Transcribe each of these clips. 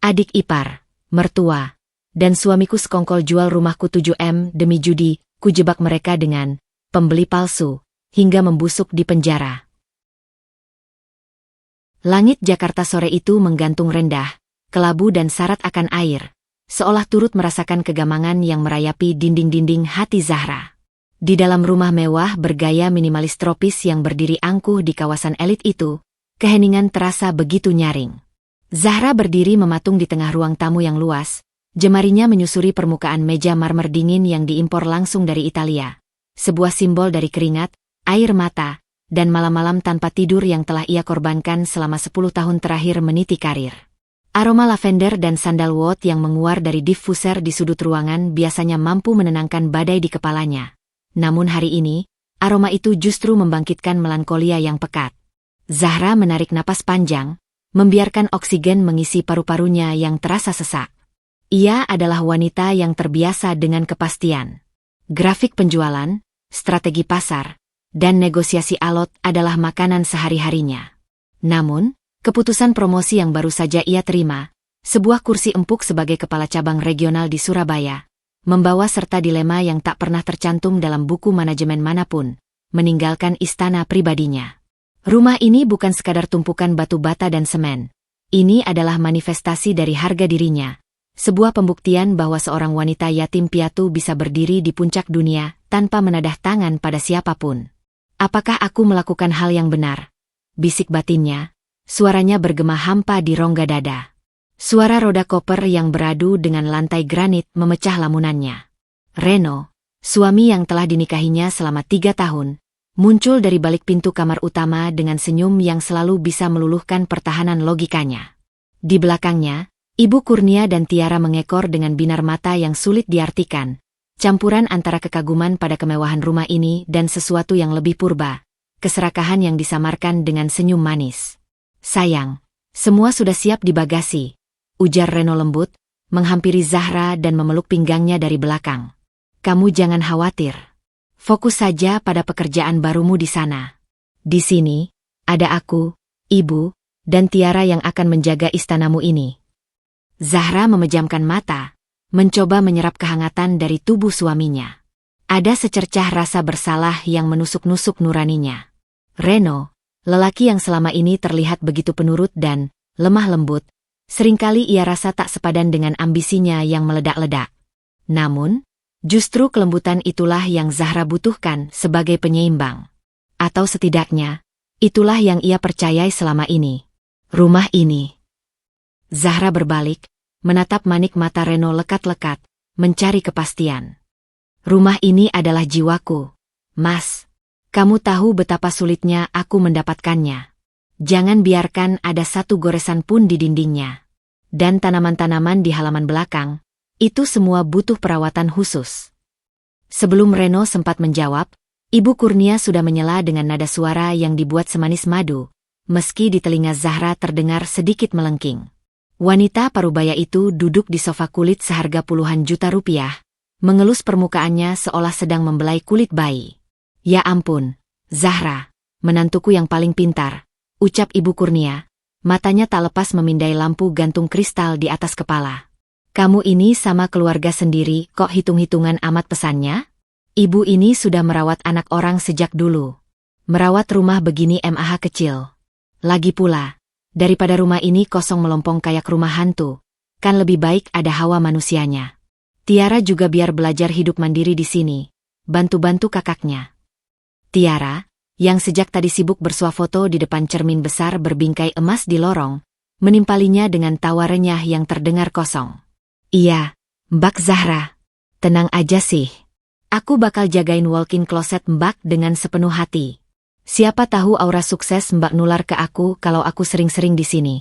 adik ipar, mertua, dan suamiku sekongkol jual rumahku 7M demi judi, kujebak mereka dengan pembeli palsu, hingga membusuk di penjara. Langit Jakarta sore itu menggantung rendah, kelabu dan syarat akan air, seolah turut merasakan kegamangan yang merayapi dinding-dinding hati Zahra. Di dalam rumah mewah bergaya minimalis tropis yang berdiri angkuh di kawasan elit itu, keheningan terasa begitu nyaring. Zahra berdiri mematung di tengah ruang tamu yang luas, jemarinya menyusuri permukaan meja marmer dingin yang diimpor langsung dari Italia. Sebuah simbol dari keringat, air mata, dan malam-malam tanpa tidur yang telah ia korbankan selama 10 tahun terakhir meniti karir. Aroma lavender dan sandalwood yang menguar dari diffuser di sudut ruangan biasanya mampu menenangkan badai di kepalanya. Namun hari ini, aroma itu justru membangkitkan melankolia yang pekat. Zahra menarik napas panjang, membiarkan oksigen mengisi paru-parunya yang terasa sesak. Ia adalah wanita yang terbiasa dengan kepastian. Grafik penjualan, strategi pasar, dan negosiasi alot adalah makanan sehari-harinya. Namun, keputusan promosi yang baru saja ia terima, sebuah kursi empuk sebagai kepala cabang regional di Surabaya, membawa serta dilema yang tak pernah tercantum dalam buku manajemen manapun, meninggalkan istana pribadinya. Rumah ini bukan sekadar tumpukan batu bata dan semen. Ini adalah manifestasi dari harga dirinya. Sebuah pembuktian bahwa seorang wanita yatim piatu bisa berdiri di puncak dunia tanpa menadah tangan pada siapapun. Apakah aku melakukan hal yang benar? Bisik batinnya, suaranya bergema hampa di rongga dada. Suara roda koper yang beradu dengan lantai granit memecah lamunannya. Reno, suami yang telah dinikahinya selama 3 tahun, muncul dari balik pintu kamar utama dengan senyum yang selalu bisa meluluhkan pertahanan logikanya. Di belakangnya, Ibu Kurnia dan Tiara mengekor dengan binar mata yang sulit diartikan, campuran antara kekaguman pada kemewahan rumah ini dan sesuatu yang lebih purba, keserakahan yang disamarkan dengan senyum manis. Sayang, semua sudah siap di bagasi, ujar Reno lembut, menghampiri Zahra dan memeluk pinggangnya dari belakang. Kamu jangan khawatir. Fokus saja pada pekerjaan barumu di sana. Di sini, ada aku, ibu, dan Tiara yang akan menjaga istanamu ini. Zahra memejamkan mata, mencoba menyerap kehangatan dari tubuh suaminya. Ada secercah rasa bersalah yang menusuk-nusuk nuraninya. Reno, lelaki yang selama ini terlihat begitu penurut dan lemah lembut, seringkali ia rasa tak sepadan dengan ambisinya yang meledak-ledak. Namun, justru kelembutan itulah yang Zahra butuhkan sebagai penyeimbang. Atau setidaknya, itulah yang ia percayai selama ini. Rumah ini. Zahra berbalik, menatap manik mata Reno lekat-lekat, mencari kepastian. Rumah ini adalah jiwaku, Mas. Kamu tahu betapa sulitnya aku mendapatkannya. Jangan biarkan ada satu goresan pun di dindingnya. Dan tanaman-tanaman di halaman belakang, itu semua butuh perawatan khusus. Sebelum Reno sempat menjawab, Ibu Kurnia sudah menyela dengan nada suara yang dibuat semanis madu, meski di telinga Zahra terdengar sedikit melengking. Wanita parubaya itu duduk di sofa kulit seharga puluhan juta rupiah, mengelus permukaannya seolah sedang membelai kulit bayi. Ya ampun, Zahra, menantuku yang paling pintar, ucap Ibu Kurnia, matanya tak lepas memindai lampu gantung kristal di atas kepala. Kamu ini sama keluarga sendiri kok hitung-hitungan amat pesannya? Ibu ini sudah merawat anak orang sejak dulu. Merawat rumah begini mah kecil. Lagi pula, daripada rumah ini kosong melompong kayak rumah hantu, kan lebih baik ada hawa manusianya. Tiara juga biar belajar hidup mandiri di sini, bantu-bantu kakaknya. Tiara, yang sejak tadi sibuk bersuah foto di depan cermin besar berbingkai emas di lorong, menimpalinya dengan tawa renyah yang terdengar kosong. Iya, Mbak Zahra, tenang aja sih. Aku bakal jagain walk-in closet Mbak dengan sepenuh hati. Siapa tahu aura sukses Mbak nular ke aku kalau aku sering-sering di sini.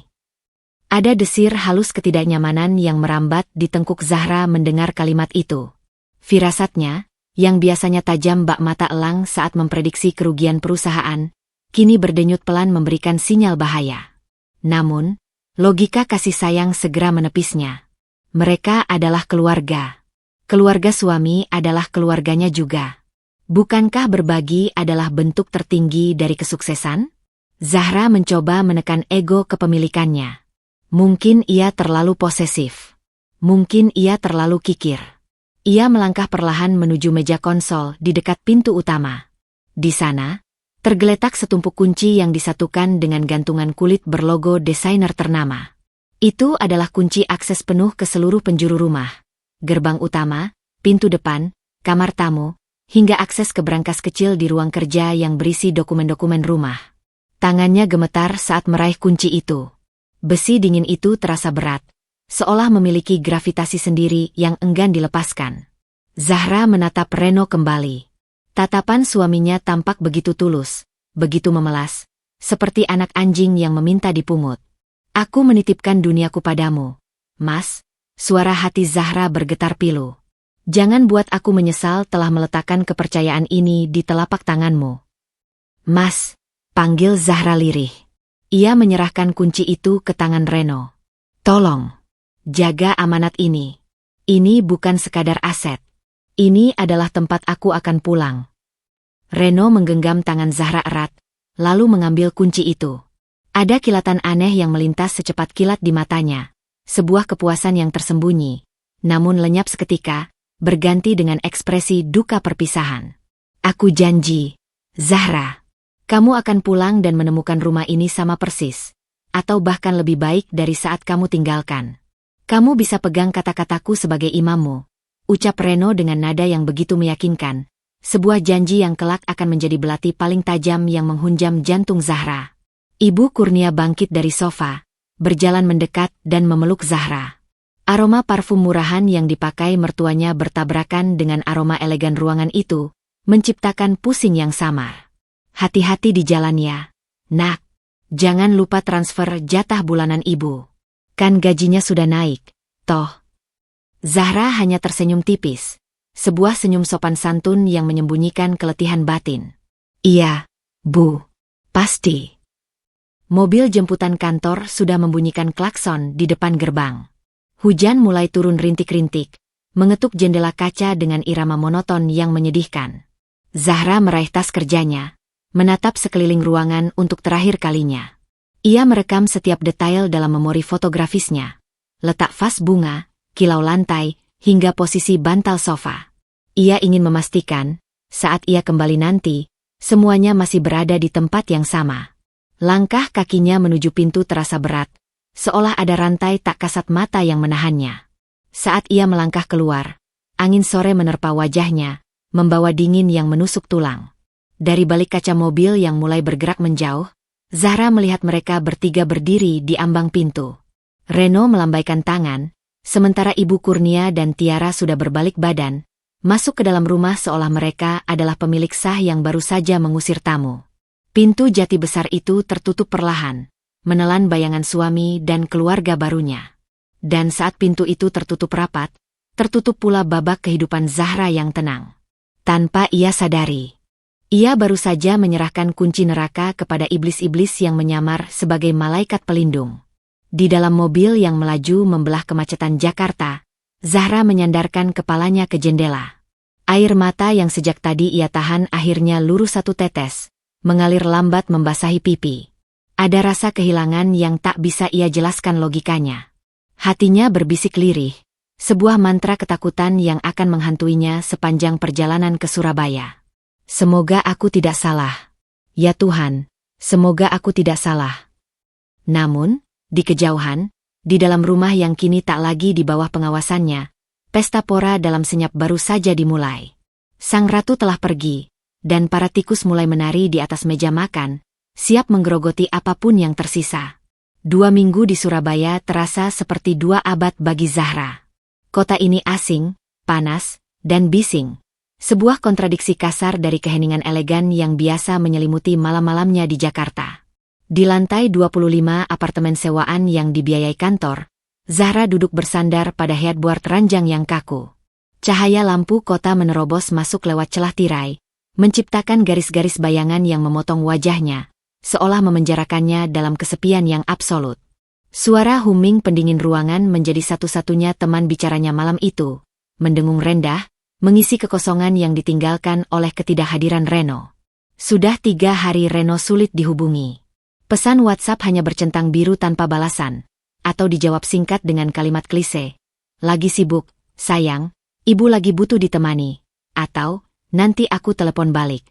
Ada desir halus ketidaknyamanan yang merambat di tengkuk Zahra mendengar kalimat itu. Firasatnya, yang biasanya tajam bak mata elang saat memprediksi kerugian perusahaan, kini berdenyut pelan memberikan sinyal bahaya. Namun, logika kasih sayang segera menepisnya. Mereka adalah keluarga. Keluarga suami adalah keluarganya juga. Bukankah berbagi adalah bentuk tertinggi dari kesuksesan? Zahra mencoba menekan ego kepemilikannya. Mungkin ia terlalu posesif. Mungkin ia terlalu kikir. Ia melangkah perlahan menuju meja konsol di dekat pintu utama. Di sana, tergeletak setumpuk kunci yang disatukan dengan gantungan kulit berlogo desainer ternama. Itu adalah kunci akses penuh ke seluruh penjuru rumah. Gerbang utama, pintu depan, kamar tamu, hingga akses ke brankas kecil di ruang kerja yang berisi dokumen-dokumen rumah. Tangannya gemetar saat meraih kunci itu. Besi dingin itu terasa berat, seolah memiliki gravitasi sendiri yang enggan dilepaskan. Zahra menatap Reno kembali. Tatapan suaminya tampak begitu tulus, begitu memelas, seperti anak anjing yang meminta dipungut. Aku menitipkan duniaku padamu, Mas. Suara hati Zahra bergetar pilu. Jangan buat aku menyesal telah meletakkan kepercayaan ini di telapak tanganmu. Mas, panggil Zahra lirih. Ia menyerahkan kunci itu ke tangan Reno. Tolong, jaga amanat ini. Ini bukan sekadar aset. Ini adalah tempat aku akan pulang. Reno menggenggam tangan Zahra erat, lalu mengambil kunci itu. Ada kilatan aneh yang melintas secepat kilat di matanya. Sebuah kepuasan yang tersembunyi, namun lenyap seketika, berganti dengan ekspresi duka perpisahan. Aku janji, Zahra, kamu akan pulang dan menemukan rumah ini sama persis, atau bahkan lebih baik dari saat kamu tinggalkan. Kamu bisa pegang kata-kataku sebagai imammu, ucap Reno dengan nada yang begitu meyakinkan, sebuah janji yang kelak akan menjadi belati paling tajam yang menghunjam jantung Zahra. Ibu Kurnia bangkit dari sofa, berjalan mendekat dan memeluk Zahra. Aroma parfum murahan yang dipakai mertuanya bertabrakan dengan aroma elegan ruangan itu, menciptakan pusing yang samar. Hati-hati di jalannya, nak. Jangan lupa transfer jatah bulanan ibu. Kan gajinya sudah naik, toh. Zahra hanya tersenyum tipis. Sebuah senyum sopan santun yang menyembunyikan keletihan batin. Iya, Bu. Pasti. Mobil jemputan kantor sudah membunyikan klakson di depan gerbang. Hujan mulai turun rintik-rintik, mengetuk jendela kaca dengan irama monoton yang menyedihkan. Zahra meraih tas kerjanya, menatap sekeliling ruangan untuk terakhir kalinya. Ia merekam setiap detail dalam memori fotografisnya. Letak vas bunga, kilau lantai, hingga posisi bantal sofa. Ia ingin memastikan, saat ia kembali nanti, semuanya masih berada di tempat yang sama. Langkah kakinya menuju pintu terasa berat, seolah ada rantai tak kasat mata yang menahannya. Saat ia melangkah keluar, angin sore menerpa wajahnya, membawa dingin yang menusuk tulang. Dari balik kaca mobil yang mulai bergerak menjauh, Zahra melihat mereka bertiga berdiri di ambang pintu. Reno melambaikan tangan, sementara Ibu Kurnia dan Tiara sudah berbalik badan, masuk ke dalam rumah seolah mereka adalah pemilik sah yang baru saja mengusir tamu. Pintu jati besar itu tertutup perlahan, menelan bayangan suami dan keluarga barunya. Dan saat pintu itu tertutup rapat, tertutup pula babak kehidupan Zahra yang tenang. Tanpa ia sadari, ia baru saja menyerahkan kunci neraka kepada iblis-iblis yang menyamar sebagai malaikat pelindung. Di dalam mobil yang melaju membelah kemacetan Jakarta, Zahra menyandarkan kepalanya ke jendela. Air mata yang sejak tadi ia tahan akhirnya lurus satu tetes, mengalir lambat membasahi pipi. Ada rasa kehilangan yang tak bisa ia jelaskan logikanya. Hatinya berbisik lirih, sebuah mantra ketakutan yang akan menghantuinya sepanjang perjalanan ke Surabaya. Semoga aku tidak salah. Ya Tuhan, semoga aku tidak salah. Namun, di kejauhan, di dalam rumah yang kini tak lagi di bawah pengawasannya, pesta pora dalam senyap baru saja dimulai. Sang ratu telah pergi, dan para tikus mulai menari di atas meja makan, siap menggerogoti apapun yang tersisa. 2 minggu di Surabaya terasa seperti 2 abad bagi Zahra. Kota ini asing, panas, dan bising. Sebuah kontradiksi kasar dari keheningan elegan yang biasa menyelimuti malam-malamnya di Jakarta. Di lantai 25 apartemen sewaan yang dibiayai kantor, Zahra duduk bersandar pada headboard ranjang yang kaku. Cahaya lampu kota menerobos masuk lewat celah tirai, menciptakan garis-garis bayangan yang memotong wajahnya, seolah memenjarakannya dalam kesepian yang absolut. Suara humming pendingin ruangan menjadi satu-satunya teman bicaranya malam itu, mendengung rendah, mengisi kekosongan yang ditinggalkan oleh ketidakhadiran Reno. Sudah 3 hari Reno sulit dihubungi. Pesan WhatsApp hanya bercentang biru tanpa balasan, atau dijawab singkat dengan kalimat klise. Lagi sibuk, sayang, ibu lagi butuh ditemani. Atau, nanti aku telepon balik.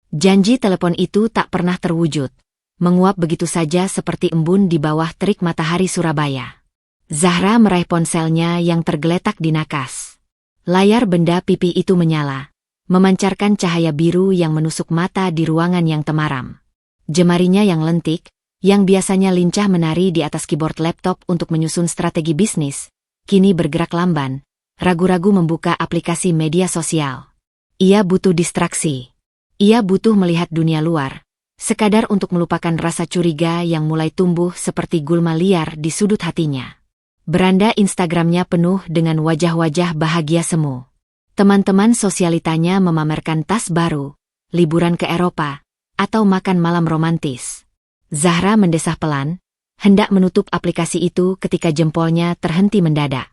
Janji telepon itu tak pernah terwujud. Menguap begitu saja seperti embun di bawah terik matahari Surabaya. Zahra meraih ponselnya yang tergeletak di nakas. Layar benda pipi itu menyala, memancarkan cahaya biru yang menusuk mata di ruangan yang temaram. Jemarinya yang lentik, yang biasanya lincah menari di atas keyboard laptop untuk menyusun strategi bisnis, kini bergerak lamban, ragu-ragu membuka aplikasi media sosial. Ia butuh distraksi. Ia butuh melihat dunia luar, sekadar untuk melupakan rasa curiga yang mulai tumbuh seperti gulma liar di sudut hatinya. Beranda Instagramnya penuh dengan wajah-wajah bahagia semu. Teman-teman sosialitanya memamerkan tas baru, liburan ke Eropa, atau makan malam romantis. Zahra mendesah pelan, hendak menutup aplikasi itu ketika jempolnya terhenti mendadak.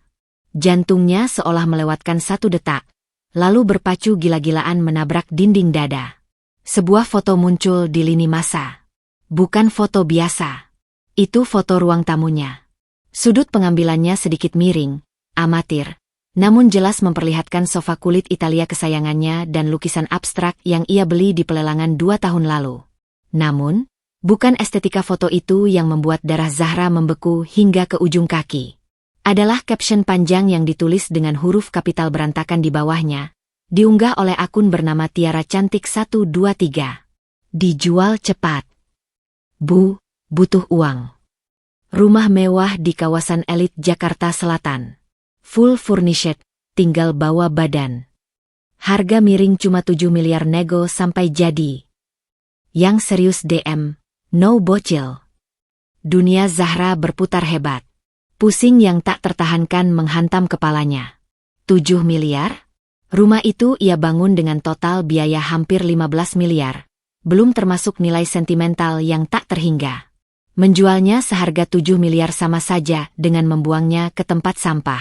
Jantungnya seolah melewatkan 1 detak, lalu berpacu gila-gilaan menabrak dinding dada. Sebuah foto muncul di lini masa. Bukan foto biasa. Itu foto ruang tamunya. Sudut pengambilannya sedikit miring, amatir, namun jelas memperlihatkan sofa kulit Italia kesayangannya dan lukisan abstrak yang ia beli di pelelangan 2 tahun lalu. Namun, bukan estetika foto itu yang membuat darah Zahra membeku hingga ke ujung kaki. Adalah caption panjang yang ditulis dengan huruf kapital berantakan di bawahnya, diunggah oleh akun bernama Tiara Cantik 123. Dijual cepat. Bu, butuh uang. Rumah mewah di kawasan elit Jakarta Selatan. Full furnished, tinggal bawa badan. Harga miring cuma 7 miliar nego sampai jadi. Yang serius DM. No bocil. Dunia Zahra berputar hebat. Pusing yang tak tertahankan menghantam kepalanya. 7 miliar? Rumah itu ia bangun dengan total biaya hampir 15 miliar. Belum termasuk nilai sentimental yang tak terhingga. Menjualnya seharga 7 miliar sama saja dengan membuangnya ke tempat sampah.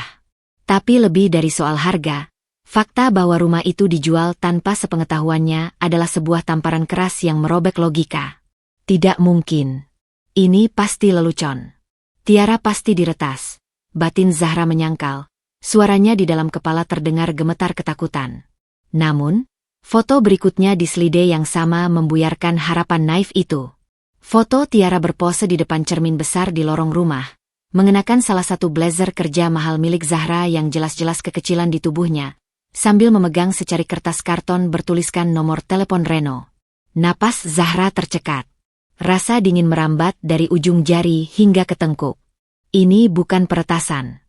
Tapi lebih dari soal harga, fakta bahwa rumah itu dijual tanpa sepengetahuannya adalah sebuah tamparan keras yang merobek logika. Tidak mungkin. Ini pasti lelucon. Tiara pasti diretas. Batin Zahra menyangkal. Suaranya di dalam kepala terdengar gemetar ketakutan. Namun, foto berikutnya di slide yang sama membuyarkan harapan naif itu. Foto Tiara berpose di depan cermin besar di lorong rumah, mengenakan salah satu blazer kerja mahal milik Zahra yang jelas-jelas kekecilan di tubuhnya, sambil memegang secari kertas karton bertuliskan nomor telepon Reno. Napas Zahra tercekat. Rasa dingin merambat dari ujung jari hingga ke tengkuk. Ini bukan peretasan.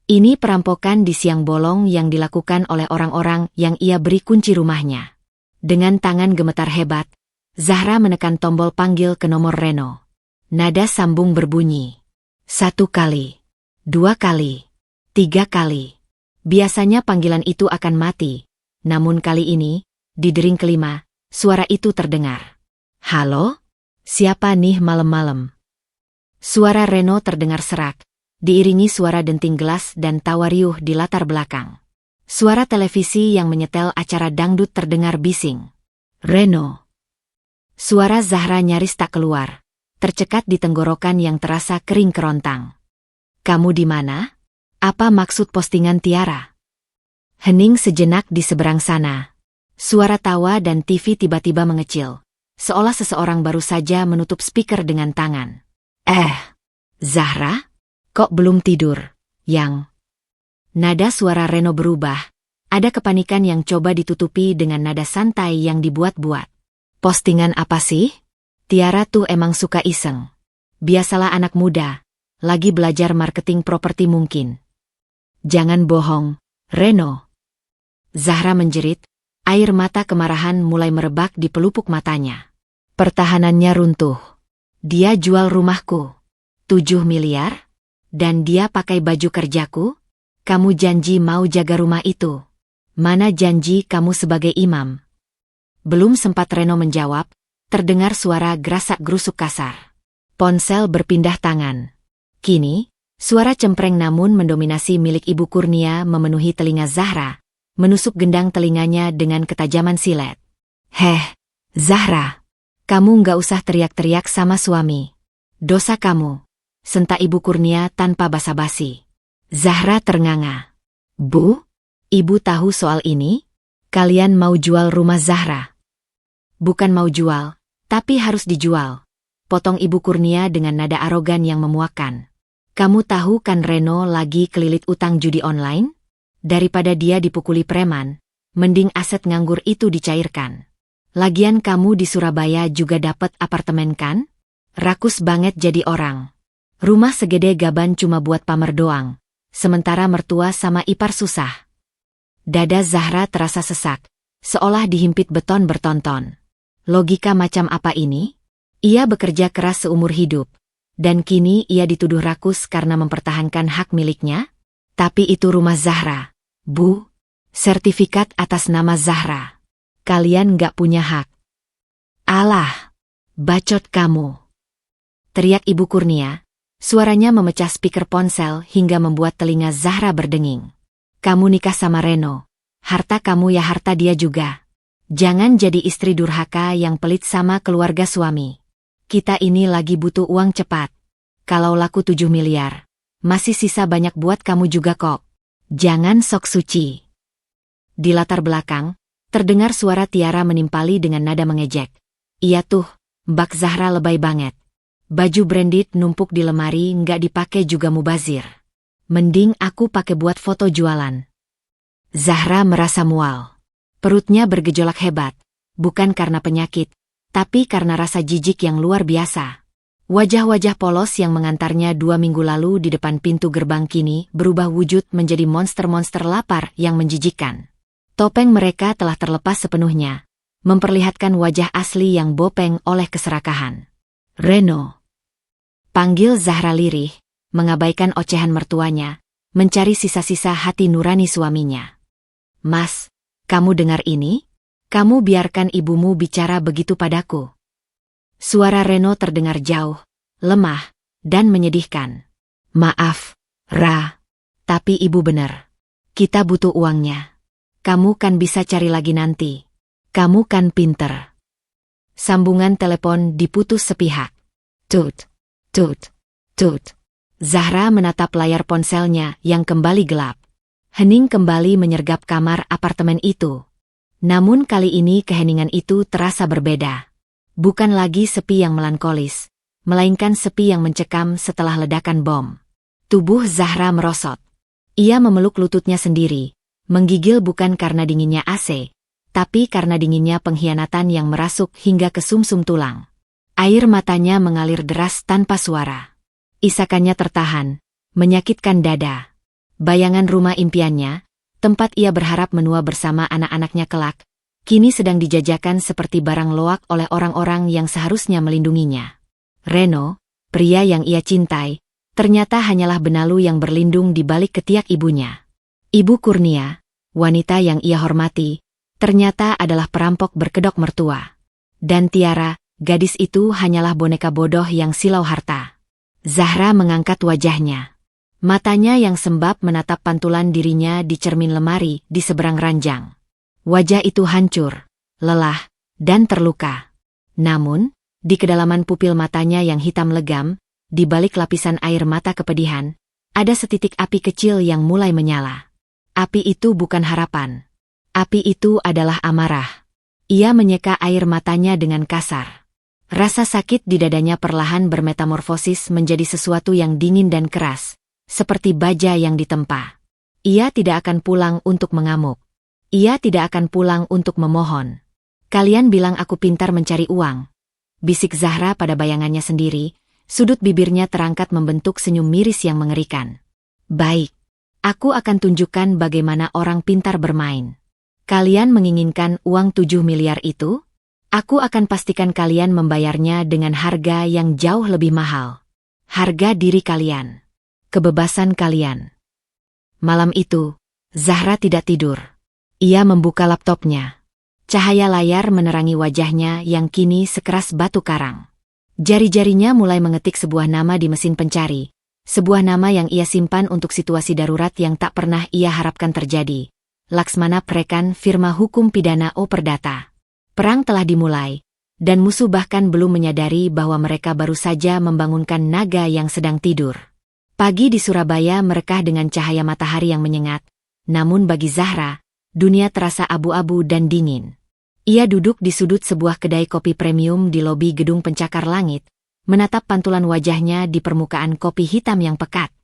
Ini perampokan di siang bolong yang dilakukan oleh orang-orang yang ia beri kunci rumahnya. Dengan tangan gemetar hebat, Zahra menekan tombol panggil ke nomor Reno. Nada sambung berbunyi. 1 kali, 2 kali, 3 kali. Biasanya panggilan itu akan mati. Namun kali ini, di dering kelima, suara itu terdengar. Halo? Siapa nih malam-malam? Suara Reno terdengar serak, diiringi suara denting gelas dan tawa riuh di latar belakang. Suara televisi yang menyetel acara dangdut terdengar bising. Reno. Suara Zahra nyaris tak keluar, tercekat di tenggorokan yang terasa kering kerontang. Kamu di mana? Apa maksud postingan Tiara? Hening sejenak di seberang sana. Suara tawa dan TV tiba-tiba mengecil. Seolah seseorang baru saja menutup speaker dengan tangan. Zahra? Kok belum tidur? Yang? Nada suara Reno berubah. Ada kepanikan yang coba ditutupi dengan nada santai yang dibuat-buat. Postingan apa sih? Tiara tuh emang suka iseng. Biasalah anak muda. Lagi belajar marketing properti mungkin. Jangan bohong, Reno. Zahra menjerit. Air mata kemarahan mulai merebak di pelupuk matanya. Pertahanannya runtuh. Dia jual rumahku. 7 miliar? Dan dia pakai baju kerjaku? Kamu janji mau jaga rumah itu. Mana janji kamu sebagai imam? Belum sempat Reno menjawab, terdengar suara gerasak-gerusuk kasar. Ponsel berpindah tangan. Kini, suara cempreng namun mendominasi milik Ibu Kurnia memenuhi telinga Zahra, menusuk gendang telinganya dengan ketajaman silet. Zahra, kamu nggak usah teriak-teriak sama suami. Dosa kamu. Sentak Ibu Kurnia tanpa basa-basi. Zahra ternganga. Bu, Ibu tahu soal ini? Kalian mau jual rumah Zahra? Bukan mau jual, tapi harus dijual. Potong Ibu Kurnia dengan nada arogan yang memuakkan. Kamu tahu kan Reno lagi kelilit utang judi online? Daripada dia dipukuli preman, mending aset nganggur itu dicairkan. Lagian kamu di Surabaya juga dapat apartemen kan? Rakus banget jadi orang. Rumah segede gaban cuma buat pamer doang, sementara mertua sama ipar susah. Dada Zahra terasa sesak, seolah dihimpit beton bertonton. Logika macam apa ini? Ia bekerja keras seumur hidup, dan kini ia dituduh rakus karena mempertahankan hak miliknya? Tapi itu rumah Zahra, Bu. Sertifikat atas nama Zahra. Kalian gak punya hak. Alah, bacot kamu. Teriak Ibu Kurnia. Suaranya memecah speaker ponsel hingga membuat telinga Zahra berdenging. Kamu nikah sama Reno. Harta kamu ya harta dia juga. Jangan jadi istri durhaka yang pelit sama keluarga suami. Kita ini lagi butuh uang cepat. Kalau laku 7 miliar, masih sisa banyak buat kamu juga kok. Jangan sok suci. Di latar belakang, terdengar suara Tiara menimpali dengan nada mengejek. Iya tuh, Mbak Zahra lebay banget. Baju branded numpuk di lemari nggak dipakai juga mubazir. Mending aku pakai buat foto jualan. Zahra merasa mual. Perutnya bergejolak hebat, bukan karena penyakit, tapi karena rasa jijik yang luar biasa. Wajah-wajah polos yang mengantarnya 2 minggu lalu di depan pintu gerbang kini berubah wujud menjadi monster-monster lapar yang menjijikkan. Topeng mereka telah terlepas sepenuhnya, memperlihatkan wajah asli yang bopeng oleh keserakahan. Reno. Panggil Zahra lirih, mengabaikan ocehan mertuanya, mencari sisa-sisa hati nurani suaminya. Mas, kamu dengar ini? Kamu biarkan ibumu bicara begitu padaku. Suara Reno terdengar jauh, lemah, dan menyedihkan. Maaf, Ra. Tapi ibu benar. Kita butuh uangnya. Kamu kan bisa cari lagi nanti. Kamu kan pinter. Sambungan telepon diputus sepihak. Tut, tut, tut. Zahra menatap layar ponselnya yang kembali gelap. Hening kembali menyergap kamar apartemen itu. Namun kali ini keheningan itu terasa berbeda. Bukan lagi sepi yang melankolis, melainkan sepi yang mencekam setelah ledakan bom. Tubuh Zahra merosot. Ia memeluk lututnya sendiri, menggigil bukan karena dinginnya AC, tapi karena dinginnya pengkhianatan yang merasuk hingga ke sumsum tulang. Air matanya mengalir deras tanpa suara. Isakannya tertahan, menyakitkan dada. Bayangan rumah impiannya, tempat ia berharap menua bersama anak-anaknya kelak, kini sedang dijajakan seperti barang loak oleh orang-orang yang seharusnya melindunginya. Reno, pria yang ia cintai, ternyata hanyalah benalu yang berlindung di balik ketiak ibunya. Ibu Kurnia, wanita yang ia hormati, ternyata adalah perampok berkedok mertua. Dan Tiara, gadis itu hanyalah boneka bodoh yang silau harta. Zahra mengangkat wajahnya. Matanya yang sembab menatap pantulan dirinya di cermin lemari di seberang ranjang. Wajah itu hancur, lelah, dan terluka. Namun, di kedalaman pupil matanya yang hitam legam, di balik lapisan air mata kepedihan, ada setitik api kecil yang mulai menyala. Api itu bukan harapan. Api itu adalah amarah. Ia menyeka air matanya dengan kasar. Rasa sakit di dadanya perlahan bermetamorfosis menjadi sesuatu yang dingin dan keras, seperti baja yang ditempa. Ia tidak akan pulang untuk mengamuk. Ia tidak akan pulang untuk memohon. Kalian bilang aku pintar mencari uang. Bisik Zahra pada bayangannya sendiri, sudut bibirnya terangkat membentuk senyum miris yang mengerikan. Baik, aku akan tunjukkan bagaimana orang pintar bermain. Kalian menginginkan uang 7 miliar itu? Aku akan pastikan kalian membayarnya dengan harga yang jauh lebih mahal. Harga diri kalian. Kebebasan kalian. Malam itu, Zahra tidak tidur. Ia membuka laptopnya. Cahaya layar menerangi wajahnya yang kini sekeras batu karang. Jari-jarinya mulai mengetik sebuah nama di mesin pencari. Sebuah nama yang ia simpan untuk situasi darurat yang tak pernah ia harapkan terjadi. Laksmana Prekan, firma hukum pidana O Perdata. Perang telah dimulai, dan musuh bahkan belum menyadari bahwa mereka baru saja membangunkan naga yang sedang tidur. Pagi di Surabaya merekah dengan cahaya matahari yang menyengat, namun bagi Zahra, dunia terasa abu-abu dan dingin. Ia duduk di sudut sebuah kedai kopi premium di lobi gedung pencakar langit, menatap pantulan wajahnya di permukaan kopi hitam yang pekat.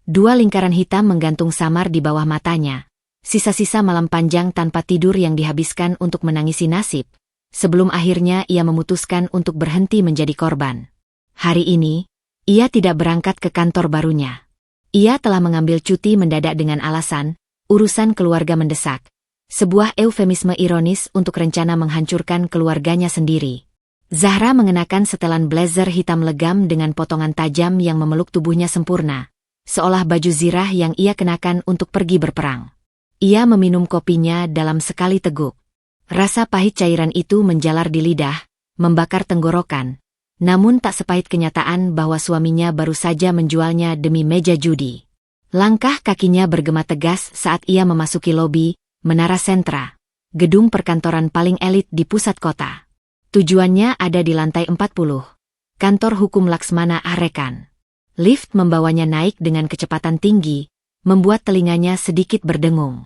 2 lingkaran hitam menggantung samar di bawah matanya, sisa-sisa malam panjang tanpa tidur yang dihabiskan untuk menangisi nasib, sebelum akhirnya ia memutuskan untuk berhenti menjadi korban. Hari ini, ia tidak berangkat ke kantor barunya. Ia telah mengambil cuti mendadak dengan alasan, urusan keluarga mendesak. Sebuah eufemisme ironis untuk rencana menghancurkan keluarganya sendiri. Zahra mengenakan setelan blazer hitam legam dengan potongan tajam yang memeluk tubuhnya sempurna, seolah baju zirah yang ia kenakan untuk pergi berperang. Ia meminum kopinya dalam sekali teguk. Rasa pahit cairan itu menjalar di lidah, membakar tenggorokan, namun tak sepahit kenyataan bahwa suaminya baru saja menjualnya demi meja judi. Langkah kakinya bergema tegas saat ia memasuki lobi Menara Sentra, gedung perkantoran paling elit di pusat kota. Tujuannya ada di lantai 40, kantor hukum Laksmana Arekan. Lift membawanya naik dengan kecepatan tinggi, membuat telinganya sedikit berdengung.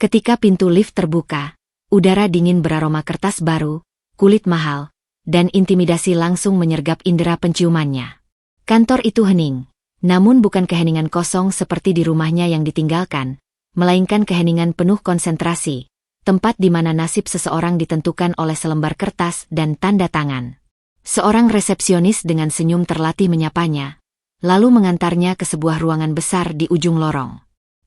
Ketika pintu lift terbuka, udara dingin beraroma kertas baru, kulit mahal, dan intimidasi langsung menyergap indera penciumannya. Kantor itu hening, namun bukan keheningan kosong seperti di rumahnya yang ditinggalkan, melainkan keheningan penuh konsentrasi, tempat di mana nasib seseorang ditentukan oleh selembar kertas dan tanda tangan. Seorang resepsionis dengan senyum terlatih menyapanya, lalu mengantarnya ke sebuah ruangan besar di ujung lorong.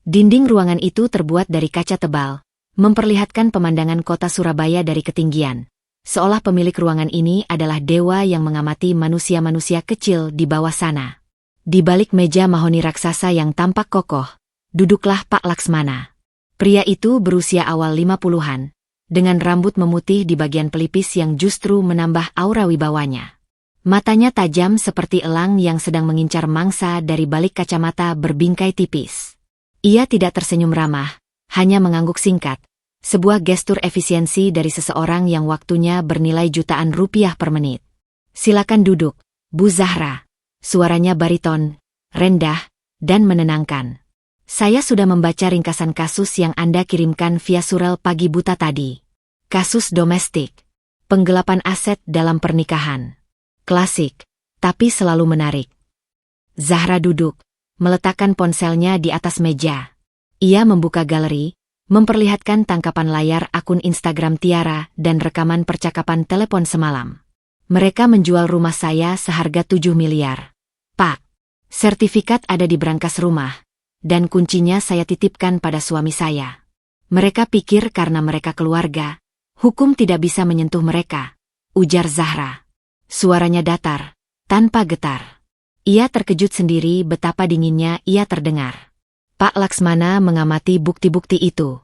Dinding ruangan itu terbuat dari kaca tebal, memperlihatkan pemandangan kota Surabaya dari ketinggian, seolah pemilik ruangan ini adalah dewa yang mengamati manusia-manusia kecil di bawah sana. Di balik meja mahoni raksasa yang tampak kokoh, duduklah Pak Laksmana. Pria itu berusia awal 50-an, dengan rambut memutih di bagian pelipis yang justru menambah aura wibawanya. Matanya tajam seperti elang yang sedang mengincar mangsa dari balik kacamata berbingkai tipis. Ia tidak tersenyum ramah, hanya mengangguk singkat, sebuah gestur efisiensi dari seseorang yang waktunya bernilai jutaan rupiah per menit. Silakan duduk, Bu Zahra. Suaranya bariton, rendah, dan menenangkan. Saya sudah membaca ringkasan kasus yang Anda kirimkan via surel pagi buta tadi. Kasus domestik. Penggelapan aset dalam pernikahan. Klasik, tapi selalu menarik. Zahra duduk, meletakkan ponselnya di atas meja. Ia membuka galeri, memperlihatkan tangkapan layar akun Instagram Tiara dan rekaman percakapan telepon semalam. Mereka menjual rumah saya seharga 7 miliar. Pak, sertifikat ada di brankas rumah, dan kuncinya saya titipkan pada suami saya. Mereka pikir karena mereka keluarga, hukum tidak bisa menyentuh mereka, ujar Zahra. Suaranya datar, tanpa getar. Ia terkejut sendiri betapa dinginnya ia terdengar. Pak Laksmana mengamati bukti-bukti itu.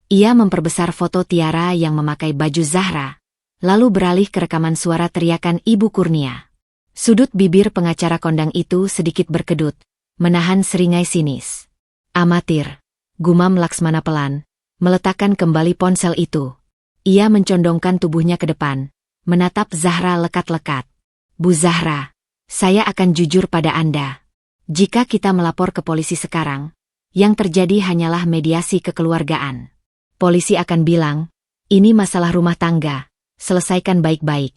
Ia memperbesar foto Tiara yang memakai baju Zahra, lalu beralih ke rekaman suara teriakan Ibu Kurnia. Sudut bibir pengacara kondang itu sedikit berkedut, menahan seringai sinis. Amatir, gumam Laksmana pelan, meletakkan kembali ponsel itu. Ia mencondongkan tubuhnya ke depan, menatap Zahra lekat-lekat. Bu Zahra, saya akan jujur pada Anda. Jika kita melapor ke polisi sekarang, yang terjadi hanyalah mediasi kekeluargaan. Polisi akan bilang, ini masalah rumah tangga, selesaikan baik-baik.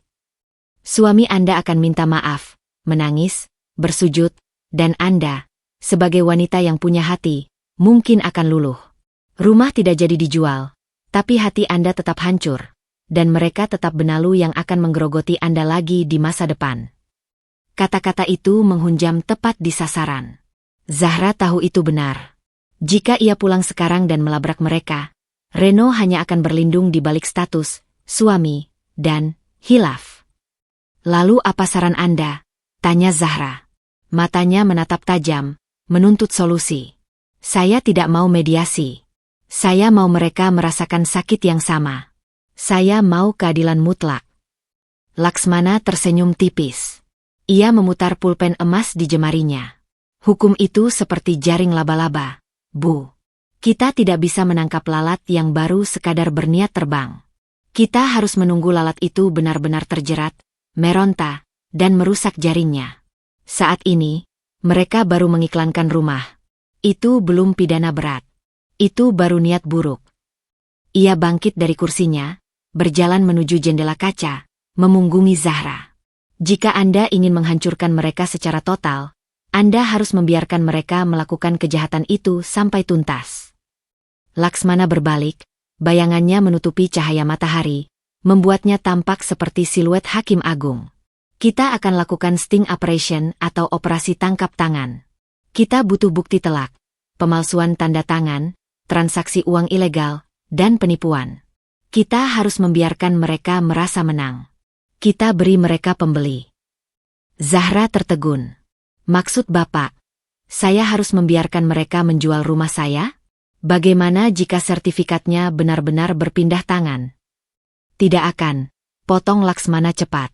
Suami Anda akan minta maaf, menangis, bersujud, dan Anda, sebagai wanita yang punya hati, mungkin akan luluh. Rumah tidak jadi dijual, tapi hati Anda tetap hancur. Dan mereka tetap benalu yang akan menggerogoti Anda lagi di masa depan. Kata-kata itu menghunjam tepat di sasaran. Zahra tahu itu benar. Jika ia pulang sekarang dan melabrak mereka, Reno hanya akan berlindung di balik status, suami, dan hilaf. Lalu apa saran Anda? Tanya Zahra. Matanya menatap tajam, menuntut solusi. Saya tidak mau mediasi. Saya mau mereka merasakan sakit yang sama. Saya mau keadilan mutlak. Laksmana tersenyum tipis. Ia memutar pulpen emas di jemarinya. Hukum itu seperti jaring laba-laba, Bu. Kita tidak bisa menangkap lalat yang baru sekadar berniat terbang. Kita harus menunggu lalat itu benar-benar terjerat, meronta, dan merusak jaringnya. Saat ini, mereka baru mengiklankan rumah. Itu belum pidana berat. Itu baru niat buruk. Ia bangkit dari kursinya, berjalan menuju jendela kaca, memunggungi Zahra. Jika Anda ingin menghancurkan mereka secara total, Anda harus membiarkan mereka melakukan kejahatan itu sampai tuntas. Laksmana berbalik, bayangannya menutupi cahaya matahari, membuatnya tampak seperti siluet hakim agung. Kita akan lakukan sting operation atau operasi tangkap tangan. Kita butuh bukti telak, pemalsuan tanda tangan, transaksi uang ilegal, dan penipuan. Kita harus membiarkan mereka merasa menang. Kita beri mereka pembeli. Zahra tertegun. Maksud Bapak, saya harus membiarkan mereka menjual rumah saya? Bagaimana jika sertifikatnya benar-benar berpindah tangan? Tidak akan, potong Laksmana cepat.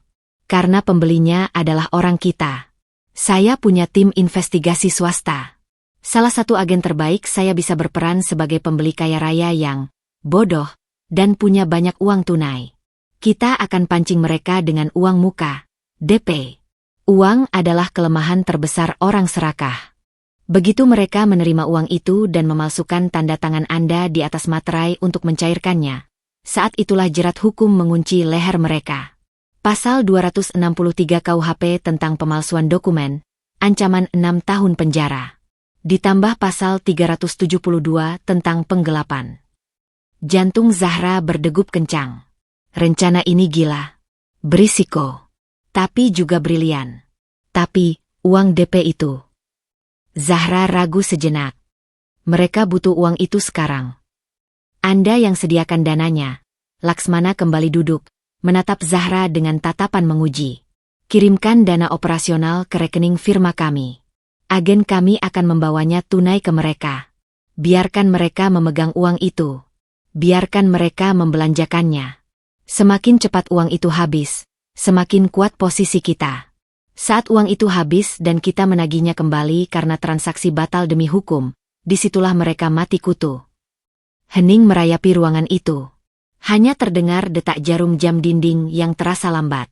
Karena pembelinya adalah orang kita. Saya punya tim investigasi swasta. Salah satu agen terbaik saya bisa berperan sebagai pembeli kaya raya yang bodoh dan punya banyak uang tunai. Kita akan pancing mereka dengan uang muka, DP. Uang adalah kelemahan terbesar orang serakah. Begitu mereka menerima uang itu dan memalsukan tanda tangan Anda di atas materai untuk mencairkannya, saat itulah jerat hukum mengunci leher mereka. Pasal 263 KUHP tentang pemalsuan dokumen, ancaman 6 tahun penjara. Ditambah pasal 372 tentang penggelapan. Jantung Zahra berdegup kencang. Rencana ini gila. Berisiko. Tapi juga brilian. Tapi, uang DP itu. Zahra ragu sejenak. Mereka butuh uang itu sekarang. Anda yang sediakan dananya. Laksmana kembali duduk, menatap Zahra dengan tatapan menguji. Kirimkan dana operasional ke rekening firma kami. Agen kami akan membawanya tunai ke mereka. Biarkan mereka memegang uang itu. Biarkan mereka membelanjakannya. Semakin cepat uang itu habis, semakin kuat posisi kita. Saat uang itu habis dan kita menagihnya kembali karena transaksi batal demi hukum, disitulah mereka mati kutu. Hening merayapi ruangan itu. Hanya terdengar detak jarum jam dinding yang terasa lambat.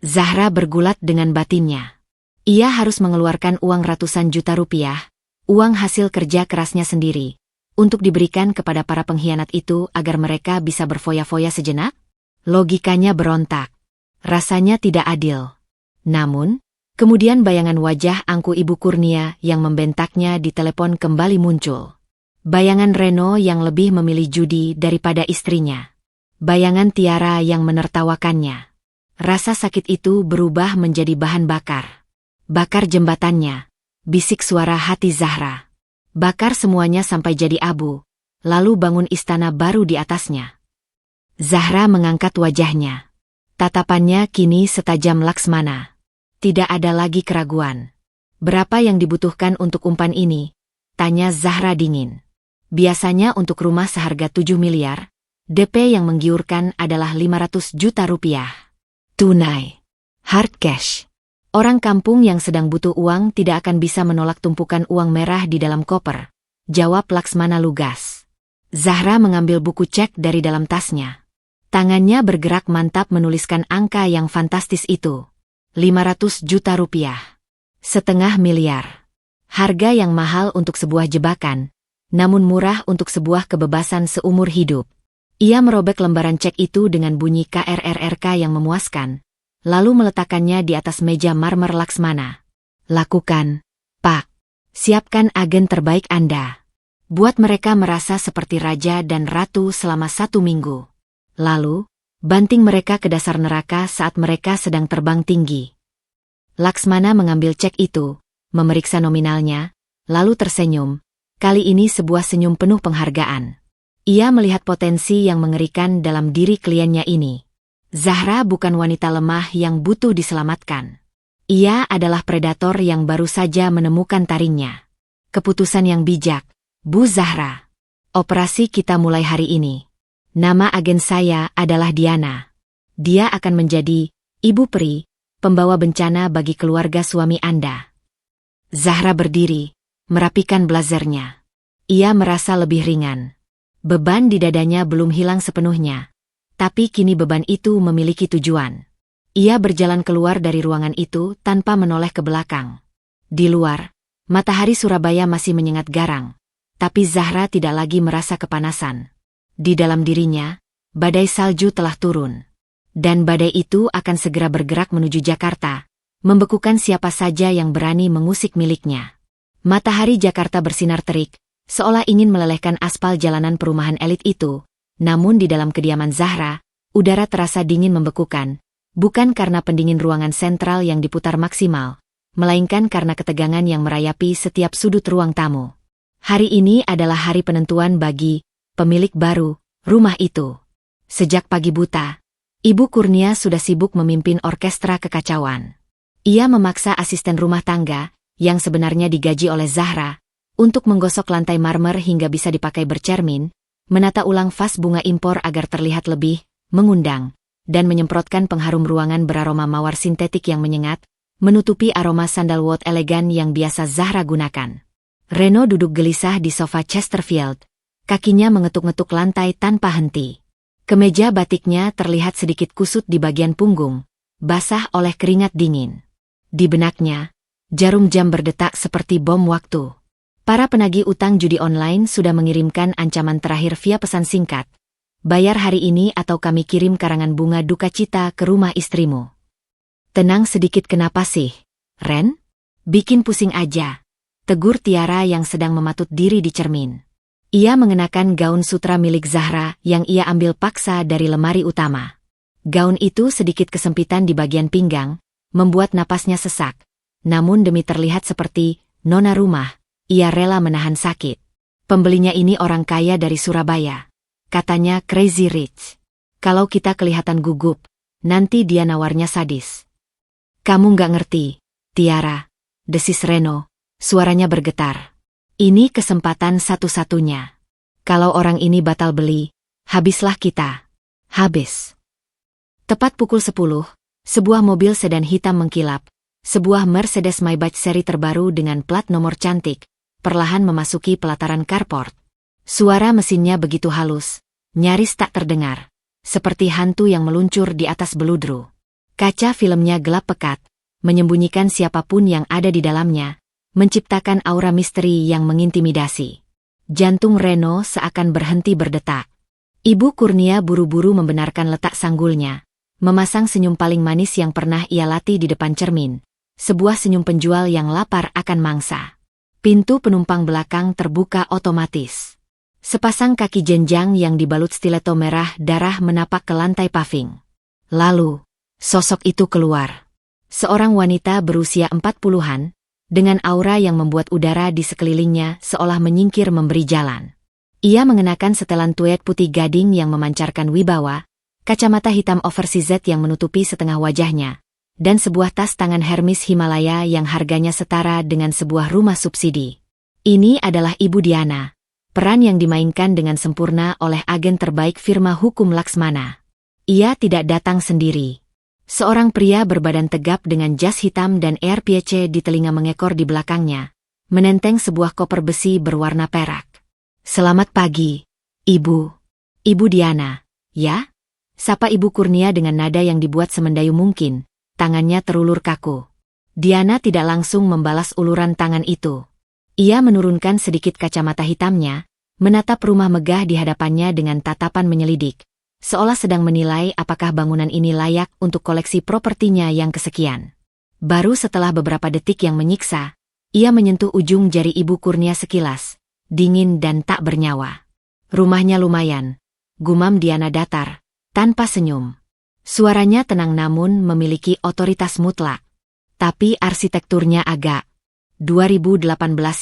Zahra bergulat dengan batinnya. Ia harus mengeluarkan uang ratusan juta rupiah, uang hasil kerja kerasnya sendiri, untuk diberikan kepada para pengkhianat itu agar mereka bisa berfoya-foya sejenak? Logikanya berontak. Rasanya tidak adil. Namun, kemudian bayangan wajah angku Ibu Kurnia yang membentaknya di telepon kembali muncul. Bayangan Reno yang lebih memilih judi daripada istrinya. Bayangan Tiara yang menertawakannya. Rasa sakit itu berubah menjadi bahan bakar. Bakar jembatannya. Bisik suara hati Zahra. Bakar semuanya sampai jadi abu. Lalu bangun istana baru di atasnya. Zahra mengangkat wajahnya. Tatapannya kini setajam Laksmana. Tidak ada lagi keraguan. Berapa yang dibutuhkan untuk umpan ini? Tanya Zahra dingin. Biasanya untuk rumah seharga 7 miliar, DP yang menggiurkan adalah 500 juta rupiah. Tunai. Hard cash. Orang kampung yang sedang butuh uang tidak akan bisa menolak tumpukan uang merah di dalam koper. Jawab Laksmana lugas. Zahra mengambil buku cek dari dalam tasnya. Tangannya bergerak mantap menuliskan angka yang fantastis itu. 500 juta rupiah. 0,5 miliar. Harga yang mahal untuk sebuah jebakan, namun murah untuk sebuah kebebasan seumur hidup. Ia merobek lembaran cek itu dengan bunyi KRRRK yang memuaskan, lalu meletakkannya di atas meja marmer Laksmana. Lakukan, Pak. Siapkan agen terbaik Anda. Buat mereka merasa seperti raja dan ratu selama 1 minggu. Lalu, banting mereka ke dasar neraka saat mereka sedang terbang tinggi. Laksmana mengambil cek itu, memeriksa nominalnya, lalu tersenyum. Kali ini sebuah senyum penuh penghargaan. Ia melihat potensi yang mengerikan dalam diri kliennya ini. Zahra bukan wanita lemah yang butuh diselamatkan. Ia adalah predator yang baru saja menemukan taringnya. Keputusan yang bijak, Bu Zahra. Operasi kita mulai hari ini. Nama agen saya adalah Diana. Dia akan menjadi Ibu Peri, pembawa bencana bagi keluarga suami Anda. Zahra berdiri, merapikan blazernya. Ia merasa lebih ringan. Beban di dadanya belum hilang sepenuhnya. Tapi kini beban itu memiliki tujuan. Ia berjalan keluar dari ruangan itu tanpa menoleh ke belakang. Di luar, matahari Surabaya masih menyengat garang. Tapi Zahra tidak lagi merasa kepanasan. Di dalam dirinya, badai salju telah turun. Dan badai itu akan segera bergerak menuju Jakarta, membekukan siapa saja yang berani mengusik miliknya. Matahari Jakarta bersinar terik, seolah ingin melelehkan aspal jalanan perumahan elit itu. Namun di dalam kediaman Zahra, udara terasa dingin membekukan, bukan karena pendingin ruangan sentral yang diputar maksimal, melainkan karena ketegangan yang merayapi setiap sudut ruang tamu. Hari ini adalah hari penentuan bagi pemilik baru rumah itu. Sejak pagi buta, Ibu Kurnia sudah sibuk memimpin orkestra kekacauan. Ia memaksa asisten rumah tangga, yang sebenarnya digaji oleh Zahra, untuk menggosok lantai marmer hingga bisa dipakai bercermin, menata ulang vas bunga impor agar terlihat lebih mengundang, dan menyemprotkan pengharum ruangan beraroma mawar sintetik yang menyengat, menutupi aroma sandalwood elegan yang biasa Zahra gunakan. Reno duduk gelisah di sofa Chesterfield, kakinya mengetuk-ngetuk lantai tanpa henti. Kemeja batiknya terlihat sedikit kusut di bagian punggung, basah oleh keringat dingin. Di benaknya, jarum jam berdetak seperti bom waktu. Para penagih utang judi online sudah mengirimkan ancaman terakhir via pesan singkat. Bayar hari ini atau kami kirim karangan bunga duka cita ke rumah istrimu. Tenang sedikit kenapa sih, Ren? Bikin pusing aja, tegur Tiara yang sedang mematut diri di cermin. Ia mengenakan gaun sutra milik Zahra yang ia ambil paksa dari lemari utama. Gaun itu sedikit kesempitan di bagian pinggang, membuat napasnya sesak. Namun demi terlihat seperti nona rumah, ia rela menahan sakit. Pembelinya ini orang kaya dari Surabaya. Katanya crazy rich. Kalau kita kelihatan gugup, nanti dia nawarnya sadis. Kamu nggak ngerti, Tiara, desis Reno, suaranya bergetar. Ini kesempatan satu-satunya. Kalau orang ini batal beli, habislah kita. Habis. Tepat pukul 10, sebuah mobil sedan hitam mengkilap. Sebuah Mercedes Maybach seri terbaru dengan plat nomor cantik, perlahan memasuki pelataran carport. Suara mesinnya begitu halus, nyaris tak terdengar, seperti hantu yang meluncur di atas beludru. Kaca filmnya gelap pekat, menyembunyikan siapapun yang ada di dalamnya, menciptakan aura misteri yang mengintimidasi. Jantung Reno seakan berhenti berdetak. Ibu Kurnia buru-buru membenarkan letak sanggulnya, memasang senyum paling manis yang pernah ia latih di depan cermin. Sebuah senyum penjual yang lapar akan mangsa. Pintu penumpang belakang terbuka otomatis. Sepasang kaki jenjang yang dibalut stiletto merah darah menapak ke lantai paving. Lalu, sosok itu keluar. Seorang wanita berusia 40-an, dengan aura yang membuat udara di sekelilingnya seolah menyingkir memberi jalan. Ia mengenakan setelan tweed putih gading yang memancarkan wibawa, kacamata hitam oversized yang menutupi setengah wajahnya, dan sebuah tas tangan Hermes Himalaya yang harganya setara dengan sebuah rumah subsidi. Ini adalah Ibu Diana, peran yang dimainkan dengan sempurna oleh agen terbaik firma hukum Laksmana. Ia tidak datang sendiri. Seorang pria berbadan tegap dengan jas hitam dan AirPC di telinga mengekor di belakangnya, menenteng sebuah koper besi berwarna perak. Selamat pagi, Ibu. Ibu Diana, ya? Sapa Ibu Kurnia dengan nada yang dibuat semendayu mungkin. Tangannya terulur kaku. Diana tidak langsung membalas uluran tangan itu. Ia menurunkan sedikit kacamata hitamnya, menatap rumah megah di hadapannya dengan tatapan menyelidik, seolah sedang menilai apakah bangunan ini layak untuk koleksi propertinya yang kesekian. Baru setelah beberapa detik yang menyiksa, ia menyentuh ujung jari Ibu Kurnia sekilas, dingin dan tak bernyawa. Rumahnya lumayan, gumam Diana datar, tanpa senyum. Suaranya tenang namun memiliki otoritas mutlak. Tapi arsitekturnya agak 2018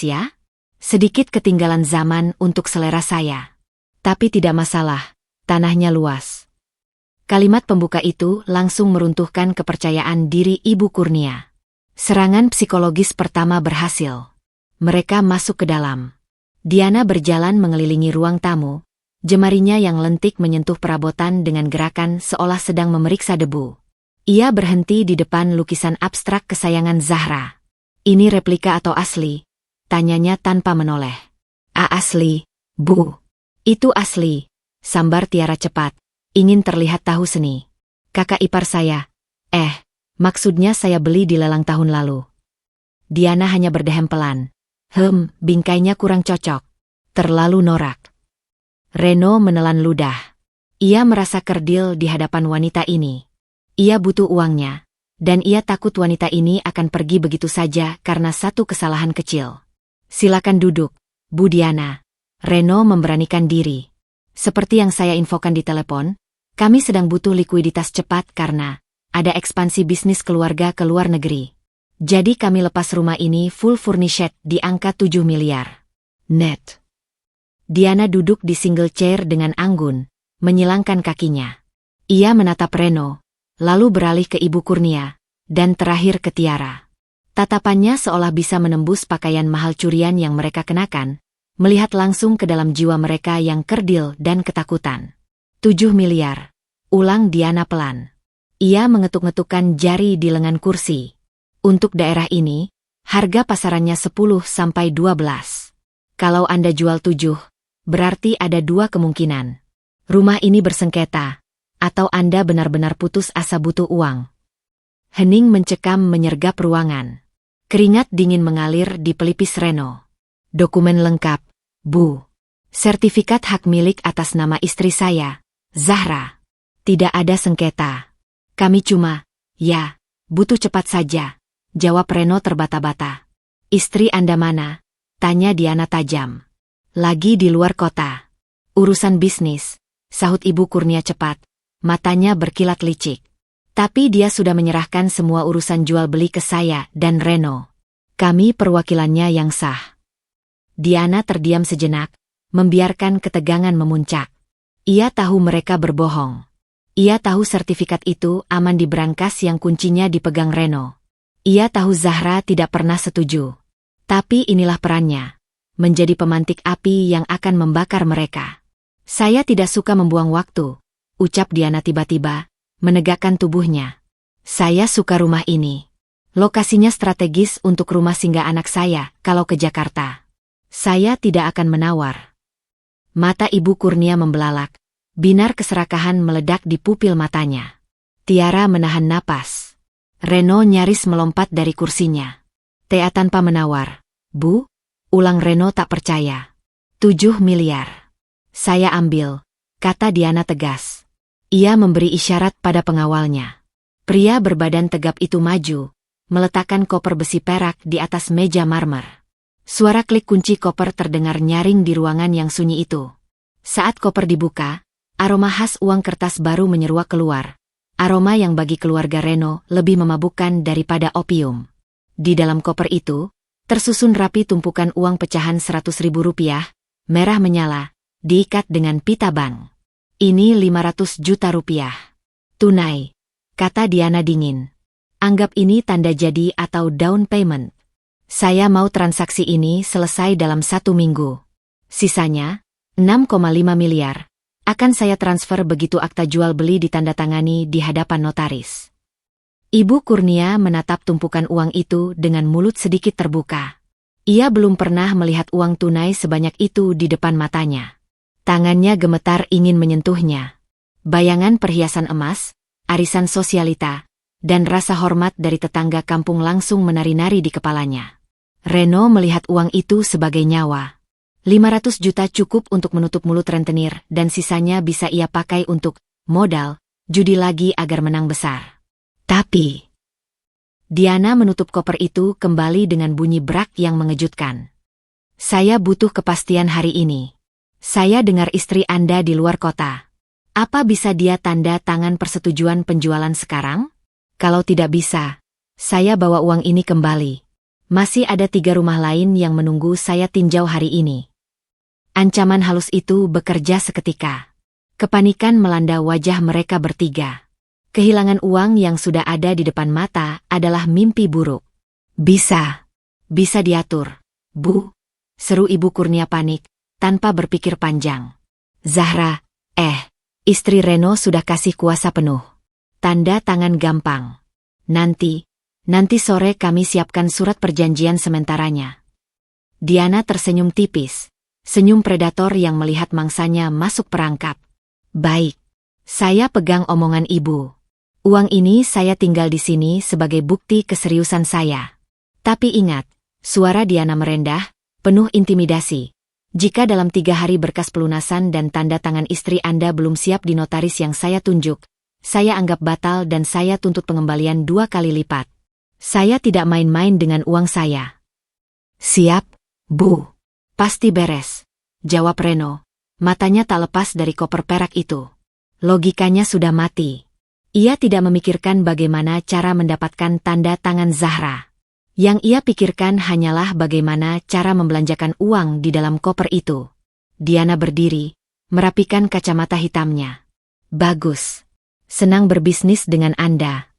ya? Sedikit ketinggalan zaman untuk selera saya. Tapi tidak masalah, tanahnya luas. Kalimat pembuka itu langsung meruntuhkan kepercayaan diri Ibu Kurnia. Serangan psikologis pertama berhasil. Mereka masuk ke dalam. Diana berjalan mengelilingi ruang tamu. Jemarinya yang lentik menyentuh perabotan dengan gerakan seolah sedang memeriksa debu. Ia berhenti di depan lukisan abstrak kesayangan Zahra. Ini replika atau asli? Tanyanya tanpa menoleh. Asli, Bu. Itu asli, sambar Tiara cepat, ingin terlihat tahu seni. Kakak ipar saya. Maksudnya saya beli di lelang tahun lalu. Diana hanya berdehem pelan. Bingkainya kurang cocok. Terlalu norak. Reno menelan ludah. Ia merasa kerdil di hadapan wanita ini. Ia butuh uangnya. Dan ia takut wanita ini akan pergi begitu saja karena satu kesalahan kecil. Silakan duduk, Bu Diana. Reno memberanikan diri. Seperti yang saya infokan di telepon, kami sedang butuh likuiditas cepat karena ada ekspansi bisnis keluarga ke luar negeri. Jadi kami lepas rumah ini full furnished di angka 7 miliar. Net. Diana duduk di single chair dengan anggun, menyilangkan kakinya. Ia menatap Reno, lalu beralih ke Ibu Kurnia, dan terakhir ke Tiara. Tatapannya seolah bisa menembus pakaian mahal curian yang mereka kenakan, melihat langsung ke dalam jiwa mereka yang kerdil dan ketakutan. 7 miliar. Ulang Diana pelan. Ia mengetuk-ngetukkan jari di lengan kursi. Untuk daerah ini, harga pasarannya 10–12. Kalau Anda jual 7, berarti ada 2 kemungkinan. Rumah ini bersengketa, atau Anda benar-benar putus asa butuh uang. Hening mencekam menyergap ruangan. Keringat dingin mengalir di pelipis Reno. Dokumen lengkap, Bu. Sertifikat hak milik atas nama istri saya, Zahra. Tidak ada sengketa. Kami cuma, butuh cepat saja, jawab Reno terbata-bata. Istri Anda mana? Tanya Diana tajam. Lagi di luar kota. Urusan bisnis, sahut Ibu Kurnia cepat, matanya berkilat licik. Tapi dia sudah menyerahkan semua urusan jual beli ke saya dan Reno. Kami perwakilannya yang sah. Diana terdiam sejenak, membiarkan ketegangan memuncak. Ia tahu mereka berbohong. Ia tahu sertifikat itu aman di brankas yang kuncinya dipegang Reno. Ia tahu Zahra tidak pernah setuju. Tapi inilah perannya. Menjadi pemantik api yang akan membakar mereka. Saya tidak suka membuang waktu, ucap Diana tiba-tiba, menegakkan tubuhnya. Saya suka rumah ini. Lokasinya strategis untuk rumah singgah anak saya kalau ke Jakarta. Saya tidak akan menawar. Mata Ibu Kurnia membelalak, binar keserakahan meledak di pupil matanya. Tiara menahan napas. Reno nyaris melompat dari kursinya. Tea tanpa menawar. Bu, ulang Reno tak percaya. 7 miliar. Saya ambil, kata Diana tegas. Ia memberi isyarat pada pengawalnya. Pria berbadan tegap itu maju, meletakkan koper besi perak di atas meja marmer. Suara klik kunci koper terdengar nyaring di ruangan yang sunyi itu. Saat koper dibuka, aroma khas uang kertas baru menyeruak keluar. Aroma yang bagi keluarga Reno lebih memabukkan daripada opium. Di dalam koper itu, tersusun rapi tumpukan uang pecahan 100.000 rupiah, merah menyala, diikat dengan pita bank. Ini 500 juta rupiah. Tunai, kata Diana dingin. Anggap ini tanda jadi atau down payment. Saya mau transaksi ini selesai dalam 1 minggu. Sisanya, 6,5 miliar, akan saya transfer begitu akta jual beli ditandatangani di hadapan notaris. Ibu Kurnia menatap tumpukan uang itu dengan mulut sedikit terbuka. Ia belum pernah melihat uang tunai sebanyak itu di depan matanya. Tangannya gemetar ingin menyentuhnya. Bayangan perhiasan emas, arisan sosialita, dan rasa hormat dari tetangga kampung langsung menari-nari di kepalanya. Reno melihat uang itu sebagai nyawa. 500 juta cukup untuk menutup mulut rentenir dan sisanya bisa ia pakai untuk modal, judi lagi agar menang besar. Tapi Diana menutup koper itu kembali dengan bunyi brak yang mengejutkan. Saya butuh kepastian hari ini. Saya dengar istri Anda di luar kota. Apa bisa dia tanda tangan persetujuan penjualan sekarang? Kalau tidak bisa, saya bawa uang ini kembali. Masih ada 3 rumah lain yang menunggu saya tinjau hari ini. Ancaman halus itu bekerja seketika. Kepanikan melanda wajah mereka bertiga. Kehilangan uang yang sudah ada di depan mata adalah mimpi buruk. Bisa diatur, Bu, seru Ibu Kurnia panik, tanpa berpikir panjang. Zahra, istri Reno sudah kasih kuasa penuh. Tanda tangan gampang. Nanti sore kami siapkan surat perjanjian sementaranya. Diana tersenyum tipis, senyum predator yang melihat mangsanya masuk perangkap. Baik, Saya pegang omongan ibu. Uang ini saya tinggal di sini sebagai bukti keseriusan saya. Tapi ingat, suara Diana merendah, penuh intimidasi. Jika dalam 3 hari berkas pelunasan dan tanda tangan istri Anda belum siap di notaris yang saya tunjuk, saya anggap batal dan saya tuntut pengembalian 2 kali lipat. Saya tidak main-main dengan uang saya. Siap, Bu. Pasti beres, jawab Reno. Matanya tak lepas dari koper perak itu. Logikanya sudah mati. Ia tidak memikirkan bagaimana cara mendapatkan tanda tangan Zahra. Yang ia pikirkan hanyalah bagaimana cara membelanjakan uang di dalam koper itu. Diana berdiri, merapikan kacamata hitamnya. Bagus. Senang berbisnis dengan Anda.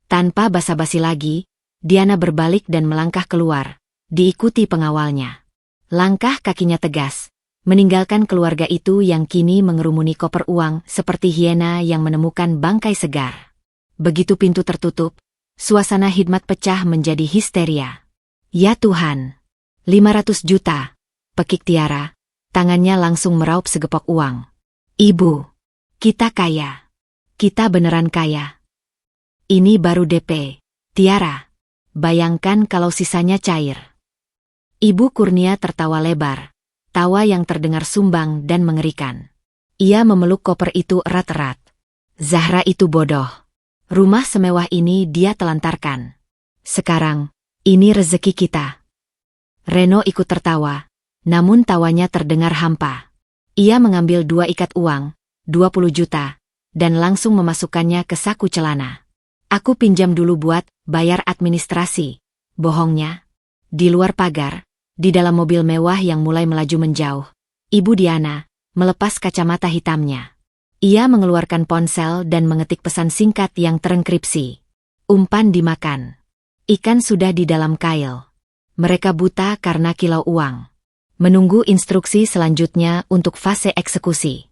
Tanpa basa-basi lagi, Diana berbalik dan melangkah keluar, diikuti pengawalnya. Langkah kakinya tegas, meninggalkan keluarga itu yang kini mengerumuni koper uang seperti hiena yang menemukan bangkai segar. Begitu pintu tertutup, suasana khidmat pecah menjadi histeria. Ya Tuhan! 500 juta, pekik Tiara, tangannya langsung meraup segepok uang. Ibu, kita kaya. Kita beneran kaya. Ini baru DP, Tiara. Bayangkan kalau sisanya cair. Ibu Kurnia tertawa lebar, tawa yang terdengar sumbang dan mengerikan. Ia memeluk koper itu erat-erat. Zahra itu bodoh. Rumah semewah ini dia telantarkan. Sekarang, ini rezeki kita. Reno ikut tertawa, namun tawanya terdengar hampa. Ia mengambil 2 ikat uang, 20 juta, dan langsung memasukkannya ke saku celana. Aku pinjam dulu buat bayar administrasi. Bohongnya. Di luar pagar, di dalam mobil mewah yang mulai melaju menjauh, Ibu Diana melepas kacamata hitamnya. Ia mengeluarkan ponsel dan mengetik pesan singkat yang terenkripsi. Umpan dimakan. Ikan sudah di dalam kail. Mereka buta karena kilau uang. Menunggu instruksi selanjutnya untuk fase eksekusi.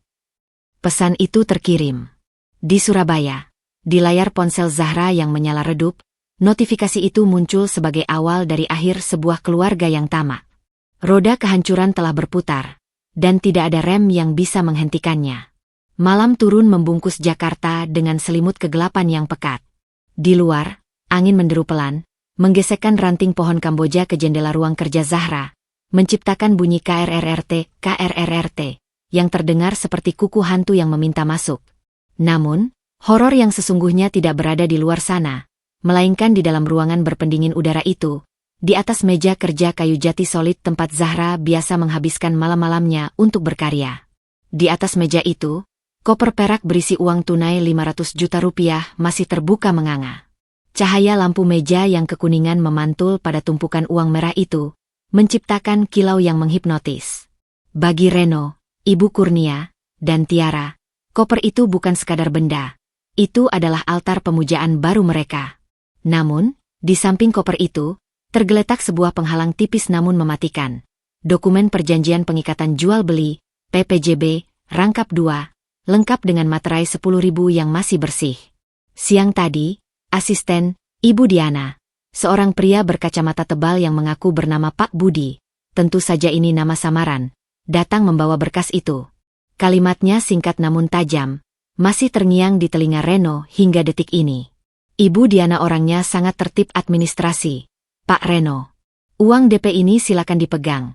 Pesan itu terkirim. Di Surabaya, di layar ponsel Zahra yang menyala redup, notifikasi itu muncul sebagai awal dari akhir sebuah keluarga yang tamak. Roda kehancuran telah berputar, dan tidak ada rem yang bisa menghentikannya. Malam turun membungkus Jakarta dengan selimut kegelapan yang pekat. Di luar, angin menderu pelan, menggesekkan ranting pohon Kamboja ke jendela ruang kerja Zahra, menciptakan bunyi KRRRT, yang terdengar seperti kuku hantu yang meminta masuk. Namun, horor yang sesungguhnya tidak berada di luar sana, melainkan di dalam ruangan berpendingin udara itu, di atas meja kerja kayu jati solid tempat Zahra biasa menghabiskan malam-malamnya untuk berkarya. Di atas meja itu, koper perak berisi uang tunai 500 juta rupiah masih terbuka menganga. Cahaya lampu meja yang kekuningan memantul pada tumpukan uang merah itu, menciptakan kilau yang menghipnotis. Bagi Reno, Ibu Kurnia, dan Tiara, koper itu bukan sekadar benda. Itu adalah altar pemujaan baru mereka. Namun, di samping koper itu, tergeletak sebuah penghalang tipis namun mematikan. Dokumen perjanjian pengikatan jual-beli, PPJB, rangkap 2, lengkap dengan materai 10.000 yang masih bersih. Siang tadi, asisten, Ibu Diana, seorang pria berkacamata tebal yang mengaku bernama Pak Budi, tentu saja ini nama samaran, datang membawa berkas itu. Kalimatnya singkat namun tajam, masih terngiang di telinga Reno hingga detik ini. Ibu Diana orangnya sangat tertib administrasi. Pak Reno, uang DP ini silakan dipegang.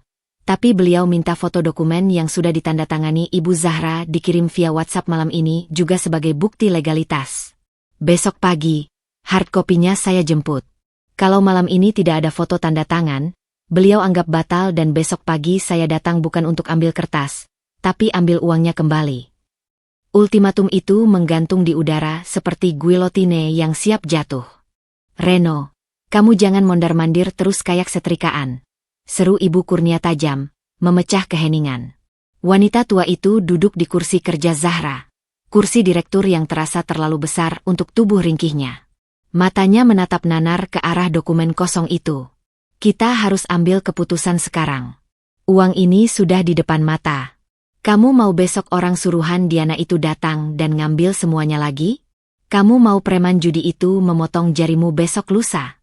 Tapi beliau minta foto dokumen yang sudah ditandatangani Ibu Zahra dikirim via WhatsApp malam ini juga sebagai bukti legalitas. Besok pagi, hard copy-nya saya jemput. Kalau malam ini tidak ada foto tanda tangan, beliau anggap batal dan besok pagi saya datang bukan untuk ambil kertas, tapi ambil uangnya kembali. Ultimatum itu menggantung di udara seperti guillotine yang siap jatuh. Reno, kamu jangan mondar-mandir terus kayak setrikaan, seru Ibu Kurnia tajam, memecah keheningan. Wanita tua itu duduk di kursi kerja Zahra, kursi direktur yang terasa terlalu besar untuk tubuh ringkihnya. Matanya menatap nanar ke arah dokumen kosong itu. Kita harus ambil keputusan sekarang. Uang ini sudah di depan mata. Kamu mau besok orang suruhan Diana itu datang dan ngambil semuanya lagi? Kamu mau preman judi itu memotong jarimu besok lusa?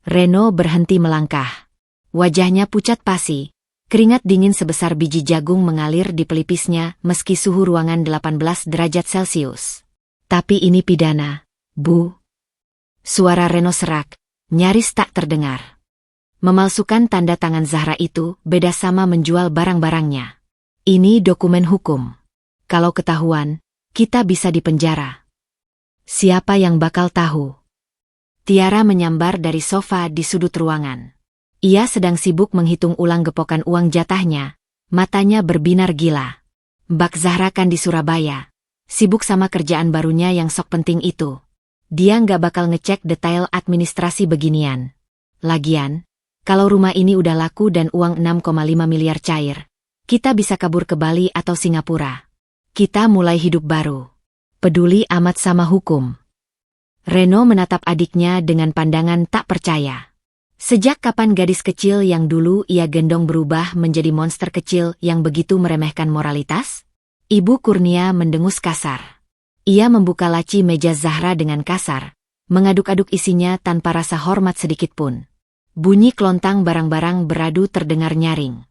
Reno berhenti melangkah. Wajahnya pucat pasi, Keringat dingin sebesar biji jagung mengalir di pelipisnya meski suhu ruangan 18 derajat Celcius. Tapi ini pidana, Bu. Suara Reno serak, nyaris tak terdengar. Memalsukan tanda tangan Zahra itu beda sama menjual barang-barangnya. Ini dokumen hukum. Kalau ketahuan, kita bisa dipenjara. Siapa yang bakal tahu? Tiara menyambar dari sofa di sudut ruangan. Ia sedang sibuk menghitung ulang gepokan uang jatahnya, matanya berbinar gila. Mbak Zahra kan di Surabaya, sibuk sama kerjaan barunya yang sok penting itu. Dia nggak bakal ngecek detail administrasi beginian. Lagian, kalau rumah ini udah laku dan uang 6,5 miliar cair, kita bisa kabur ke Bali atau Singapura. Kita mulai hidup baru. Peduli amat sama hukum. Reno menatap adiknya dengan pandangan tak percaya. Sejak kapan gadis kecil yang dulu ia gendong berubah menjadi monster kecil yang begitu meremehkan moralitas? Ibu Kurnia mendengus kasar. Ia membuka laci meja Zahra dengan kasar, mengaduk-aduk isinya tanpa rasa hormat sedikitpun. Bunyi kelontang barang-barang beradu terdengar nyaring.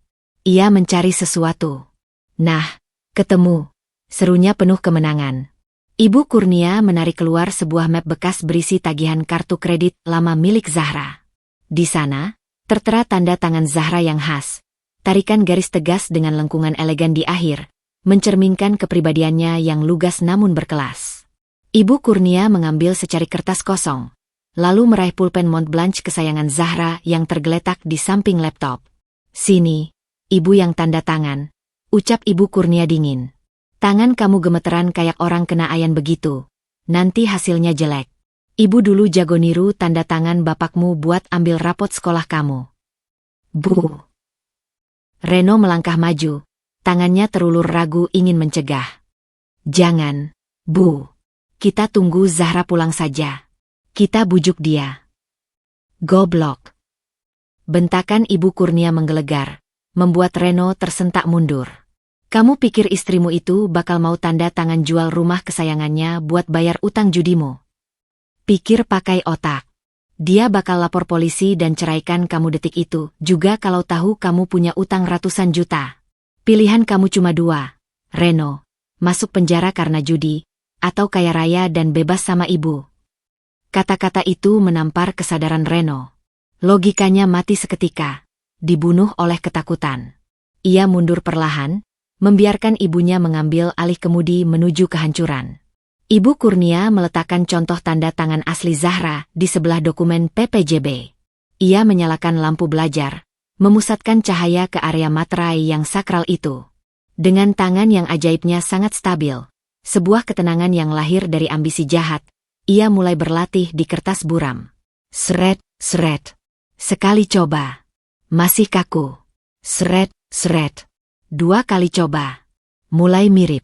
Ia mencari sesuatu. Nah, ketemu, serunya penuh kemenangan. Ibu Kurnia menarik keluar sebuah map bekas berisi tagihan kartu kredit lama milik Zahra. Di sana, tertera tanda tangan Zahra yang khas, tarikan garis tegas dengan lengkungan elegan di akhir, mencerminkan kepribadiannya yang lugas namun berkelas. Ibu Kurnia mengambil secari kertas kosong, lalu meraih pulpen Montblanc kesayangan Zahra yang tergeletak di samping laptop. Sini, ibu yang tanda tangan, ucap Ibu Kurnia dingin. Tangan kamu gemeteran kayak orang kena ayan begitu, nanti hasilnya jelek. Ibu dulu jago niru tanda tangan bapakmu buat ambil rapot sekolah kamu. Bu. Reno melangkah maju, tangannya terulur ragu ingin mencegah. Jangan, Bu. Kita tunggu Zahra pulang saja. Kita bujuk dia. Goblok. Bentakan Ibu Kurnia menggelegar, membuat Reno tersentak mundur. Kamu pikir istrimu itu bakal mau tanda tangan jual rumah kesayangannya buat bayar utang judimu? Pikir pakai otak. Dia bakal lapor polisi dan ceraikan kamu detik itu, juga kalau tahu kamu punya utang ratusan juta. Pilihan kamu cuma dua, Reno. Masuk penjara karena judi, atau kaya raya dan bebas sama ibu. Kata-kata itu menampar kesadaran Reno. Logikanya mati seketika, dibunuh oleh ketakutan. Ia mundur perlahan, membiarkan ibunya mengambil alih kemudi menuju kehancuran. Ibu Kurnia meletakkan contoh tanda tangan asli Zahra di sebelah dokumen PPJB. Ia menyalakan lampu belajar, memusatkan cahaya ke area materai yang sakral itu. Dengan tangan yang ajaibnya sangat stabil, sebuah ketenangan yang lahir dari ambisi jahat, ia mulai berlatih di kertas buram. Seret, seret. Sekali coba. Masih kaku. Seret, seret. 2 kali coba. Mulai mirip.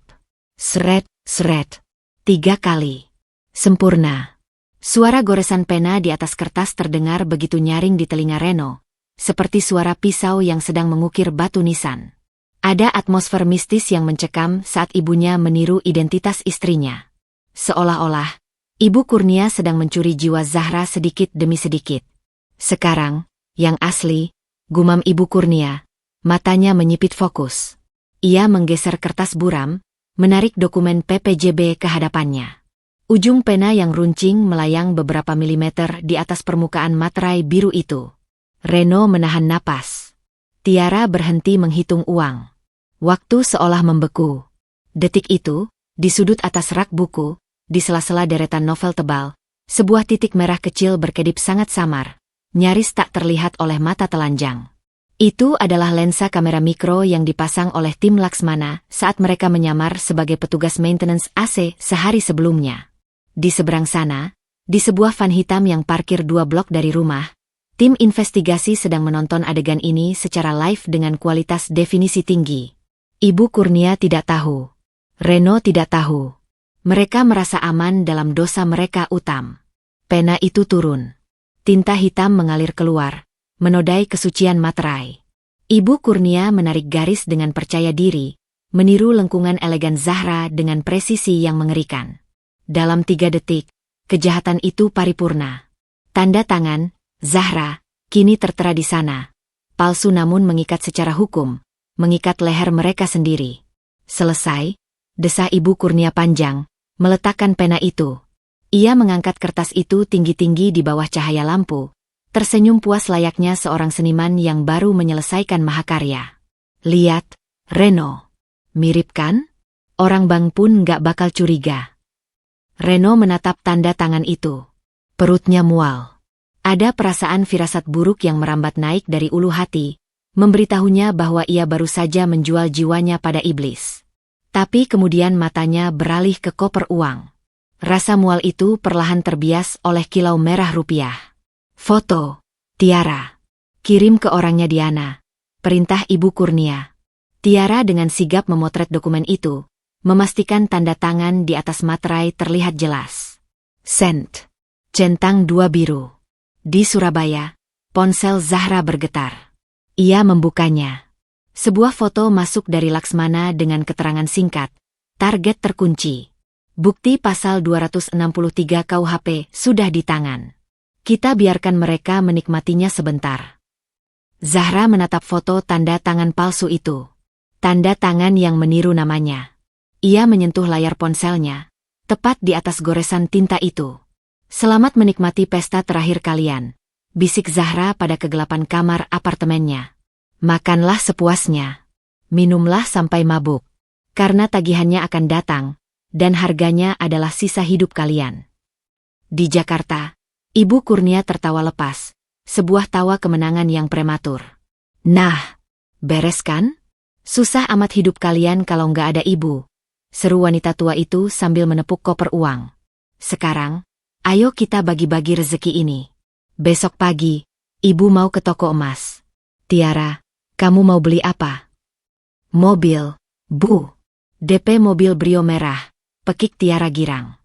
Seret, seret. 3 kali. Sempurna. Suara goresan pena di atas kertas terdengar begitu nyaring di telinga Reno, seperti suara pisau yang sedang mengukir batu nisan. Ada atmosfer mistis yang mencekam saat ibunya meniru identitas istrinya. Seolah-olah, Ibu Kurnia sedang mencuri jiwa Zahra sedikit demi sedikit. Sekarang, yang asli, gumam Ibu Kurnia, matanya menyipit fokus. Ia menggeser kertas buram, menarik dokumen PPJB ke hadapannya. Ujung pena yang runcing melayang beberapa milimeter di atas permukaan materai biru itu. Reno menahan napas. Tiara berhenti menghitung uang. Waktu seolah membeku. Detik itu, di sudut atas rak buku, di sela-sela deretan novel tebal, sebuah titik merah kecil berkedip sangat samar, nyaris tak terlihat oleh mata telanjang. Itu adalah lensa kamera mikro yang dipasang oleh tim Laksmana saat mereka menyamar sebagai petugas maintenance AC sehari sebelumnya. Di seberang sana, di sebuah van hitam yang parkir 2 blok dari rumah, tim investigasi sedang menonton adegan ini secara live dengan kualitas definisi tinggi. Ibu Kurnia tidak tahu. Reno tidak tahu. Mereka merasa aman dalam dosa mereka utam. Pena itu turun. Tinta hitam mengalir keluar, menodai kesucian materai. Ibu Kurnia menarik garis dengan percaya diri, meniru lengkungan elegan Zahra dengan presisi yang mengerikan. Dalam 3 detik, kejahatan itu paripurna. Tanda tangan, Zahra, kini tertera di sana. palsu namun mengikat secara hukum, mengikat leher mereka sendiri. Selesai, desah Ibu Kurnia panjang, meletakkan pena itu. Ia mengangkat kertas itu tinggi-tinggi di bawah cahaya lampu, tersenyum puas layaknya seorang seniman yang baru menyelesaikan mahakarya. Lihat, Reno. Mirip kan? Orang bank pun nggak bakal curiga. Reno menatap tanda tangan itu. Perutnya mual. Ada perasaan firasat buruk yang merambat naik dari ulu hati, memberitahunya bahwa ia baru saja menjual jiwanya pada iblis. Tapi kemudian matanya beralih ke koper uang. Rasa mual itu perlahan terbias oleh kilau merah rupiah. Foto, Tiara. Kirim ke orangnya Diana. Perintah Ibu Kurnia. Tiara dengan sigap memotret dokumen itu, memastikan tanda tangan di atas materai terlihat jelas. Sent. Centang 2 biru. Di Surabaya, ponsel Zahra bergetar. Ia membukanya. Sebuah foto masuk dari Laksmana dengan keterangan singkat. Target terkunci. Bukti pasal 263 KUHP sudah di tangan. Kita biarkan mereka menikmatinya sebentar. Zahra menatap foto tanda tangan palsu itu. Tanda tangan yang meniru namanya. Ia menyentuh layar ponselnya, tepat di atas goresan tinta itu. Selamat menikmati pesta terakhir kalian, bisik Zahra pada kegelapan kamar apartemennya. Makanlah sepuasnya. Minumlah sampai mabuk. Karena tagihannya akan datang, dan harganya adalah sisa hidup kalian. Di Jakarta, Ibu Kurnia tertawa lepas, sebuah tawa kemenangan yang prematur. Nah, beres kan? Susah amat hidup kalian kalau nggak ada ibu, seru wanita tua itu sambil menepuk koper uang. Sekarang, ayo kita bagi-bagi rezeki ini. Besok pagi, ibu mau ke toko emas. Tiara, kamu mau beli apa? Mobil, Bu. DP mobil Brio merah, pekik Tiara girang.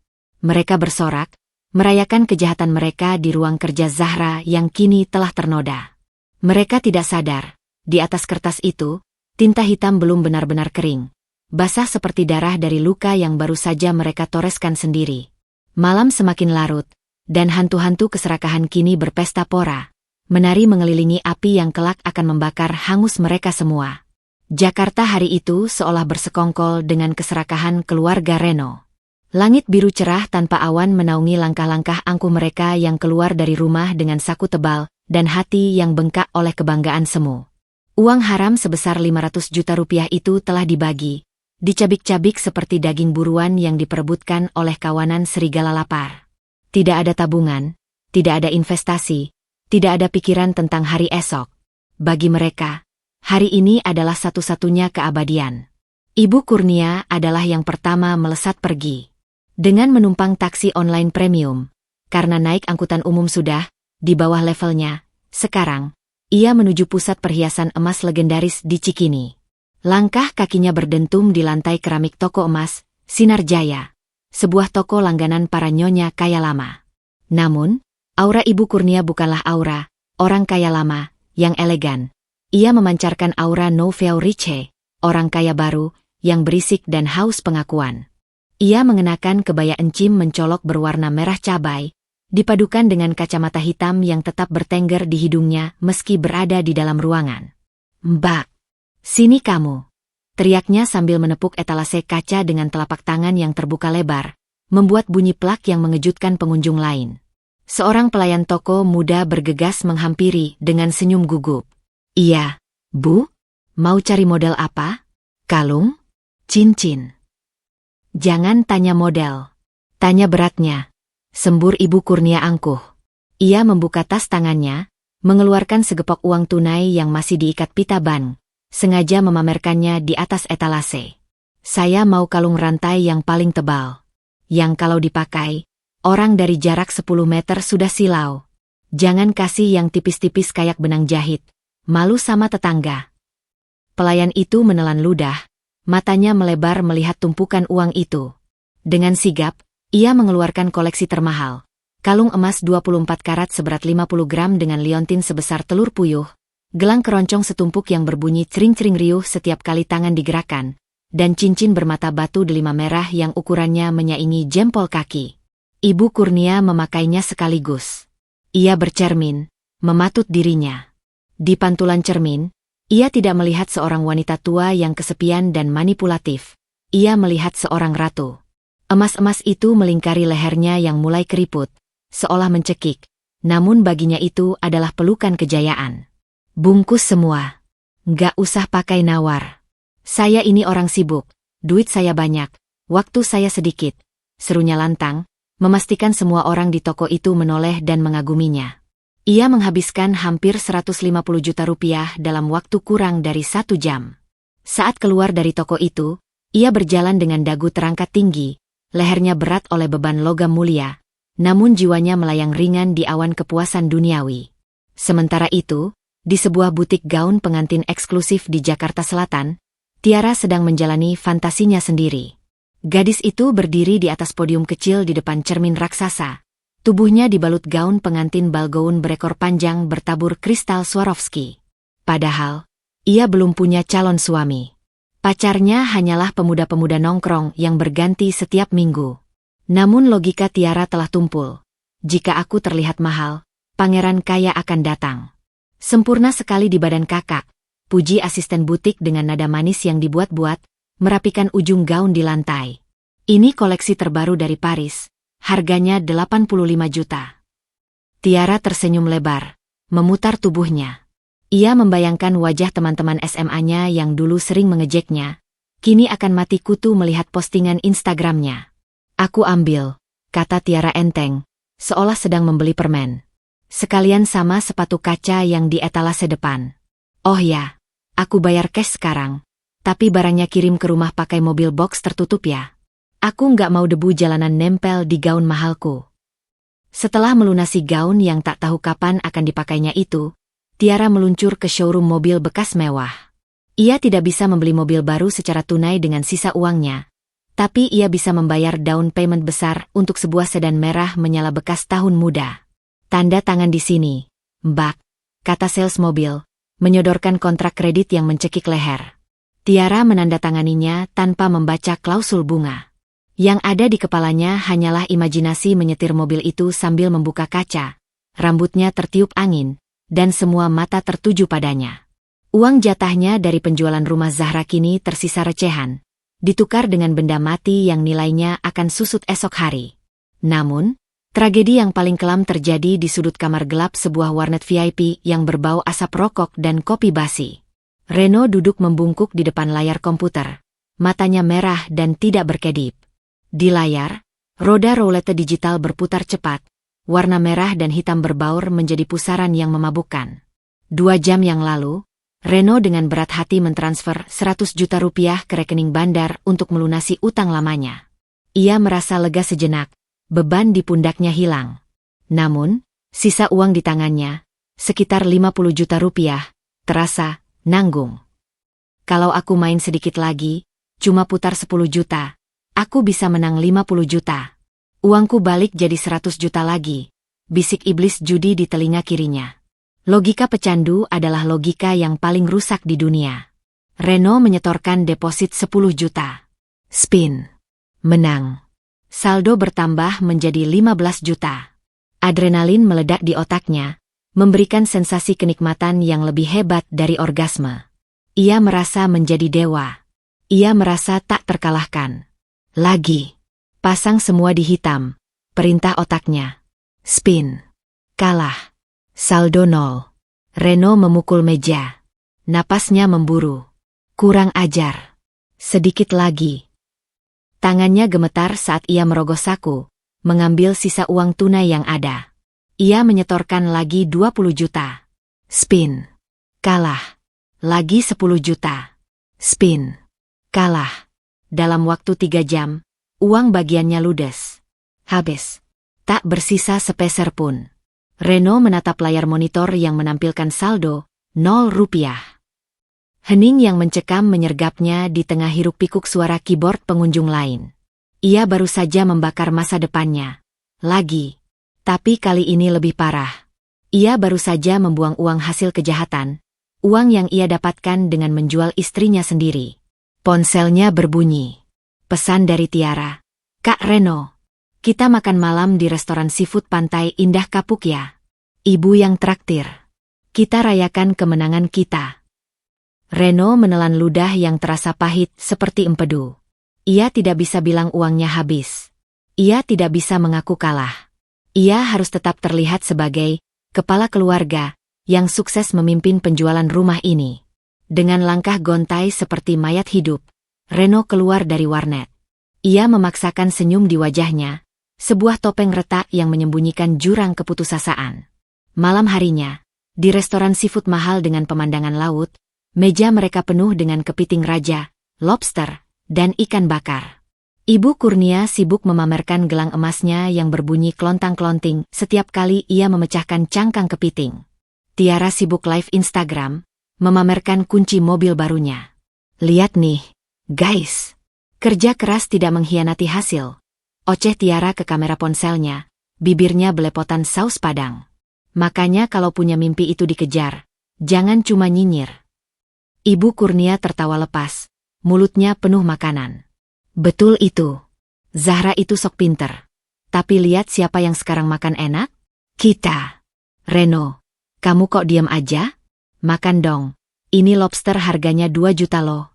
Mereka bersorak, merayakan kejahatan mereka di ruang kerja Zahra yang kini telah ternoda. Mereka tidak sadar, di atas kertas itu, tinta hitam belum benar-benar kering. Basah seperti darah dari luka yang baru saja mereka toreskan sendiri. Malam semakin larut, dan hantu-hantu keserakahan kini berpesta pora, menari mengelilingi api yang kelak akan membakar hangus mereka semua. Jakarta hari itu seolah bersekongkol dengan keserakahan keluarga Reno. Langit biru cerah tanpa awan menaungi langkah-langkah angkuh mereka yang keluar dari rumah dengan saku tebal dan hati yang bengkak oleh kebanggaan semu. Uang haram sebesar 500 juta rupiah itu telah dibagi, dicabik-cabik seperti daging buruan yang diperebutkan oleh kawanan serigala lapar. Tidak ada tabungan, tidak ada investasi, tidak ada pikiran tentang hari esok. Bagi mereka, hari ini adalah satu-satunya keabadian. Ibu Kurnia adalah yang pertama melesat pergi. Dengan menumpang taksi online premium, karena naik angkutan umum sudah, di bawah levelnya, sekarang, ia menuju pusat perhiasan emas legendaris di Cikini. Langkah kakinya berdentum di lantai keramik toko emas, Sinar Jaya, sebuah toko langganan para nyonya kaya lama. Namun, aura Ibu Kurnia bukanlah aura orang kaya lama, yang elegan. Ia memancarkan aura nouveau riche, orang kaya baru, yang berisik dan haus pengakuan. Ia mengenakan kebaya encim mencolok berwarna merah cabai, dipadukan dengan kacamata hitam yang tetap bertengger di hidungnya meski berada di dalam ruangan. Mbak, sini kamu, teriaknya sambil menepuk etalase kaca dengan telapak tangan yang terbuka lebar, membuat bunyi plak yang mengejutkan pengunjung lain. Seorang pelayan toko muda bergegas menghampiri dengan senyum gugup. Iya, Bu, mau cari model apa? Kalung? Cincin? Jangan tanya model, tanya beratnya. Sembur Ibu Kurnia angkuh. Ia membuka tas tangannya, mengeluarkan segepok uang tunai yang masih diikat pita ban, sengaja memamerkannya di atas etalase. Saya mau kalung rantai yang paling tebal, yang kalau dipakai, orang dari jarak 10 meter sudah silau. Jangan kasih yang tipis-tipis kayak benang jahit, malu sama tetangga. Pelayan itu menelan ludah, matanya melebar melihat tumpukan uang itu. Dengan sigap, ia mengeluarkan koleksi termahal. Kalung emas 24 karat seberat 50 gram dengan liontin sebesar telur puyuh, gelang keroncong setumpuk yang berbunyi cering-cering riuh setiap kali tangan digerakkan, dan cincin bermata batu delima merah yang ukurannya menyaingi jempol kaki. Ibu Kurnia memakainya sekaligus. Ia bercermin, mematut dirinya. Di pantulan cermin, ia tidak melihat seorang wanita tua yang kesepian dan manipulatif. Ia melihat seorang ratu. Emas-emas itu melingkari lehernya yang mulai keriput, seolah mencekik. Namun baginya itu adalah pelukan kejayaan. Bungkus semua. Nggak usah pakai nawar. Saya ini orang sibuk, duit saya banyak, waktu saya sedikit, serunya lantang, memastikan semua orang di toko itu menoleh dan mengaguminya. Ia menghabiskan hampir 150 juta rupiah dalam waktu kurang dari 1 jam. Saat keluar dari toko itu, ia berjalan dengan dagu terangkat tinggi, lehernya berat oleh beban logam mulia, namun jiwanya melayang ringan di awan kepuasan duniawi. Sementara itu, di sebuah butik gaun pengantin eksklusif di Jakarta Selatan, Tiara sedang menjalani fantasinya sendiri. Gadis itu berdiri di atas podium kecil di depan cermin raksasa. Tubuhnya dibalut gaun pengantin bal gaun berekor panjang bertabur kristal Swarovski. Padahal, ia belum punya calon suami. Pacarnya hanyalah pemuda-pemuda nongkrong yang berganti setiap minggu. Namun logika Tiara telah tumpul. Jika aku terlihat mahal, pangeran kaya akan datang. Sempurna sekali di badan kakak, puji asisten butik dengan nada manis yang dibuat-buat, merapikan ujung gaun di lantai. Ini koleksi terbaru dari Paris. Harganya 85 juta. Tiara tersenyum lebar, memutar tubuhnya. Ia membayangkan wajah teman-teman SMA-nya yang dulu sering mengejeknya, kini akan mati kutu melihat postingan Instagramnya. Aku ambil, kata Tiara enteng, seolah sedang membeli permen. Sekalian sama sepatu kaca yang di etalase depan. Oh ya, aku bayar cash sekarang, tapi barangnya kirim ke rumah pakai mobil box tertutup ya. Aku nggak mau debu jalanan nempel di gaun mahalku. Setelah melunasi gaun yang tak tahu kapan akan dipakainya itu, Tiara meluncur ke showroom mobil bekas mewah. Ia tidak bisa membeli mobil baru secara tunai dengan sisa uangnya, tapi ia bisa membayar down payment besar untuk sebuah sedan merah menyala bekas tahun muda. Tanda tangan di sini, Mbak, kata sales mobil, menyodorkan kontrak kredit yang mencekik leher. Tiara menandatanganinya tanpa membaca klausul bunga. Yang ada di kepalanya hanyalah imajinasi menyetir mobil itu sambil membuka kaca. Rambutnya tertiup angin, dan semua mata tertuju padanya. Uang jatahnya dari penjualan rumah Zahra kini tersisa recehan, ditukar dengan benda mati yang nilainya akan susut esok hari. Namun, tragedi yang paling kelam terjadi di sudut kamar gelap sebuah warnet VIP yang berbau asap rokok dan kopi basi. Reno duduk membungkuk di depan layar komputer, matanya merah dan tidak berkedip. Di layar, roda roulette digital berputar cepat, warna merah dan hitam berbaur menjadi pusaran yang memabukkan. 2 jam yang lalu, Reno dengan berat hati mentransfer 100 juta rupiah ke rekening bandar untuk melunasi utang lamanya. Ia merasa lega sejenak, beban di pundaknya hilang. Namun, sisa uang di tangannya, sekitar 50 juta rupiah, terasa nanggung. Kalau aku main sedikit lagi, cuma putar 10 juta. Aku bisa menang 50 juta. Uangku balik jadi 100 juta lagi, bisik iblis judi di telinga kirinya. Logika pecandu adalah logika yang paling rusak di dunia. Reno menyetorkan deposit 10 juta. Spin. Menang. Saldo bertambah menjadi 15 juta. Adrenalin meledak di otaknya, memberikan sensasi kenikmatan yang lebih hebat dari orgasme. Ia merasa menjadi dewa. Ia merasa tak terkalahkan. Lagi. Pasang semua di hitam. Perintah otaknya. Spin. Kalah. Saldo 0. Reno memukul meja. Napasnya memburu. Kurang ajar. Sedikit lagi. Tangannya gemetar saat ia merogoh saku, mengambil sisa uang tunai yang ada. Ia menyetorkan lagi 20 juta. Spin. Kalah. Lagi 10 juta. Spin. Kalah. Dalam waktu 3 jam, uang bagiannya ludes. Habis. Tak bersisa sepeser pun. Reno menatap layar monitor yang menampilkan saldo, 0 rupiah. Hening yang mencekam menyergapnya di tengah hiruk-pikuk suara keyboard pengunjung lain. Ia baru saja membakar masa depannya. Lagi. Tapi kali ini lebih parah. Ia baru saja membuang uang hasil kejahatan, uang yang ia dapatkan dengan menjual istrinya sendiri. Ponselnya berbunyi. Pesan dari Tiara. Kak Reno, kita makan malam di restoran seafood Pantai Indah Kapuk ya. Ibu yang traktir. Kita rayakan kemenangan kita. Reno menelan ludah yang terasa pahit seperti empedu. Ia tidak bisa bilang uangnya habis. Ia tidak bisa mengaku kalah. Ia harus tetap terlihat sebagai kepala keluarga yang sukses memimpin penjualan rumah ini. Dengan langkah gontai seperti mayat hidup, Reno keluar dari warnet. Ia memaksakan senyum di wajahnya, sebuah topeng retak yang menyembunyikan jurang keputusasaan. Malam harinya, di restoran seafood mahal dengan pemandangan laut, meja mereka penuh dengan kepiting raja, lobster, dan ikan bakar. Ibu Kurnia sibuk memamerkan gelang emasnya yang berbunyi klontang-klonting setiap kali ia memecahkan cangkang kepiting. Tiara sibuk live Instagram, memamerkan kunci mobil barunya. Lihat nih, guys. Kerja keras tidak mengkhianati hasil. Oceh Tiara ke kamera ponselnya, bibirnya belepotan saus padang. Makanya kalau punya mimpi itu dikejar, jangan cuma nyinyir. Ibu Kurnia tertawa lepas, mulutnya penuh makanan. Betul itu. Zahra itu sok pinter. Tapi lihat siapa yang sekarang makan enak? Kita. Reno, kamu kok diam aja? Makan dong. Ini lobster harganya 2 juta loh.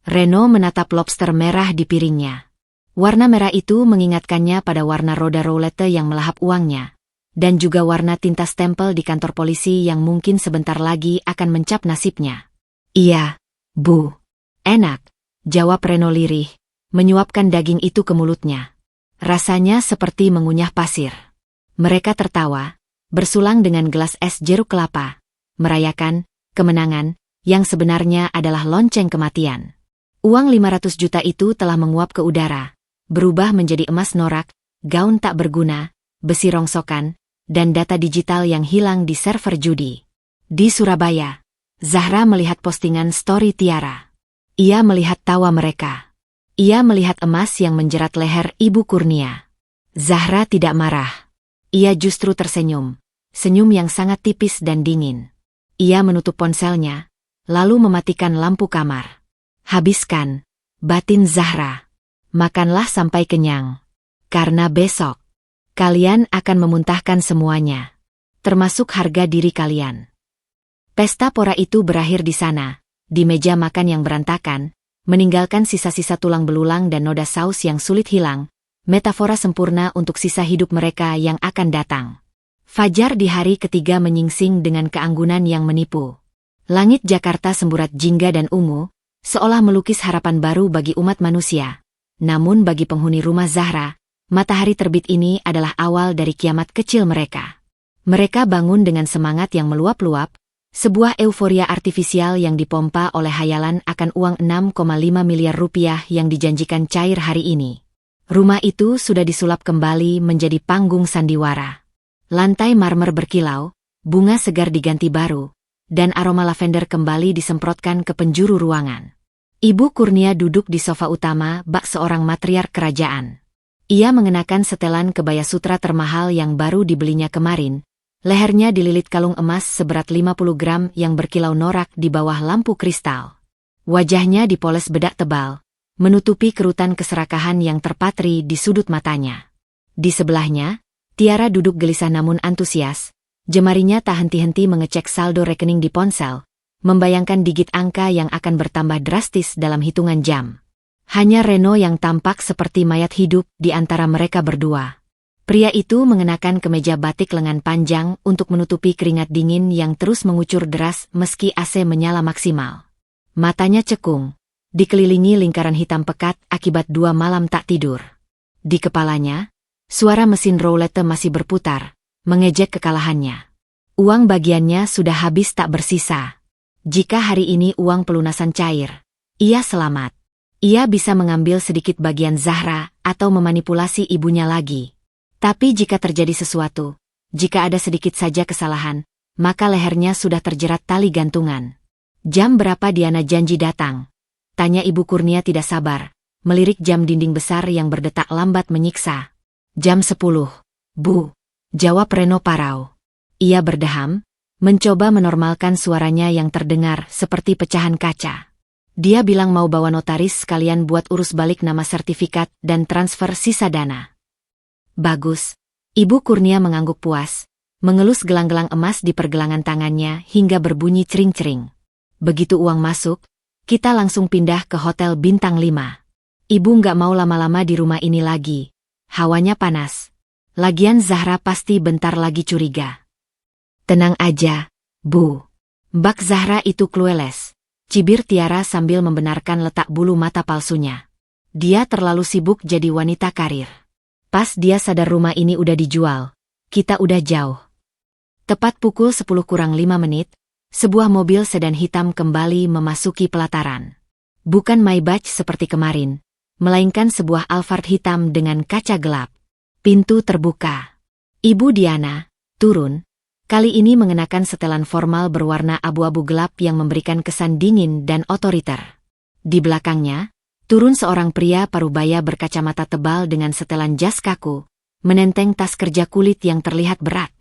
Reno menatap lobster merah di piringnya. Warna merah itu mengingatkannya pada warna roda roulette yang melahap uangnya. Dan juga warna tinta stempel di kantor polisi yang mungkin sebentar lagi akan mencap nasibnya. Iya, Bu. Enak, jawab Reno lirih, menyuapkan daging itu ke mulutnya. Rasanya seperti mengunyah pasir. Mereka tertawa, bersulang dengan gelas es jeruk kelapa, merayakan kemenangan yang sebenarnya adalah lonceng kematian. Uang 500 juta itu telah menguap ke udara, berubah menjadi emas norak, gaun tak berguna, besi rongsokan, dan data digital yang hilang di server judi. Di Surabaya, Zahra melihat postingan story Tiara. Ia melihat tawa mereka. Ia melihat emas yang menjerat leher Ibu Kurnia. Zahra tidak marah. Ia justru tersenyum. Senyum yang sangat tipis dan dingin. Ia menutup ponselnya, lalu mematikan lampu kamar. Habiskan, batin Zahra. Makanlah sampai kenyang. Karena besok, kalian akan memuntahkan semuanya. Termasuk harga diri kalian. Pesta pora itu berakhir di sana, di meja makan yang berantakan, meninggalkan sisa-sisa tulang belulang dan noda saus yang sulit hilang, metafora sempurna untuk sisa hidup mereka yang akan datang. Fajar di hari ketiga menyingsing dengan keanggunan yang menipu. Langit Jakarta semburat jingga dan ungu, seolah melukis harapan baru bagi umat manusia. Namun bagi penghuni rumah Zahra, matahari terbit ini adalah awal dari kiamat kecil mereka. Mereka bangun dengan semangat yang meluap-luap, sebuah euforia artifisial yang dipompa oleh hayalan akan uang 6,5 miliar rupiah yang dijanjikan cair hari ini. Rumah itu sudah disulap kembali menjadi panggung sandiwara. Lantai marmer berkilau, bunga segar diganti baru, dan aroma lavender kembali disemprotkan ke penjuru ruangan. Ibu Kurnia duduk di sofa utama bak seorang matriark kerajaan. Ia mengenakan setelan kebaya sutra termahal yang baru dibelinya kemarin. Lehernya dililit kalung emas seberat 50 gram yang berkilau norak di bawah lampu kristal. Wajahnya dipoles bedak tebal, menutupi kerutan keserakahan yang terpatri di sudut matanya. Di sebelahnya, Tiara duduk gelisah namun antusias. Jemarinya tak henti-henti mengecek saldo rekening di ponsel, membayangkan digit angka yang akan bertambah drastis dalam hitungan jam. Hanya Reno yang tampak seperti mayat hidup di antara mereka berdua. Pria itu mengenakan kemeja batik lengan panjang untuk menutupi keringat dingin yang terus mengucur deras meski AC menyala maksimal. Matanya cekung, dikelilingi lingkaran hitam pekat akibat 2 malam tak tidur. Di kepalanya, suara mesin roulette masih berputar, mengejek kekalahannya. Uang bagiannya sudah habis tak bersisa. Jika hari ini uang pelunasan cair, ia selamat. Ia bisa mengambil sedikit bagian Zahra atau memanipulasi ibunya lagi. Tapi jika terjadi sesuatu, jika ada sedikit saja kesalahan, maka lehernya sudah terjerat tali gantungan. Jam berapa Diana janji datang? Tanya Ibu Kurnia tidak sabar, melirik jam dinding besar yang berdetak lambat menyiksa. Jam 10, Bu, jawab Reno parau. Ia berdeham, mencoba menormalkan suaranya yang terdengar seperti pecahan kaca. Dia bilang mau bawa notaris sekalian buat urus balik nama sertifikat dan transfer sisa dana. Bagus. Ibu Kurnia mengangguk puas. mengelus gelang-gelang emas di pergelangan tangannya hingga berbunyi cering-cering. Begitu uang masuk, kita langsung pindah ke hotel bintang 5. Ibu nggak mau lama-lama di rumah ini lagi. Hawanya panas. Lagian Zahra pasti bentar lagi curiga. Tenang aja, Bu. Mbak Zahra itu clueless. Cibir Tiara sambil membenarkan letak bulu mata palsunya. Dia terlalu sibuk jadi wanita karir. Pas dia sadar rumah ini udah dijual, kita udah jauh. Tepat pukul 10 kurang 5 menit, sebuah mobil sedan hitam kembali memasuki pelataran. Bukan Maybach seperti kemarin, melainkan sebuah Alphard hitam dengan kaca gelap. Pintu terbuka. Ibu Diana turun, kali ini mengenakan setelan formal berwarna abu-abu gelap yang memberikan kesan dingin dan otoriter. Di belakangnya, turun seorang pria parubaya berkacamata tebal dengan setelan jas kaku, menenteng tas kerja kulit yang terlihat berat.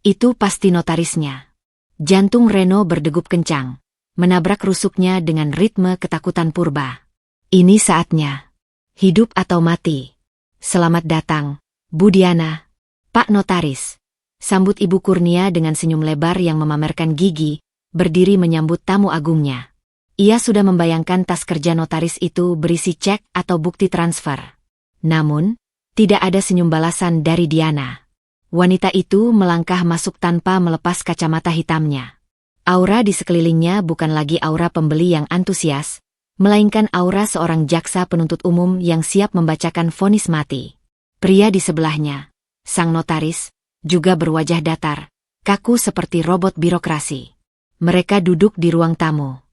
Itu pasti notarisnya. Jantung Reno berdegup kencang, menabrak rusuknya dengan ritme ketakutan purba. Ini saatnya. Hidup atau mati. Selamat datang, Bu Diana. Pak Notaris. Sambut Ibu Kurnia dengan senyum lebar yang memamerkan gigi, berdiri menyambut tamu agungnya. Ia sudah membayangkan tas kerja notaris itu berisi cek atau bukti transfer. Namun, tidak ada senyum balasan dari Diana. Wanita itu melangkah masuk tanpa melepas kacamata hitamnya. Aura di sekelilingnya bukan lagi aura pembeli yang antusias, melainkan aura seorang jaksa penuntut umum yang siap membacakan vonis mati. Pria di sebelahnya, sang notaris, juga berwajah datar, kaku seperti robot birokrasi. Mereka duduk di ruang tamu.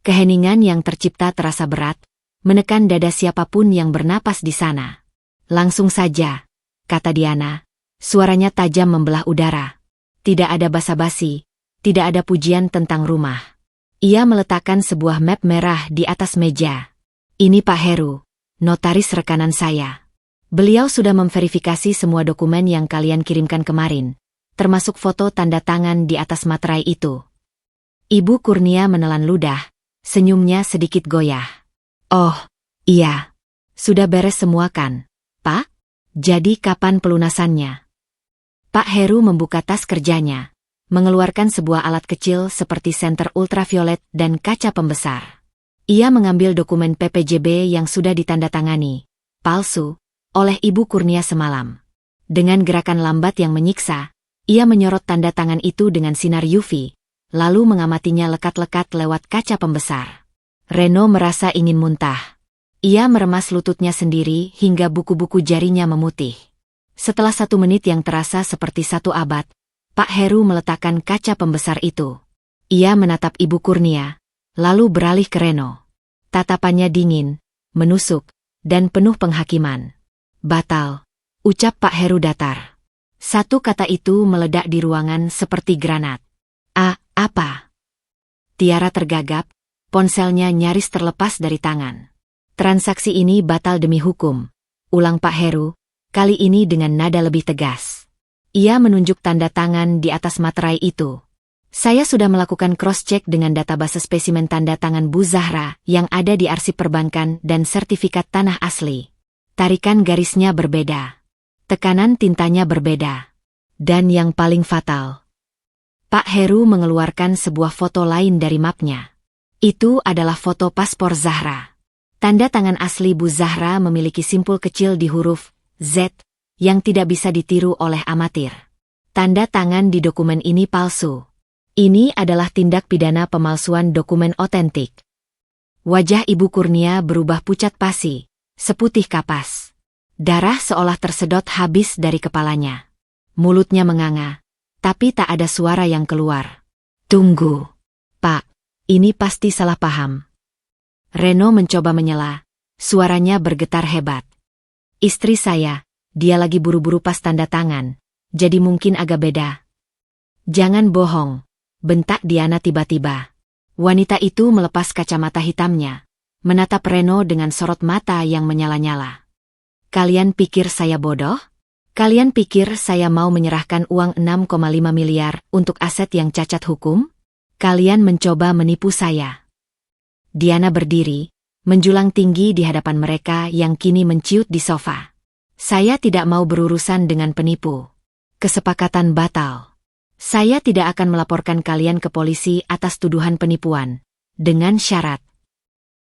Keheningan yang tercipta terasa berat, menekan dada siapapun yang bernapas di sana. Langsung saja, kata Diana, suaranya tajam membelah udara. Tidak ada basa-basi, tidak ada pujian tentang rumah. Ia meletakkan sebuah map merah di atas meja. Ini Pak Heru, notaris rekanan saya. Beliau sudah memverifikasi semua dokumen yang kalian kirimkan kemarin, termasuk foto tanda tangan di atas materai itu. Ibu Kurnia menelan ludah. Senyumnya sedikit goyah. Oh, iya. Sudah beres semua kan, Pak? Jadi kapan pelunasannya? Pak Heru membuka tas kerjanya, mengeluarkan sebuah alat kecil seperti senter ultraviolet dan kaca pembesar. Ia mengambil dokumen PPJB yang sudah ditandatangani, palsu, oleh Ibu Kurnia semalam. Dengan gerakan lambat yang menyiksa, ia menyorot tanda tangan itu dengan sinar UV. Lalu mengamatinya lekat-lekat lewat kaca pembesar. Reno merasa ingin muntah. Ia meremas lututnya sendiri hingga buku-buku jarinya memutih. Setelah 1 menit yang terasa seperti 1 abad, Pak Heru meletakkan kaca pembesar itu. Ia menatap Ibu Kurnia, lalu beralih ke Reno. Tatapannya dingin, menusuk, dan penuh penghakiman. Batal, ucap Pak Heru datar. Satu kata itu meledak di ruangan seperti granat. Apa? Tiara tergagap, ponselnya nyaris terlepas dari tangan. Transaksi ini batal demi hukum, ulang Pak Heru, kali ini dengan nada lebih tegas. Ia menunjuk tanda tangan di atas materai itu. Saya sudah melakukan cross-check dengan database spesimen tanda tangan Bu Zahra yang ada di arsip perbankan dan sertifikat tanah asli. Tarikan garisnya berbeda. Tekanan tintanya berbeda. Dan yang paling fatal, Pak Heru mengeluarkan sebuah foto lain dari mapnya. Itu adalah foto paspor Zahra. Tanda tangan asli Bu Zahra memiliki simpul kecil di huruf Z, yang tidak bisa ditiru oleh amatir. Tanda tangan di dokumen ini palsu. Ini adalah tindak pidana pemalsuan dokumen otentik. Wajah Ibu Kurnia berubah pucat pasi, seputih kapas. Darah seolah tersedot habis dari kepalanya. Mulutnya menganga. Tapi tak ada suara yang keluar. Tunggu, Pak, ini pasti salah paham. Reno mencoba menyela, suaranya bergetar hebat. Istri saya, dia lagi buru-buru pas tanda tangan, jadi mungkin agak beda. Jangan bohong, bentak Diana tiba-tiba. Wanita itu melepas kacamata hitamnya, menatap Reno dengan sorot mata yang menyala-nyala. Kalian pikir saya bodoh? Kalian pikir saya mau menyerahkan uang 6,5 miliar untuk aset yang cacat hukum? Kalian mencoba menipu saya. Diana berdiri, menjulang tinggi di hadapan mereka yang kini menciut di sofa. Saya tidak mau berurusan dengan penipu. Kesepakatan batal. Saya tidak akan melaporkan kalian ke polisi atas tuduhan penipuan. Dengan syarat.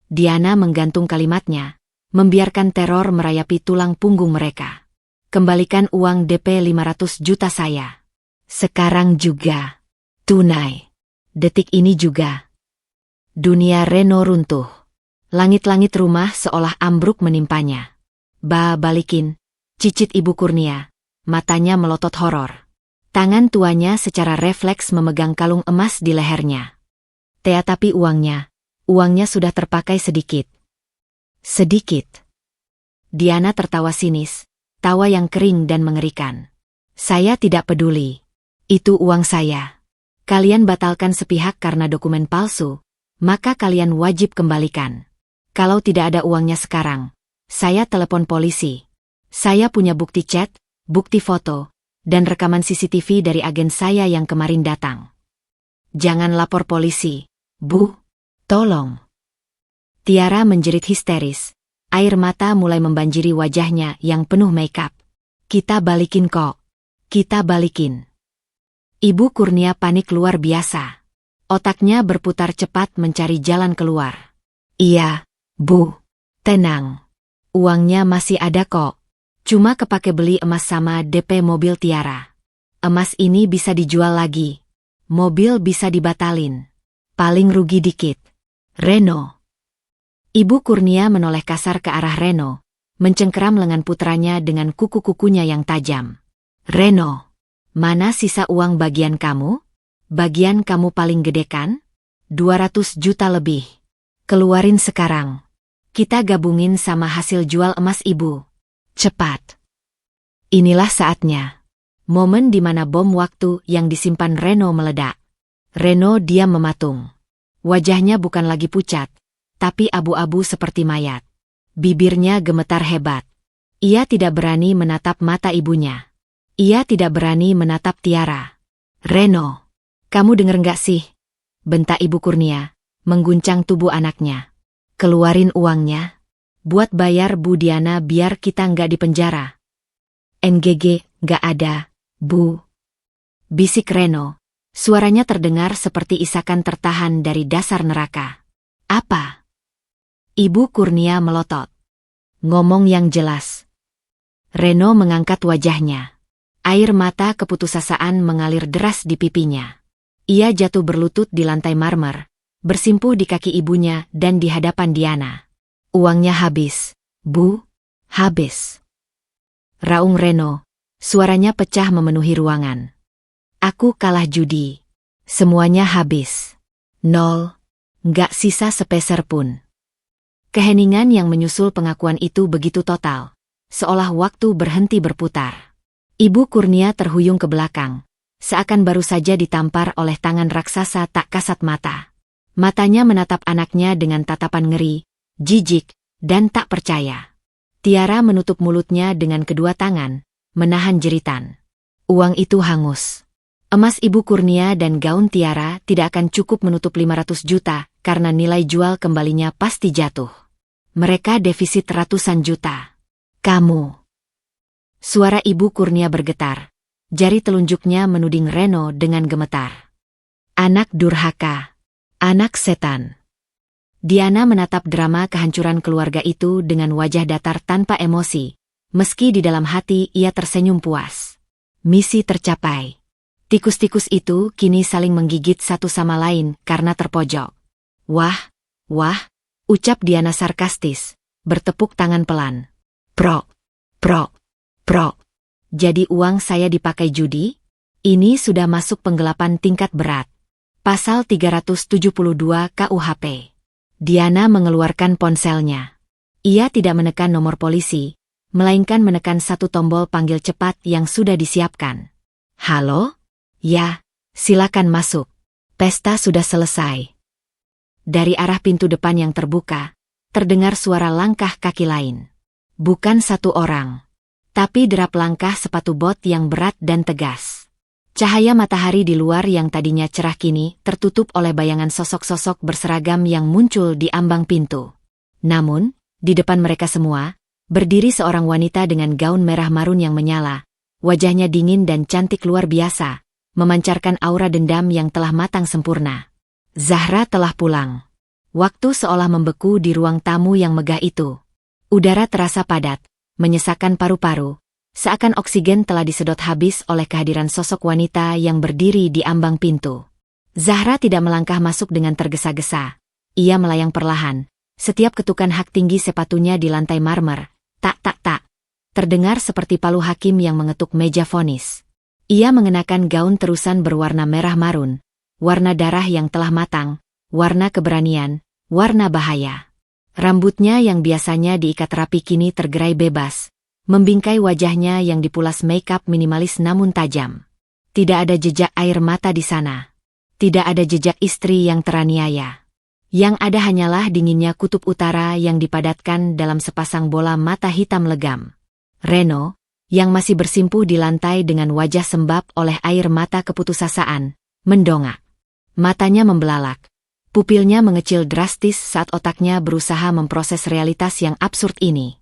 Diana menggantung kalimatnya, membiarkan teror merayapi tulang punggung mereka. Kembalikan uang DP 500 juta saya. Sekarang juga. Tunai. Detik ini juga. Dunia Reno runtuh. Langit-langit rumah seolah ambruk menimpanya. Balikin. Cicit Ibu Kurnia. Matanya melotot horor. Tangan tuanya secara refleks memegang kalung emas di lehernya. Tapi uangnya sudah terpakai sedikit. Sedikit. Diana tertawa sinis, tawa yang kering dan mengerikan. Saya tidak peduli. Itu uang saya. Kalian batalkan sepihak karena dokumen palsu, maka kalian wajib kembalikan. Kalau tidak ada uangnya sekarang, saya telepon polisi. Saya punya bukti chat, bukti foto, dan rekaman CCTV dari agen saya yang kemarin datang. Jangan lapor polisi, Bu. Tolong. Tiara menjerit histeris. Air mata mulai membanjiri wajahnya yang penuh makeup. Kita balikin kok. Kita balikin. Ibu Kurnia panik luar biasa. Otaknya berputar cepat mencari jalan keluar. Iya, Bu. Tenang. Uangnya masih ada kok. Cuma kepake beli emas sama DP mobil Tiara. Emas ini bisa dijual lagi. Mobil bisa dibatalin. Paling rugi dikit. Reno. Ibu Kurnia menoleh kasar ke arah Reno, mencengkeram lengan putranya dengan kuku-kukunya yang tajam. Reno, mana sisa uang bagian kamu? Bagian kamu paling gede kan? 200 juta lebih. Keluarin sekarang. Kita gabungin sama hasil jual emas ibu. Cepat. Inilah saatnya. Momen di mana bom waktu yang disimpan Reno meledak. Reno diam mematung. Wajahnya bukan lagi pucat, tapi abu-abu seperti mayat. Bibirnya gemetar hebat. Ia tidak berani menatap mata ibunya. Ia tidak berani menatap Tiara. Reno, kamu denger nggak sih? Bentak Ibu Kurnia, mengguncang tubuh anaknya. Keluarin uangnya. Buat bayar Bu Diana biar kita nggak dipenjara. NGG, nggak ada, Bu. Bisik Reno. Suaranya terdengar seperti isakan tertahan dari dasar neraka. Apa? Ibu Kurnia melotot. Ngomong yang jelas. Reno mengangkat wajahnya. Air mata keputusasaan mengalir deras di pipinya. Ia jatuh berlutut di lantai marmer, bersimpuh di kaki ibunya dan di hadapan Diana. Uangnya habis, Bu. Habis. Raung Reno. Suaranya pecah memenuhi ruangan. Aku kalah judi. Semuanya habis. 0. Nggak sisa sepeser pun. Keheningan yang menyusul pengakuan itu begitu total. Seolah waktu berhenti berputar. Ibu Kurnia terhuyung ke belakang. Seakan baru saja ditampar oleh tangan raksasa tak kasat mata. Matanya menatap anaknya dengan tatapan ngeri, jijik, dan tak percaya. Tiara menutup mulutnya dengan kedua tangan, menahan jeritan. Uang itu hangus. Emas Ibu Kurnia dan gaun Tiara tidak akan cukup menutup 500 juta karena nilai jual kembalinya pasti jatuh. Mereka defisit ratusan juta. Kamu. Suara Ibu Kurnia bergetar. Jari telunjuknya menuding Reno dengan gemetar. Anak durhaka. Anak setan. Diana menatap drama kehancuran keluarga itu dengan wajah datar tanpa emosi. Meski di dalam hati ia tersenyum puas. Misi tercapai. Tikus-tikus itu kini saling menggigit satu sama lain karena terpojok. Wah, ucap Diana sarkastis, bertepuk tangan pelan. Prok. Jadi uang saya dipakai judi? Ini sudah masuk penggelapan tingkat berat. Pasal 372 KUHP. Diana mengeluarkan ponselnya. Ia tidak menekan nomor polisi, melainkan menekan satu tombol panggil cepat yang sudah disiapkan. Halo? Ya, silakan masuk. Pesta sudah selesai. Dari arah pintu depan yang terbuka, terdengar suara langkah kaki lain. Bukan satu orang, tapi derap langkah sepatu bot yang berat dan tegas. Cahaya matahari di luar yang tadinya cerah kini tertutup oleh bayangan sosok-sosok berseragam yang muncul di ambang pintu. Namun, di depan mereka semua, berdiri seorang wanita dengan gaun merah marun yang menyala. Wajahnya dingin dan cantik luar biasa. memancarkan aura dendam yang telah matang sempurna. Zahra telah pulang. Waktu seolah membeku di ruang tamu yang megah itu. Udara terasa padat, menyesakkan paru-paru, seakan oksigen telah disedot habis oleh kehadiran sosok wanita yang berdiri di ambang pintu. Zahra tidak melangkah masuk dengan tergesa-gesa. Ia melayang perlahan. Setiap ketukan hak tinggi sepatunya di lantai marmer, tak, terdengar seperti palu hakim yang mengetuk meja vonis. Ia mengenakan gaun terusan berwarna merah marun, warna darah yang telah matang, warna keberanian, warna bahaya. Rambutnya yang biasanya diikat rapi kini tergerai bebas, membingkai wajahnya yang dipulas make-up minimalis namun tajam. Tidak ada jejak air mata di sana. Tidak ada jejak istri yang teraniaya. Yang ada hanyalah dinginnya kutub utara yang dipadatkan dalam sepasang bola mata hitam legam. Reno, yang masih bersimpuh di lantai dengan wajah sembab oleh air mata keputusasaan, mendongak. Matanya membelalak. Pupilnya mengecil drastis saat otaknya berusaha memproses realitas yang absurd ini.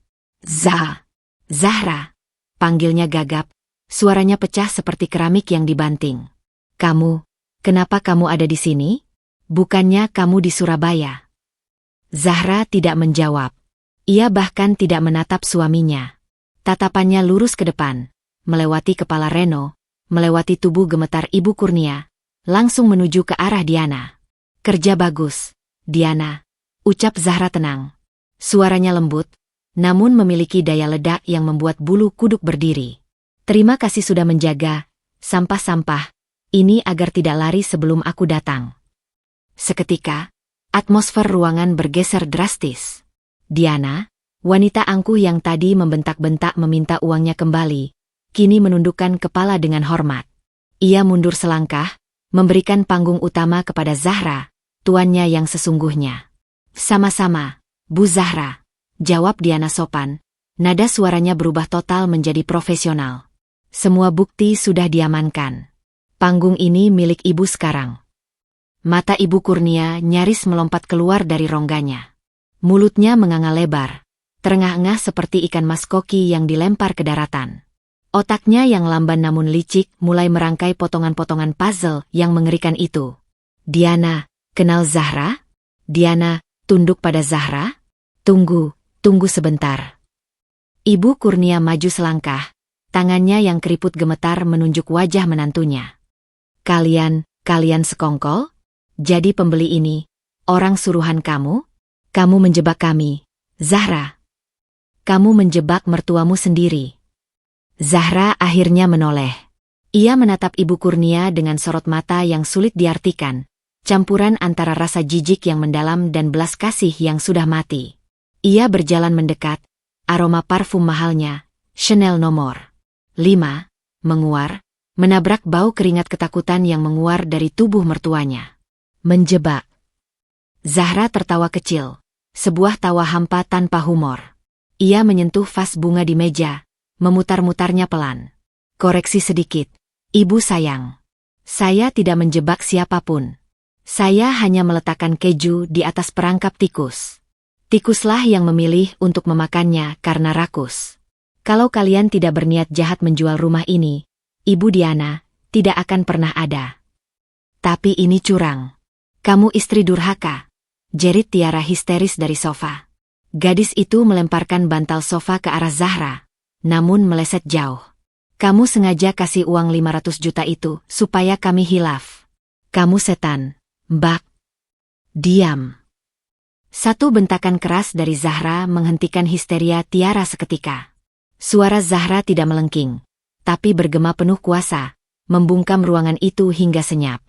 Zahra, panggilnya gagap, suaranya pecah seperti keramik yang dibanting. Kenapa kamu ada di sini? Bukannya kamu di Surabaya? Zahra tidak menjawab. Ia bahkan tidak menatap suaminya. Tatapannya lurus ke depan, melewati kepala Reno, melewati tubuh gemetar Ibu Kurnia, langsung menuju ke arah Diana. Kerja bagus, Diana, ucap Zahra tenang. Suaranya lembut, namun memiliki daya ledak yang membuat bulu kuduk berdiri. Terima kasih sudah menjaga sampah-sampah ini agar tidak lari sebelum aku datang. Seketika, atmosfer ruangan bergeser drastis. Diana, wanita angkuh yang tadi membentak-bentak meminta uangnya kembali, kini menundukkan kepala dengan hormat. Ia mundur selangkah, memberikan panggung utama kepada Zahra, tuannya yang sesungguhnya. Sama-sama, Bu Zahra, jawab Diana sopan, nada suaranya berubah total menjadi profesional. Semua bukti sudah diamankan. Panggung ini milik ibu sekarang. Mata Ibu Kurnia nyaris melompat keluar dari rongganya. Mulutnya menganga lebar, terengah-engah seperti ikan mas koki yang dilempar ke daratan. Otaknya yang lamban namun licik mulai merangkai potongan-potongan puzzle yang mengerikan itu. Diana, kenal Zahra? Diana, tunduk pada Zahra? Tunggu sebentar. Ibu Kurnia maju selangkah, tangannya yang keriput gemetar menunjuk wajah menantunya. Kalian sekongkol? Jadi pembeli ini, orang suruhan kamu? Kamu menjebak kami, Zahra. Kamu menjebak mertuamu sendiri. Zahra akhirnya menoleh. Ia menatap Ibu Kurnia dengan sorot mata yang sulit diartikan, campuran antara rasa jijik yang mendalam dan belas kasih yang sudah mati. Ia berjalan mendekat, aroma parfum mahalnya, Chanel nomor 5, menguar, menabrak bau keringat ketakutan yang menguar dari tubuh mertuanya. Menjebak. Zahra tertawa kecil, sebuah tawa hampa tanpa humor. Ia menyentuh vas bunga di meja, memutar-mutarnya pelan. Koreksi sedikit, Ibu sayang. Saya tidak menjebak siapapun. Saya hanya meletakkan keju di atas perangkap tikus. Tikuslah yang memilih untuk memakannya karena rakus. Kalau kalian tidak berniat jahat menjual rumah ini, Ibu Diana, tidak akan pernah ada. Tapi ini curang. Kamu istri durhaka, jerit Tiara histeris dari sofa. Gadis itu melemparkan bantal sofa ke arah Zahra, namun meleset jauh. Kamu sengaja kasih uang 500 juta itu supaya kami hilaf. Kamu setan, Mbak. Diam. Satu bentakan keras dari Zahra menghentikan histeria Tiara seketika. Suara Zahra tidak melengking, tapi bergema penuh kuasa, membungkam ruangan itu hingga senyap.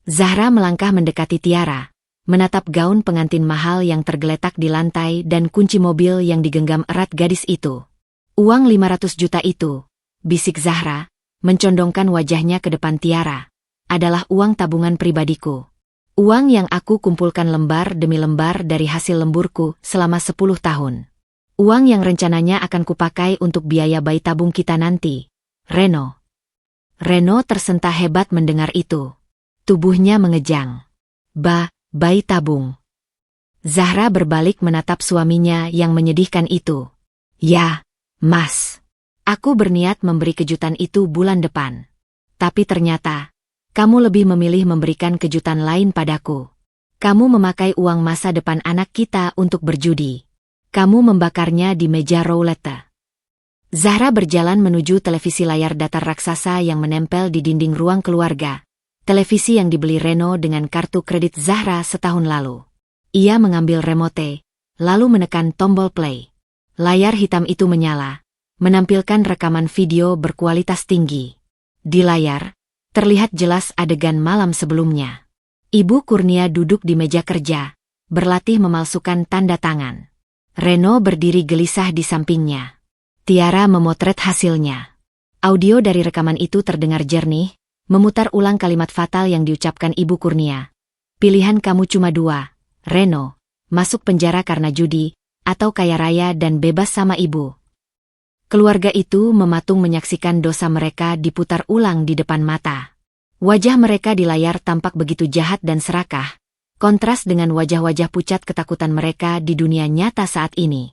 Zahra melangkah mendekati Tiara, menatap gaun pengantin mahal yang tergeletak di lantai dan kunci mobil yang digenggam erat gadis itu. Uang 500 juta itu, bisik Zahra, mencondongkan wajahnya ke depan Tiara, adalah uang tabungan pribadiku. Uang yang aku kumpulkan lembar demi lembar dari hasil lemburku selama 10 tahun. Uang yang rencananya akan kupakai untuk biaya bayi tabung kita nanti. Reno. Reno tersentak hebat mendengar itu. Tubuhnya mengejang. Bayi tabung. Zahra berbalik menatap suaminya yang menyedihkan itu. Ya, Mas. Aku berniat memberi kejutan itu bulan depan. Tapi ternyata, Kamu lebih memilih memberikan kejutan lain padaku. Kamu memakai uang masa depan anak kita untuk berjudi. Kamu membakarnya di meja roulette. Zahra berjalan menuju televisi layar datar raksasa yang menempel di dinding ruang keluarga. Televisi yang dibeli Reno dengan kartu kredit Zahra setahun lalu. Ia mengambil remote, lalu menekan tombol play. Layar hitam itu menyala, menampilkan rekaman video berkualitas tinggi. Di layar, terlihat jelas adegan malam sebelumnya. Ibu Kurnia duduk di meja kerja, berlatih memalsukan tanda tangan. Reno berdiri gelisah di sampingnya. Tiara memotret hasilnya. Audio dari rekaman itu terdengar jernih, memutar ulang kalimat fatal yang diucapkan Ibu Kurnia. Pilihan kamu cuma dua, Reno, masuk penjara karena judi, atau kaya raya dan bebas sama ibu. Keluarga itu mematung menyaksikan dosa mereka diputar ulang di depan mata. Wajah mereka di layar tampak begitu jahat dan serakah, kontras dengan wajah-wajah pucat ketakutan mereka di dunia nyata saat ini.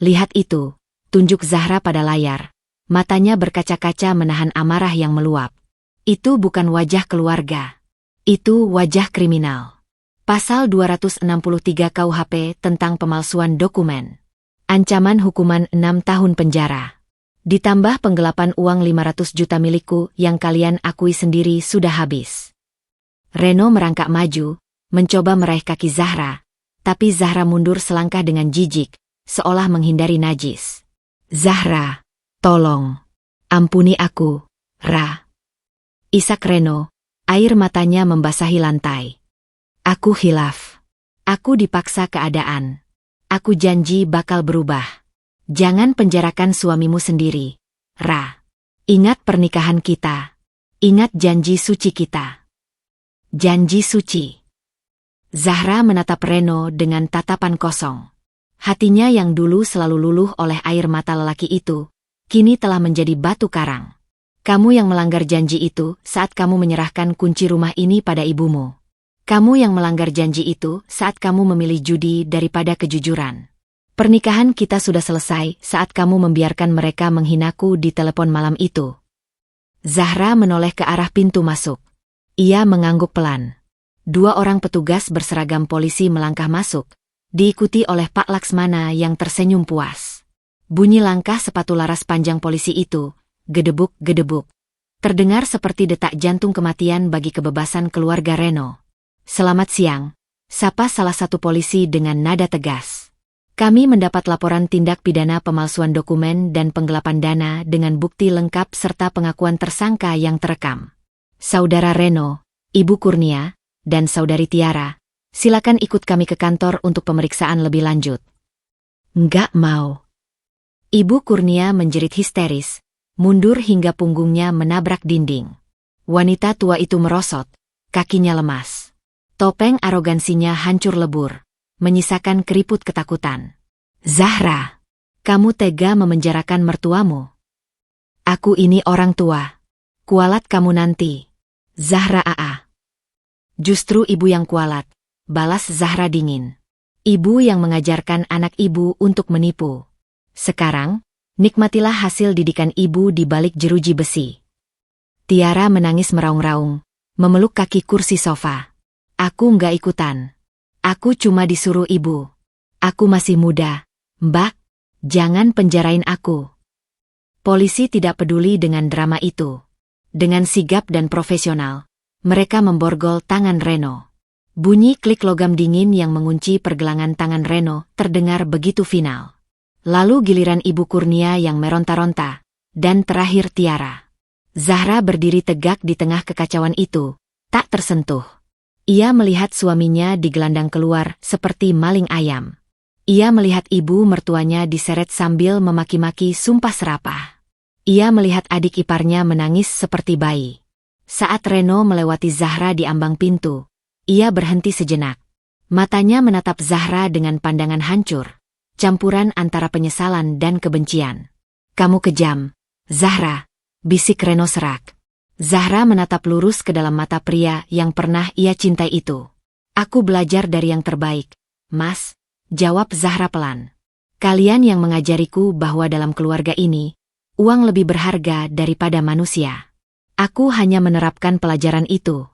Lihat itu, tunjuk Zahra pada layar. Matanya berkaca-kaca menahan amarah yang meluap. Itu bukan wajah keluarga. Itu wajah kriminal. Pasal 263 KUHP tentang pemalsuan dokumen. Ancaman hukuman 6 tahun penjara. Ditambah penggelapan uang 500 juta milikku yang kalian akui sendiri sudah habis. Reno merangkak maju, mencoba meraih kaki Zahra, tapi Zahra mundur selangkah dengan jijik, seolah menghindari najis. Zahra, tolong. Ampuni aku, Ra. Isak Reno, air matanya membasahi lantai. Aku khilaf. Aku dipaksa keadaan. Aku janji bakal berubah. Jangan penjarakan suamimu sendiri, Ra. Ingat pernikahan kita. Ingat janji suci kita. Janji suci. Zahra menatap Reno dengan tatapan kosong. Hatinya yang dulu selalu luluh oleh air mata lelaki itu, kini telah menjadi batu karang. Kamu yang melanggar janji itu saat kamu menyerahkan kunci rumah ini pada ibumu. Kamu yang melanggar janji itu saat kamu memilih judi daripada kejujuran. Pernikahan kita sudah selesai saat kamu membiarkan mereka menghinaku di telepon malam itu. Zahra menoleh ke arah pintu masuk. Ia mengangguk pelan. 2 orang petugas berseragam polisi melangkah masuk, diikuti oleh Pak Laksmana yang tersenyum puas. Bunyi langkah sepatu laras panjang polisi itu, gedebuk-gedebuk, terdengar seperti detak jantung kematian bagi kebebasan keluarga Reno. Selamat siang, sapa salah satu polisi dengan nada tegas. Kami mendapat laporan tindak pidana pemalsuan dokumen dan penggelapan dana dengan bukti lengkap serta pengakuan tersangka yang terekam. Saudara Reno, Ibu Kurnia, dan Saudari Tiara, silakan ikut kami ke kantor untuk pemeriksaan lebih lanjut. Nggak mau. Ibu Kurnia menjerit histeris, mundur hingga punggungnya menabrak dinding. Wanita tua itu merosot, kakinya lemas. Topeng arogansinya hancur lebur, menyisakan keriput ketakutan. Zahra, kamu tega memenjarakan mertuamu. Aku ini orang tua. Kualat kamu nanti. Zahra AA. Justru ibu yang kualat, balas Zahra dingin. Ibu yang mengajarkan anak ibu untuk menipu. Sekarang, nikmatilah hasil didikan ibu di balik jeruji besi. Tiara menangis meraung-raung, memeluk kaki kursi sofa. Aku nggak ikutan. Aku cuma disuruh ibu. Aku masih muda, Mbak. Jangan penjarain aku. Polisi tidak peduli dengan drama itu. Dengan sigap dan profesional, mereka memborgol tangan Reno. Bunyi klik logam dingin yang mengunci pergelangan tangan Reno terdengar begitu final. Lalu giliran Ibu Kurnia yang meronta-ronta, dan terakhir Tiara. Zahra berdiri tegak di tengah kekacauan itu, tak tersentuh. Ia melihat suaminya digelandang keluar seperti maling ayam. Ia melihat ibu mertuanya diseret sambil memaki-maki sumpah serapah. Ia melihat adik iparnya menangis seperti bayi. Saat Reno melewati Zahra di ambang pintu, ia berhenti sejenak. Matanya menatap Zahra dengan pandangan hancur, campuran antara penyesalan dan kebencian. Kamu kejam, Zahra, bisik Reno serak. Zahra menatap lurus ke dalam mata pria yang pernah ia cintai itu. Aku belajar dari yang terbaik, Mas, jawab Zahra pelan. Kalian yang mengajariku bahwa dalam keluarga ini, uang lebih berharga daripada manusia. Aku hanya menerapkan pelajaran itu.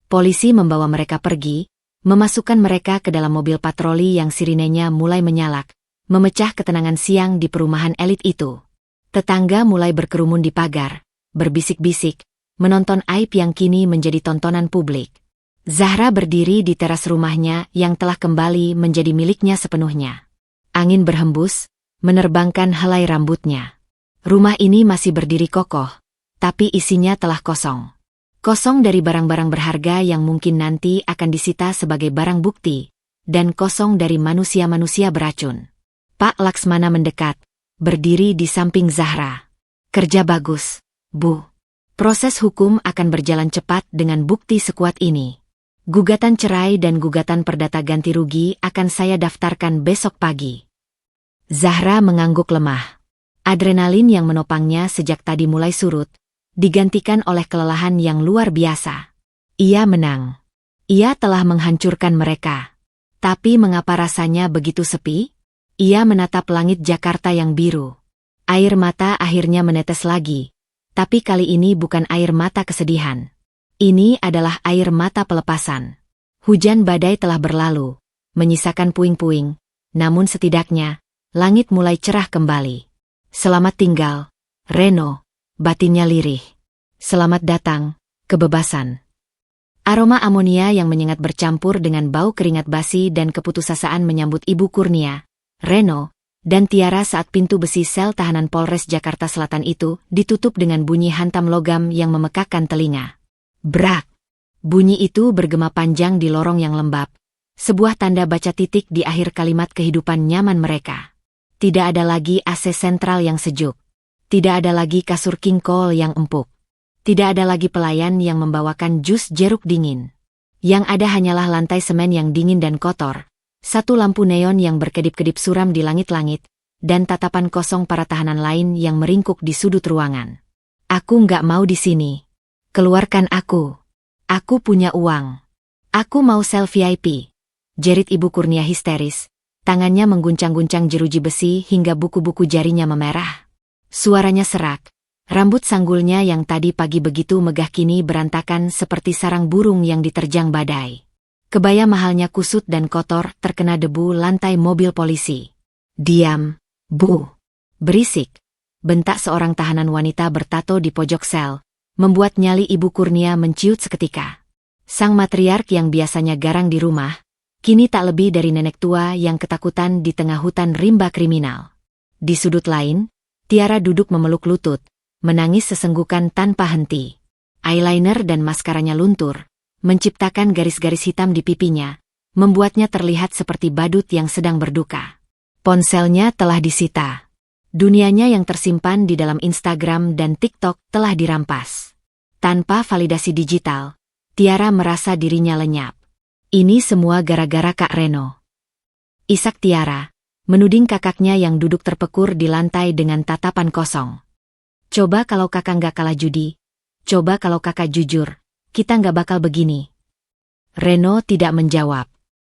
Polisi membawa mereka pergi, memasukkan mereka ke dalam mobil patroli yang sirinenya mulai menyalak, memecah ketenangan siang di perumahan elit itu. Tetangga mulai berkerumun di pagar, berbisik-bisik, menonton aib yang kini menjadi tontonan publik. Zahra berdiri di teras rumahnya yang telah kembali menjadi miliknya sepenuhnya. Angin berhembus, menerbangkan helai rambutnya. Rumah ini masih berdiri kokoh, tapi isinya telah kosong. Kosong dari barang-barang berharga yang mungkin nanti akan disita sebagai barang bukti, dan kosong dari manusia-manusia beracun. Pak Laksmana mendekat, berdiri di samping Zahra. Kerja bagus, Bu. Proses hukum akan berjalan cepat dengan bukti sekuat ini. Gugatan cerai dan gugatan perdata ganti rugi akan saya daftarkan besok pagi. Zahra mengangguk lemah. Adrenalin yang menopangnya sejak tadi mulai surut, digantikan oleh kelelahan yang luar biasa. Ia menang. Ia telah menghancurkan mereka. Tapi mengapa rasanya begitu sepi? Ia menatap langit Jakarta yang biru. Air mata akhirnya menetes lagi. Tapi kali ini bukan air mata kesedihan. Ini adalah air mata pelepasan. Hujan badai telah berlalu, menyisakan puing-puing, namun setidaknya, langit mulai cerah kembali. Selamat tinggal, Reno. Batinnya lirih. Selamat datang, kebebasan. Aroma amonia yang menyengat bercampur dengan bau keringat basi dan keputusasaan menyambut Ibu Kurnia, Reno, dan Tiara saat pintu besi sel tahanan Polres Jakarta Selatan itu ditutup dengan bunyi hantam logam yang memekakkan telinga. Brak! Bunyi itu bergema panjang di lorong yang lembab, sebuah tanda baca titik di akhir kalimat kehidupan nyaman mereka. Tidak ada lagi AC sentral yang sejuk. Tidak ada lagi kasur king cole yang empuk. Tidak ada lagi pelayan yang membawakan jus jeruk dingin. Yang ada hanyalah lantai semen yang dingin dan kotor, satu lampu neon yang berkedip-kedip suram di langit-langit, dan tatapan kosong para tahanan lain yang meringkuk di sudut ruangan. Aku nggak mau di sini. Keluarkan aku. Aku punya uang. Aku mau sel VIP. Jerit Ibu Kurnia histeris, tangannya mengguncang-guncang jeruji besi hingga buku-buku jarinya memerah. Suaranya serak. Rambut sanggulnya yang tadi pagi begitu megah kini berantakan seperti sarang burung yang diterjang badai. Kebaya mahalnya kusut dan kotor terkena debu lantai mobil polisi. Diam, Bu. Berisik. Bentak seorang tahanan wanita bertato di pojok sel, membuat nyali Ibu Kurnia menciut seketika. Sang matriark yang biasanya garang di rumah, kini tak lebih dari nenek tua yang ketakutan di tengah hutan rimba kriminal. Di sudut lain, Tiara duduk memeluk lutut, menangis sesenggukan tanpa henti. Eyeliner dan maskaranya luntur, menciptakan garis-garis hitam di pipinya, membuatnya terlihat seperti badut yang sedang berduka. Ponselnya telah disita. Dunianya yang tersimpan di dalam Instagram dan TikTok telah dirampas. Tanpa validasi digital, Tiara merasa dirinya lenyap. Ini semua gara-gara Kak Reno. Isak Tiara, menuding kakaknya yang duduk terpekur di lantai dengan tatapan kosong. Coba kalau kakak nggak kalah judi. Coba kalau kakak jujur, kita nggak bakal begini. Reno tidak menjawab.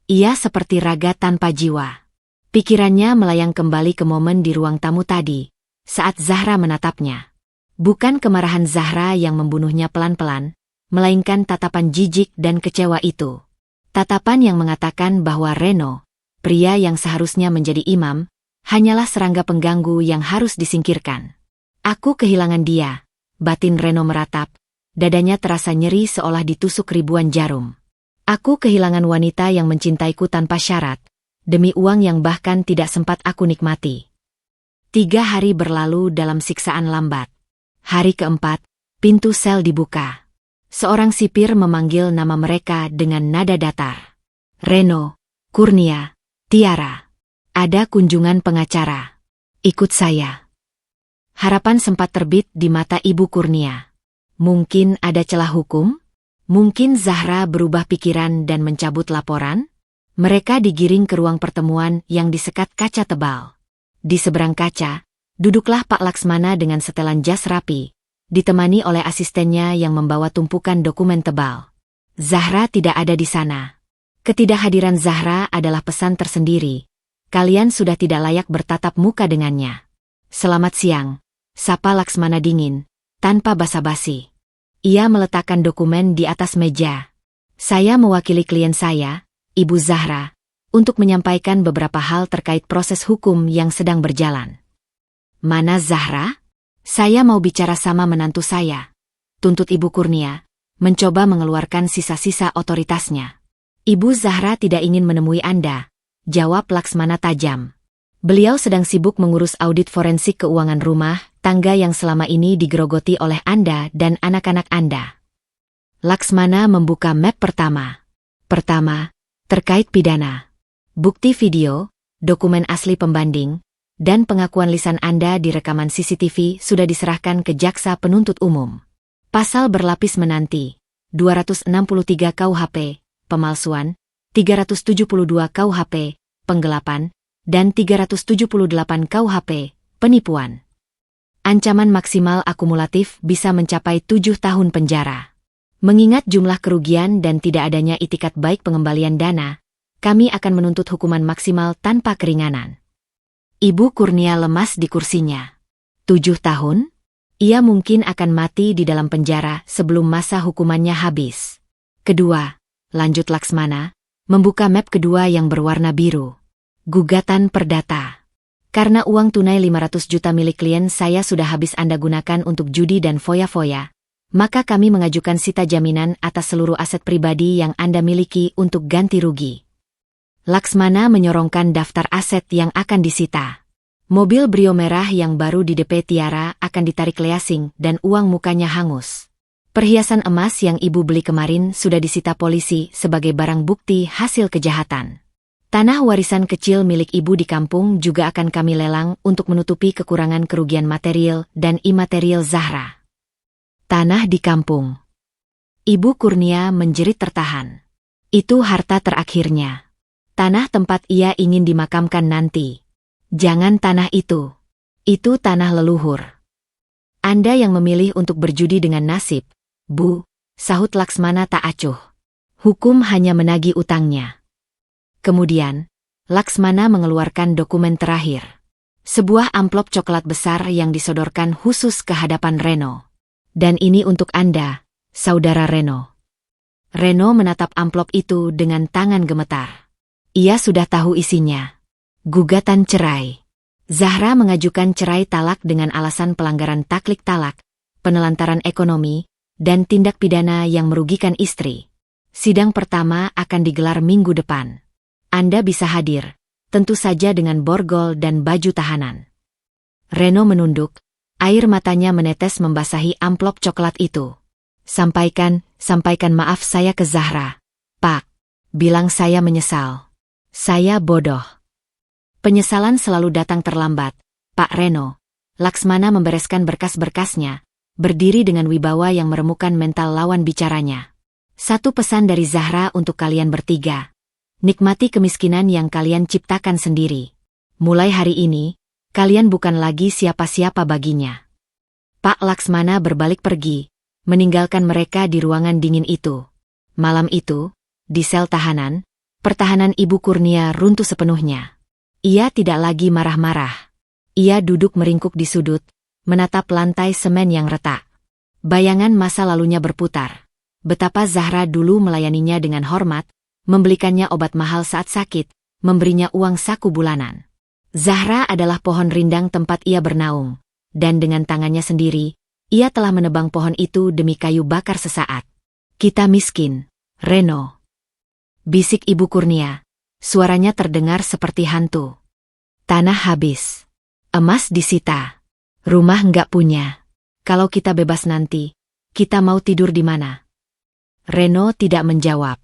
Ia seperti raga tanpa jiwa. Pikirannya melayang kembali ke momen di ruang tamu tadi, saat Zahra menatapnya. Bukan kemarahan Zahra yang membunuhnya pelan-pelan, melainkan tatapan jijik dan kecewa itu. Tatapan yang mengatakan bahwa Reno, pria yang seharusnya menjadi imam, hanyalah serangga pengganggu yang harus disingkirkan. Aku kehilangan dia, batin Reno meratap, dadanya terasa nyeri seolah ditusuk ribuan jarum. Aku kehilangan wanita yang mencintaiku tanpa syarat, demi uang yang bahkan tidak sempat aku nikmati. 3 hari berlalu dalam siksaan lambat. Hari keempat, pintu sel dibuka. Seorang sipir memanggil nama mereka dengan nada datar. Reno, Kurnia, Tiara. Ada kunjungan pengacara. Ikut saya. Harapan sempat terbit di mata Ibu Kurnia. Mungkin ada celah hukum? Mungkin Zahra berubah pikiran dan mencabut laporan? Mereka digiring ke ruang pertemuan yang disekat kaca tebal. Di seberang kaca, duduklah Pak Laksmana dengan setelan jas rapi, ditemani oleh asistennya yang membawa tumpukan dokumen tebal. Zahra tidak ada di sana. Ketidakhadiran Zahra adalah pesan tersendiri. Kalian sudah tidak layak bertatap muka dengannya. Selamat siang, sapa Laksmana dingin, tanpa basa-basi. Ia meletakkan dokumen di atas meja. Saya mewakili klien saya, Ibu Zahra, untuk menyampaikan beberapa hal terkait proses hukum yang sedang berjalan. Mana Zahra? Saya mau bicara sama menantu saya, tuntut Ibu Kurnia, mencoba mengeluarkan sisa-sisa otoritasnya. Ibu Zahra tidak ingin menemui Anda, jawab Laksmana tajam. Beliau sedang sibuk mengurus audit forensik keuangan rumah tangga yang selama ini digerogoti oleh Anda dan anak-anak Anda. Laksmana membuka map pertama. Pertama, terkait pidana. Bukti video, dokumen asli pembanding, dan pengakuan lisan Anda di rekaman CCTV sudah diserahkan ke Jaksa Penuntut Umum. Pasal berlapis menanti, 263 KUHP, pemalsuan, 372 KUHP, penggelapan, dan 378 KUHP, penipuan. Ancaman maksimal akumulatif bisa mencapai 7 tahun penjara. Mengingat jumlah kerugian dan tidak adanya itikat baik pengembalian dana, kami akan menuntut hukuman maksimal tanpa keringanan. Ibu Kurnia lemas di kursinya. 7 tahun? Ia mungkin akan mati di dalam penjara sebelum masa hukumannya habis. Kedua, lanjut Laksmana, membuka map kedua yang berwarna biru. Gugatan perdata. Karena uang tunai 500 juta milik klien saya sudah habis Anda gunakan untuk judi dan foya-foya, maka kami mengajukan sita jaminan atas seluruh aset pribadi yang Anda miliki untuk ganti rugi. Laksmana menyorongkan daftar aset yang akan disita. Mobil Brio merah yang baru di DP Tiara akan ditarik leasing dan uang mukanya hangus. Perhiasan emas yang ibu beli kemarin sudah disita polisi sebagai barang bukti hasil kejahatan. Tanah warisan kecil milik ibu di kampung juga akan kami lelang untuk menutupi kekurangan kerugian material dan imaterial Zahra. Tanah di kampung. Ibu Kurnia menjerit tertahan. Itu harta terakhirnya. Tanah tempat ia ingin dimakamkan nanti. Jangan tanah itu. Itu tanah leluhur. Anda yang memilih untuk berjudi dengan nasib, Bu, sahut Laksmana tak acuh. Hukum hanya menagih utangnya. Kemudian, Laksmana mengeluarkan dokumen terakhir. Sebuah amplop coklat besar yang disodorkan khusus ke hadapan Reno. Dan ini untuk Anda, Saudara Reno. Reno menatap amplop itu dengan tangan gemetar. Ia sudah tahu isinya. Gugatan cerai. Zahra mengajukan cerai talak dengan alasan pelanggaran taklik talak, penelantaran ekonomi, dan tindak pidana yang merugikan istri. Sidang pertama akan digelar minggu depan. Anda bisa hadir, tentu saja dengan borgol dan baju tahanan. Reno menunduk, air matanya menetes membasahi amplop coklat itu. Sampaikan maaf saya ke Zahra. Pak, bilang saya menyesal. Saya bodoh. Penyesalan selalu datang terlambat, Pak Reno. Laksmana membereskan berkas-berkasnya, berdiri dengan wibawa yang meremukan mental lawan bicaranya. Satu pesan dari Zahra untuk kalian bertiga. Nikmati kemiskinan yang kalian ciptakan sendiri. Mulai hari ini, kalian bukan lagi siapa-siapa baginya. Pak Laksmana berbalik pergi, meninggalkan mereka di ruangan dingin itu. Malam itu, di sel tahanan, pertahanan Ibu Kurnia runtuh sepenuhnya. Ia tidak lagi marah-marah. Ia duduk meringkuk di sudut, menatap lantai semen yang retak. Bayangan masa lalunya berputar. Betapa Zahra dulu melayaninya dengan hormat, membelikannya obat mahal saat sakit, memberinya uang saku bulanan. Zahra adalah pohon rindang tempat ia bernaung, dan dengan tangannya sendiri, ia telah menebang pohon itu demi kayu bakar sesaat. Kita miskin, Reno. Bisik Ibu Kurnia, suaranya terdengar seperti hantu. Tanah habis. Emas disita. Rumah nggak punya. Kalau kita bebas nanti, kita mau tidur di mana? Reno tidak menjawab.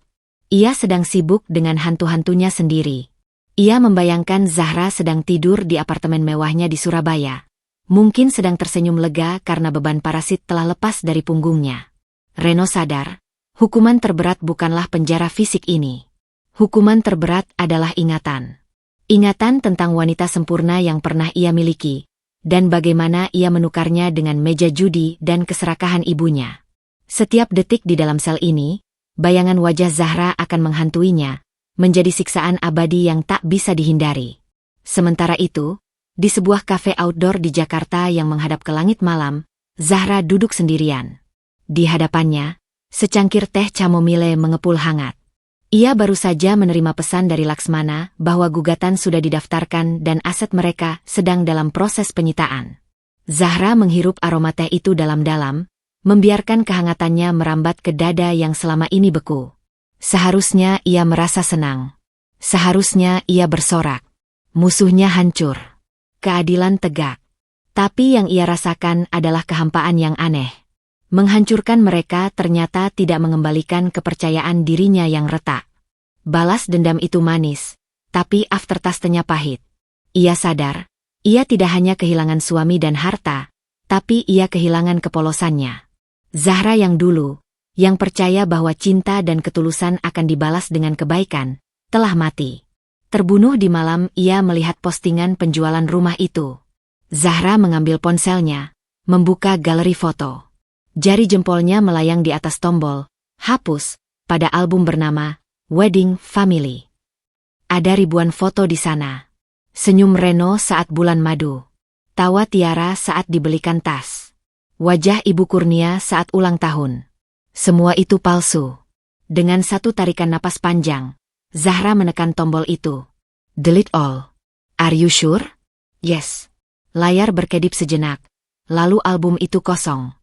Ia sedang sibuk dengan hantu-hantunya sendiri. Ia membayangkan Zahra sedang tidur di apartemen mewahnya di Surabaya. Mungkin sedang tersenyum lega karena beban parasit telah lepas dari punggungnya. Reno sadar, hukuman terberat bukanlah penjara fisik ini. Hukuman terberat adalah ingatan. Ingatan tentang wanita sempurna yang pernah ia miliki, dan bagaimana ia menukarnya dengan meja judi dan keserakahan ibunya. Setiap detik di dalam sel ini, bayangan wajah Zahra akan menghantuinya, menjadi siksaan abadi yang tak bisa dihindari. Sementara itu, di sebuah kafe outdoor di Jakarta yang menghadap ke langit malam, Zahra duduk sendirian. Di hadapannya, secangkir teh chamomile mengepul hangat. Ia baru saja menerima pesan dari Laksmana bahwa gugatan sudah didaftarkan dan aset mereka sedang dalam proses penyitaan. Zahra menghirup aroma teh itu dalam-dalam, membiarkan kehangatannya merambat ke dada yang selama ini beku. Seharusnya ia merasa senang. Seharusnya ia bersorak. Musuhnya hancur. Keadilan tegak. Tapi yang ia rasakan adalah kehampaan yang aneh. Menghancurkan mereka ternyata tidak mengembalikan kepercayaan dirinya yang retak. Balas dendam itu manis, tapi aftertaste-nya pahit. Ia sadar, ia tidak hanya kehilangan suami dan harta, tapi ia kehilangan kepolosannya. Zahra yang dulu, yang percaya bahwa cinta dan ketulusan akan dibalas dengan kebaikan, telah mati. Terbunuh di malam ia melihat postingan penjualan rumah itu. Zahra mengambil ponselnya, membuka galeri foto. Jari jempolnya melayang di atas tombol, hapus, pada album bernama Wedding Family. Ada ribuan foto di sana. Senyum Reno saat bulan madu. Tawa Tiara saat dibelikan tas. Wajah Ibu Kurnia saat ulang tahun. Semua itu palsu. Dengan satu tarikan napas panjang, Zahra menekan tombol itu. Delete all. Are you sure? Yes. Layar berkedip sejenak, lalu album itu kosong.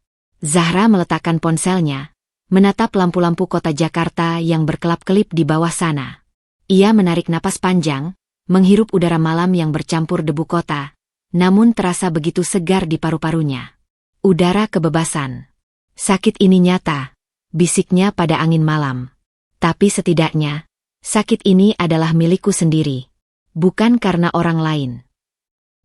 Zahra meletakkan ponselnya, menatap lampu-lampu kota Jakarta yang berkelap-kelip di bawah sana. Ia menarik napas panjang, menghirup udara malam yang bercampur debu kota, namun terasa begitu segar di paru-parunya. Udara kebebasan. Sakit ini nyata, bisiknya pada angin malam. Tapi setidaknya, sakit ini adalah milikku sendiri, bukan karena orang lain.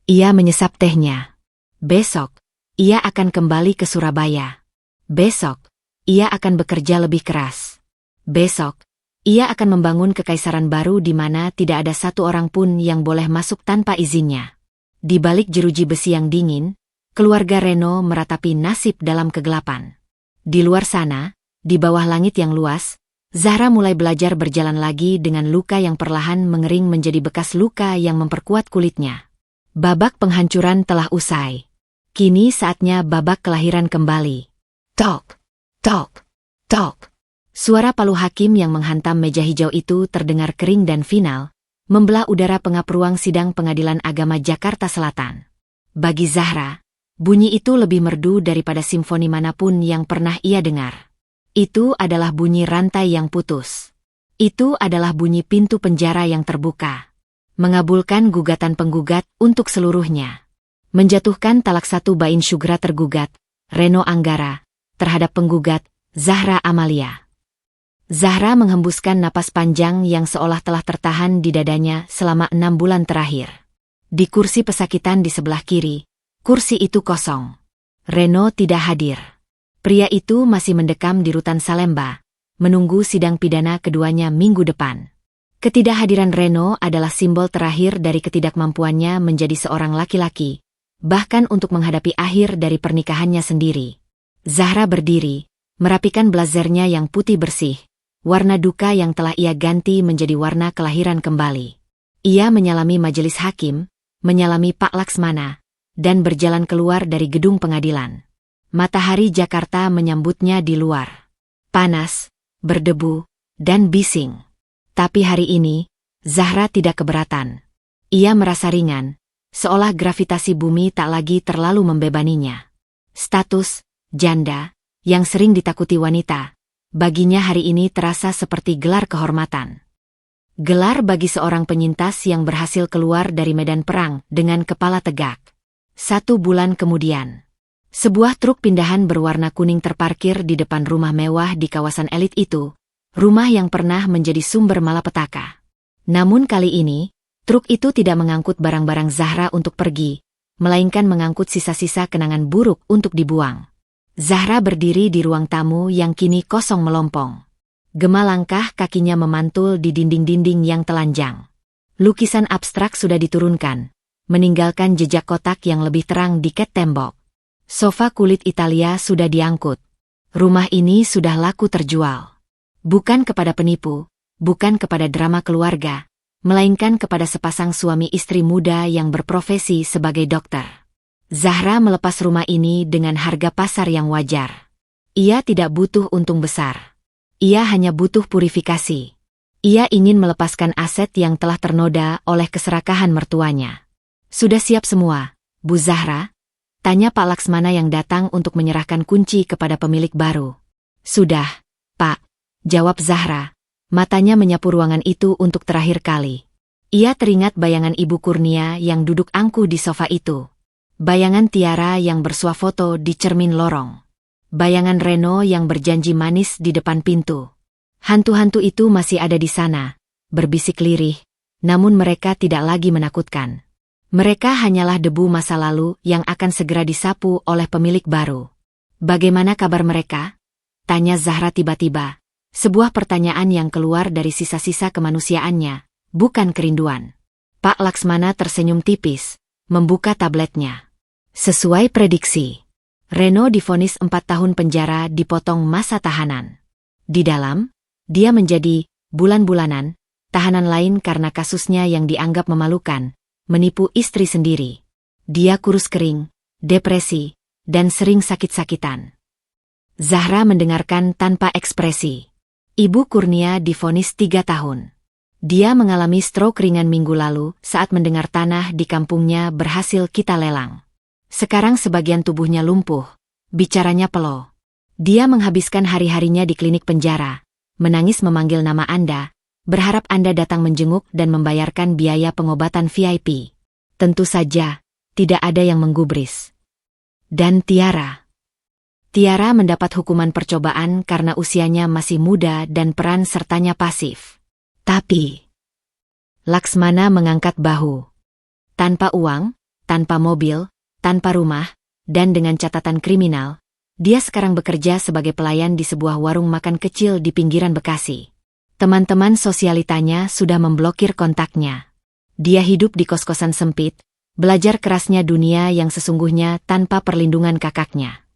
Ia menyesap tehnya. Besok, ia akan kembali ke Surabaya. Besok, ia akan bekerja lebih keras. Besok, ia akan membangun kekaisaran baru di mana tidak ada satu orang pun yang boleh masuk tanpa izinnya. Di balik jeruji besi yang dingin, keluarga Reno meratapi nasib dalam kegelapan. Di luar sana, di bawah langit yang luas, Zahra mulai belajar berjalan lagi dengan luka yang perlahan mengering menjadi bekas luka yang memperkuat kulitnya. Babak penghancuran telah usai. Kini saatnya babak kelahiran kembali. Tok, tok, tok. Suara palu hakim yang menghantam meja hijau itu terdengar kering dan final, membelah udara pengap ruang sidang Pengadilan Agama Jakarta Selatan. Bagi Zahra, bunyi itu lebih merdu daripada simfoni manapun yang pernah ia dengar. Itu adalah bunyi rantai yang putus. Itu adalah bunyi pintu penjara yang terbuka. Mengabulkan gugatan penggugat untuk seluruhnya. Menjatuhkan talak 1 bain Syugra tergugat, Reno Anggara, terhadap penggugat, Zahra Amalia. Zahra menghembuskan napas panjang yang seolah telah tertahan di dadanya selama 6 bulan terakhir. Di kursi pesakitan di sebelah kiri, kursi itu kosong. Reno tidak hadir. Pria itu masih mendekam di rutan Salemba, menunggu sidang pidana keduanya minggu depan. Ketidakhadiran Reno adalah simbol terakhir dari ketidakmampuannya menjadi seorang laki-laki, bahkan untuk menghadapi akhir dari pernikahannya sendiri. Zahra berdiri, merapikan blazernya yang putih bersih, warna duka yang telah ia ganti menjadi warna kelahiran kembali. Ia menyalami majelis hakim, menyalami Pak Laksmana, dan berjalan keluar dari gedung pengadilan. Matahari Jakarta menyambutnya di luar. Panas, berdebu, dan bising. Tapi hari ini, Zahra tidak keberatan. Ia merasa ringan, seolah gravitasi bumi tak lagi terlalu membebaninya. Status, janda, yang sering ditakuti wanita, baginya hari ini terasa seperti gelar kehormatan. Gelar bagi seorang penyintas yang berhasil keluar dari medan perang dengan kepala tegak. 1 bulan kemudian, sebuah truk pindahan berwarna kuning terparkir di depan rumah mewah di kawasan elit itu, rumah yang pernah menjadi sumber malapetaka. Namun kali ini, truk itu tidak mengangkut barang-barang Zahra untuk pergi, melainkan mengangkut sisa-sisa kenangan buruk untuk dibuang. Zahra berdiri di ruang tamu yang kini kosong melompong. Gema langkah kakinya memantul di dinding-dinding yang telanjang. Lukisan abstrak sudah diturunkan, meninggalkan jejak kotak yang lebih terang di ket tembok. Sofa kulit Italia sudah diangkut. Rumah ini sudah laku terjual. Bukan kepada penipu, bukan kepada drama keluarga, melainkan kepada sepasang suami istri muda yang berprofesi sebagai dokter. Zahra melepas rumah ini dengan harga pasar yang wajar. Ia tidak butuh untung besar. Ia hanya butuh purifikasi. Ia ingin melepaskan aset yang telah ternoda oleh keserakahan mertuanya. Sudah siap semua, Bu Zahra? Tanya Pak Laksmana yang datang untuk menyerahkan kunci kepada pemilik baru. Sudah, Pak, jawab Zahra. Matanya menyapu ruangan itu untuk terakhir kali. Ia teringat bayangan Ibu Kurnia yang duduk angkuh di sofa itu. Bayangan Tiara yang bersuah foto di cermin lorong. Bayangan Reno yang berjanji manis di depan pintu. Hantu-hantu itu masih ada di sana, berbisik lirih, namun mereka tidak lagi menakutkan. Mereka hanyalah debu masa lalu yang akan segera disapu oleh pemilik baru. Bagaimana kabar mereka? Tanya Zahra tiba-tiba. Sebuah pertanyaan yang keluar dari sisa-sisa kemanusiaannya, bukan kerinduan. Pak Laksmana tersenyum tipis, membuka tabletnya. Sesuai prediksi, Reno divonis 4 tahun penjara dipotong masa tahanan. Di dalam, dia menjadi bulan-bulanan tahanan lain karena kasusnya yang dianggap memalukan, menipu istri sendiri. Dia kurus kering, depresi, dan sering sakit-sakitan. Zahra mendengarkan tanpa ekspresi. Ibu Kurnia divonis 3 tahun. Dia mengalami stroke ringan minggu lalu saat mendengar tanah di kampungnya berhasil kita lelang. Sekarang sebagian tubuhnya lumpuh, bicaranya peloh. Dia menghabiskan hari-harinya di klinik penjara, menangis memanggil nama Anda, berharap Anda datang menjenguk dan membayarkan biaya pengobatan VIP. Tentu saja, tidak ada yang menggubris. Dan Tiara. Tiara mendapat hukuman percobaan karena usianya masih muda dan peran sertanya pasif. Tapi, Laksmana mengangkat bahu. Tanpa uang, tanpa mobil, tanpa rumah, dan dengan catatan kriminal, dia sekarang bekerja sebagai pelayan di sebuah warung makan kecil di pinggiran Bekasi. Teman-teman sosialitanya sudah memblokir kontaknya. Dia hidup di kos-kosan sempit, belajar kerasnya dunia yang sesungguhnya tanpa perlindungan kakaknya.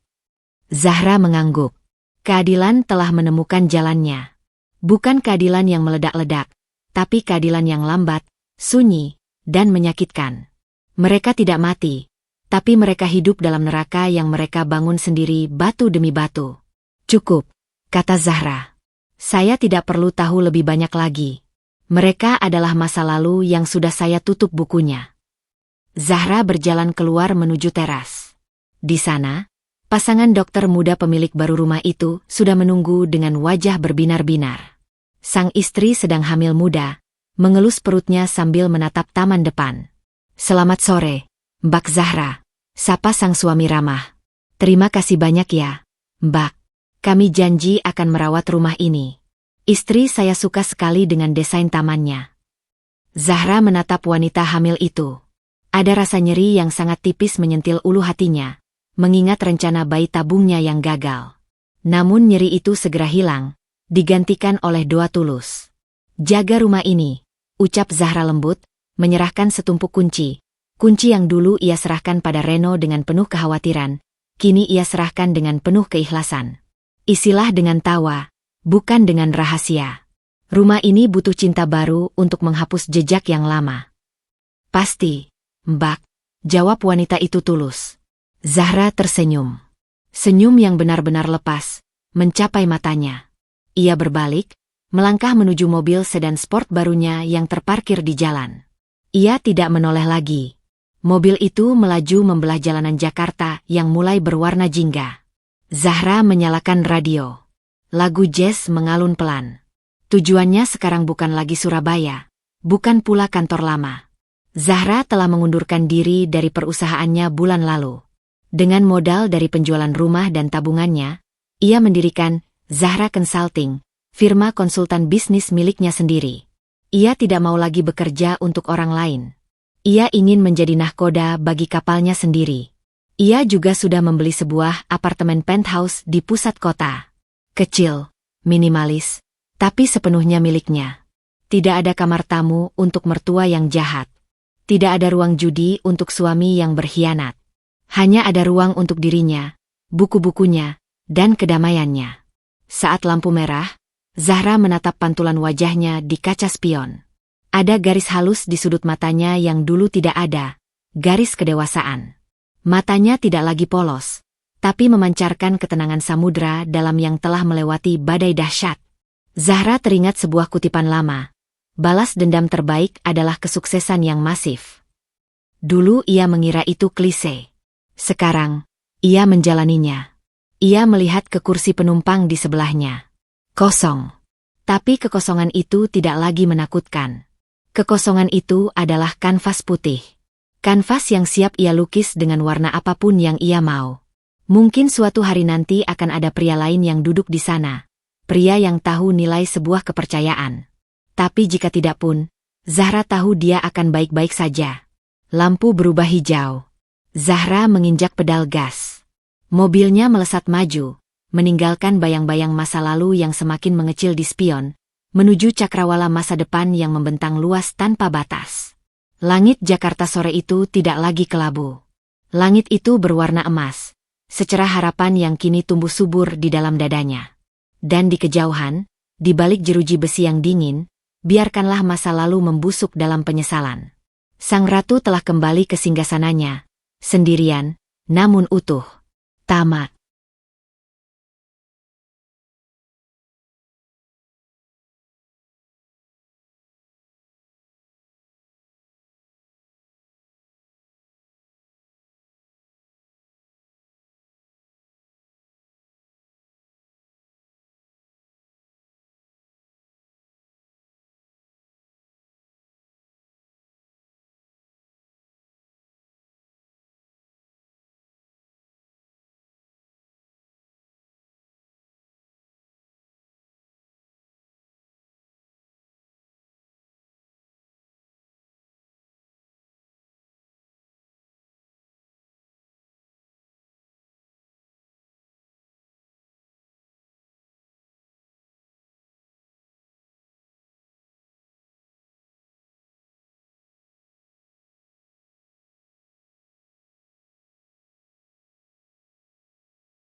Zahra mengangguk. Keadilan telah menemukan jalannya. Bukan keadilan yang meledak-ledak, tapi keadilan yang lambat, sunyi, dan menyakitkan. Mereka tidak mati, tapi mereka hidup dalam neraka yang mereka bangun sendiri batu demi batu. Cukup, kata Zahra. Saya tidak perlu tahu lebih banyak lagi. Mereka adalah masa lalu yang sudah saya tutup bukunya. Zahra berjalan keluar menuju teras. Di sana, pasangan dokter muda pemilik baru rumah itu sudah menunggu dengan wajah berbinar-binar. Sang istri sedang hamil muda, mengelus perutnya sambil menatap taman depan. Selamat sore, Mbak Zahra, sapa sang suami ramah. Terima kasih banyak ya, Mbak. Kami janji akan merawat rumah ini. Istri saya suka sekali dengan desain tamannya. Zahra menatap wanita hamil itu. Ada rasa nyeri yang sangat tipis menyentil ulu hatinya, mengingat rencana bayi tabungnya yang gagal. Namun nyeri itu segera hilang, digantikan oleh doa tulus. Jaga rumah ini, ucap Zahra lembut, menyerahkan setumpuk kunci. Kunci yang dulu ia serahkan pada Reno dengan penuh kekhawatiran, kini ia serahkan dengan penuh keikhlasan. Isilah dengan tawa, bukan dengan rahasia. Rumah ini butuh cinta baru untuk menghapus jejak yang lama. Pasti, Mbak, jawab wanita itu tulus. Zahra tersenyum. Senyum yang benar-benar lepas, mencapai matanya. Ia berbalik, melangkah menuju mobil sedan sport barunya yang terparkir di jalan. Ia tidak menoleh lagi. Mobil itu melaju membelah jalanan Jakarta yang mulai berwarna jingga. Zahra menyalakan radio. Lagu jazz mengalun pelan. Tujuannya sekarang bukan lagi Surabaya, bukan pula kantor lama. Zahra telah mengundurkan diri dari perusahaannya bulan lalu. Dengan modal dari penjualan rumah dan tabungannya, ia mendirikan Zahra Consulting, firma konsultan bisnis miliknya sendiri. Ia tidak mau lagi bekerja untuk orang lain. Ia ingin menjadi nahkoda bagi kapalnya sendiri. Ia juga sudah membeli sebuah apartemen penthouse di pusat kota. Kecil, minimalis, tapi sepenuhnya miliknya. Tidak ada kamar tamu untuk mertua yang jahat. Tidak ada ruang judi untuk suami yang berkhianat. Hanya ada ruang untuk dirinya, buku-bukunya, dan kedamaiannya. Saat lampu merah, Zahra menatap pantulan wajahnya di kaca spion. Ada garis halus di sudut matanya yang dulu tidak ada, garis kedewasaan. Matanya tidak lagi polos, tapi memancarkan ketenangan samudra dalam yang telah melewati badai dahsyat. Zahra teringat sebuah kutipan lama. Balas dendam terbaik adalah kesuksesan yang masif. Dulu ia mengira itu klise. Sekarang, ia menjalaninya. Ia melihat ke kursi penumpang di sebelahnya. Kosong. Tapi kekosongan itu tidak lagi menakutkan. Kekosongan itu adalah kanvas putih. Kanvas yang siap ia lukis dengan warna apapun yang ia mau. Mungkin suatu hari nanti akan ada pria lain yang duduk di sana. Pria yang tahu nilai sebuah kepercayaan. Tapi jika tidak pun, Zahra tahu dia akan baik-baik saja. Lampu berubah hijau. Zahra menginjak pedal gas. Mobilnya melesat maju, meninggalkan bayang-bayang masa lalu yang semakin mengecil di spion, menuju cakrawala masa depan yang membentang luas tanpa batas. Langit Jakarta sore itu tidak lagi kelabu. Langit itu berwarna emas, secerah harapan yang kini tumbuh subur di dalam dadanya. Dan di kejauhan, di balik jeruji besi yang dingin, biarkanlah masa lalu membusuk dalam penyesalan. Sang ratu telah kembali ke singgasananya, sendirian, namun utuh. Tamat.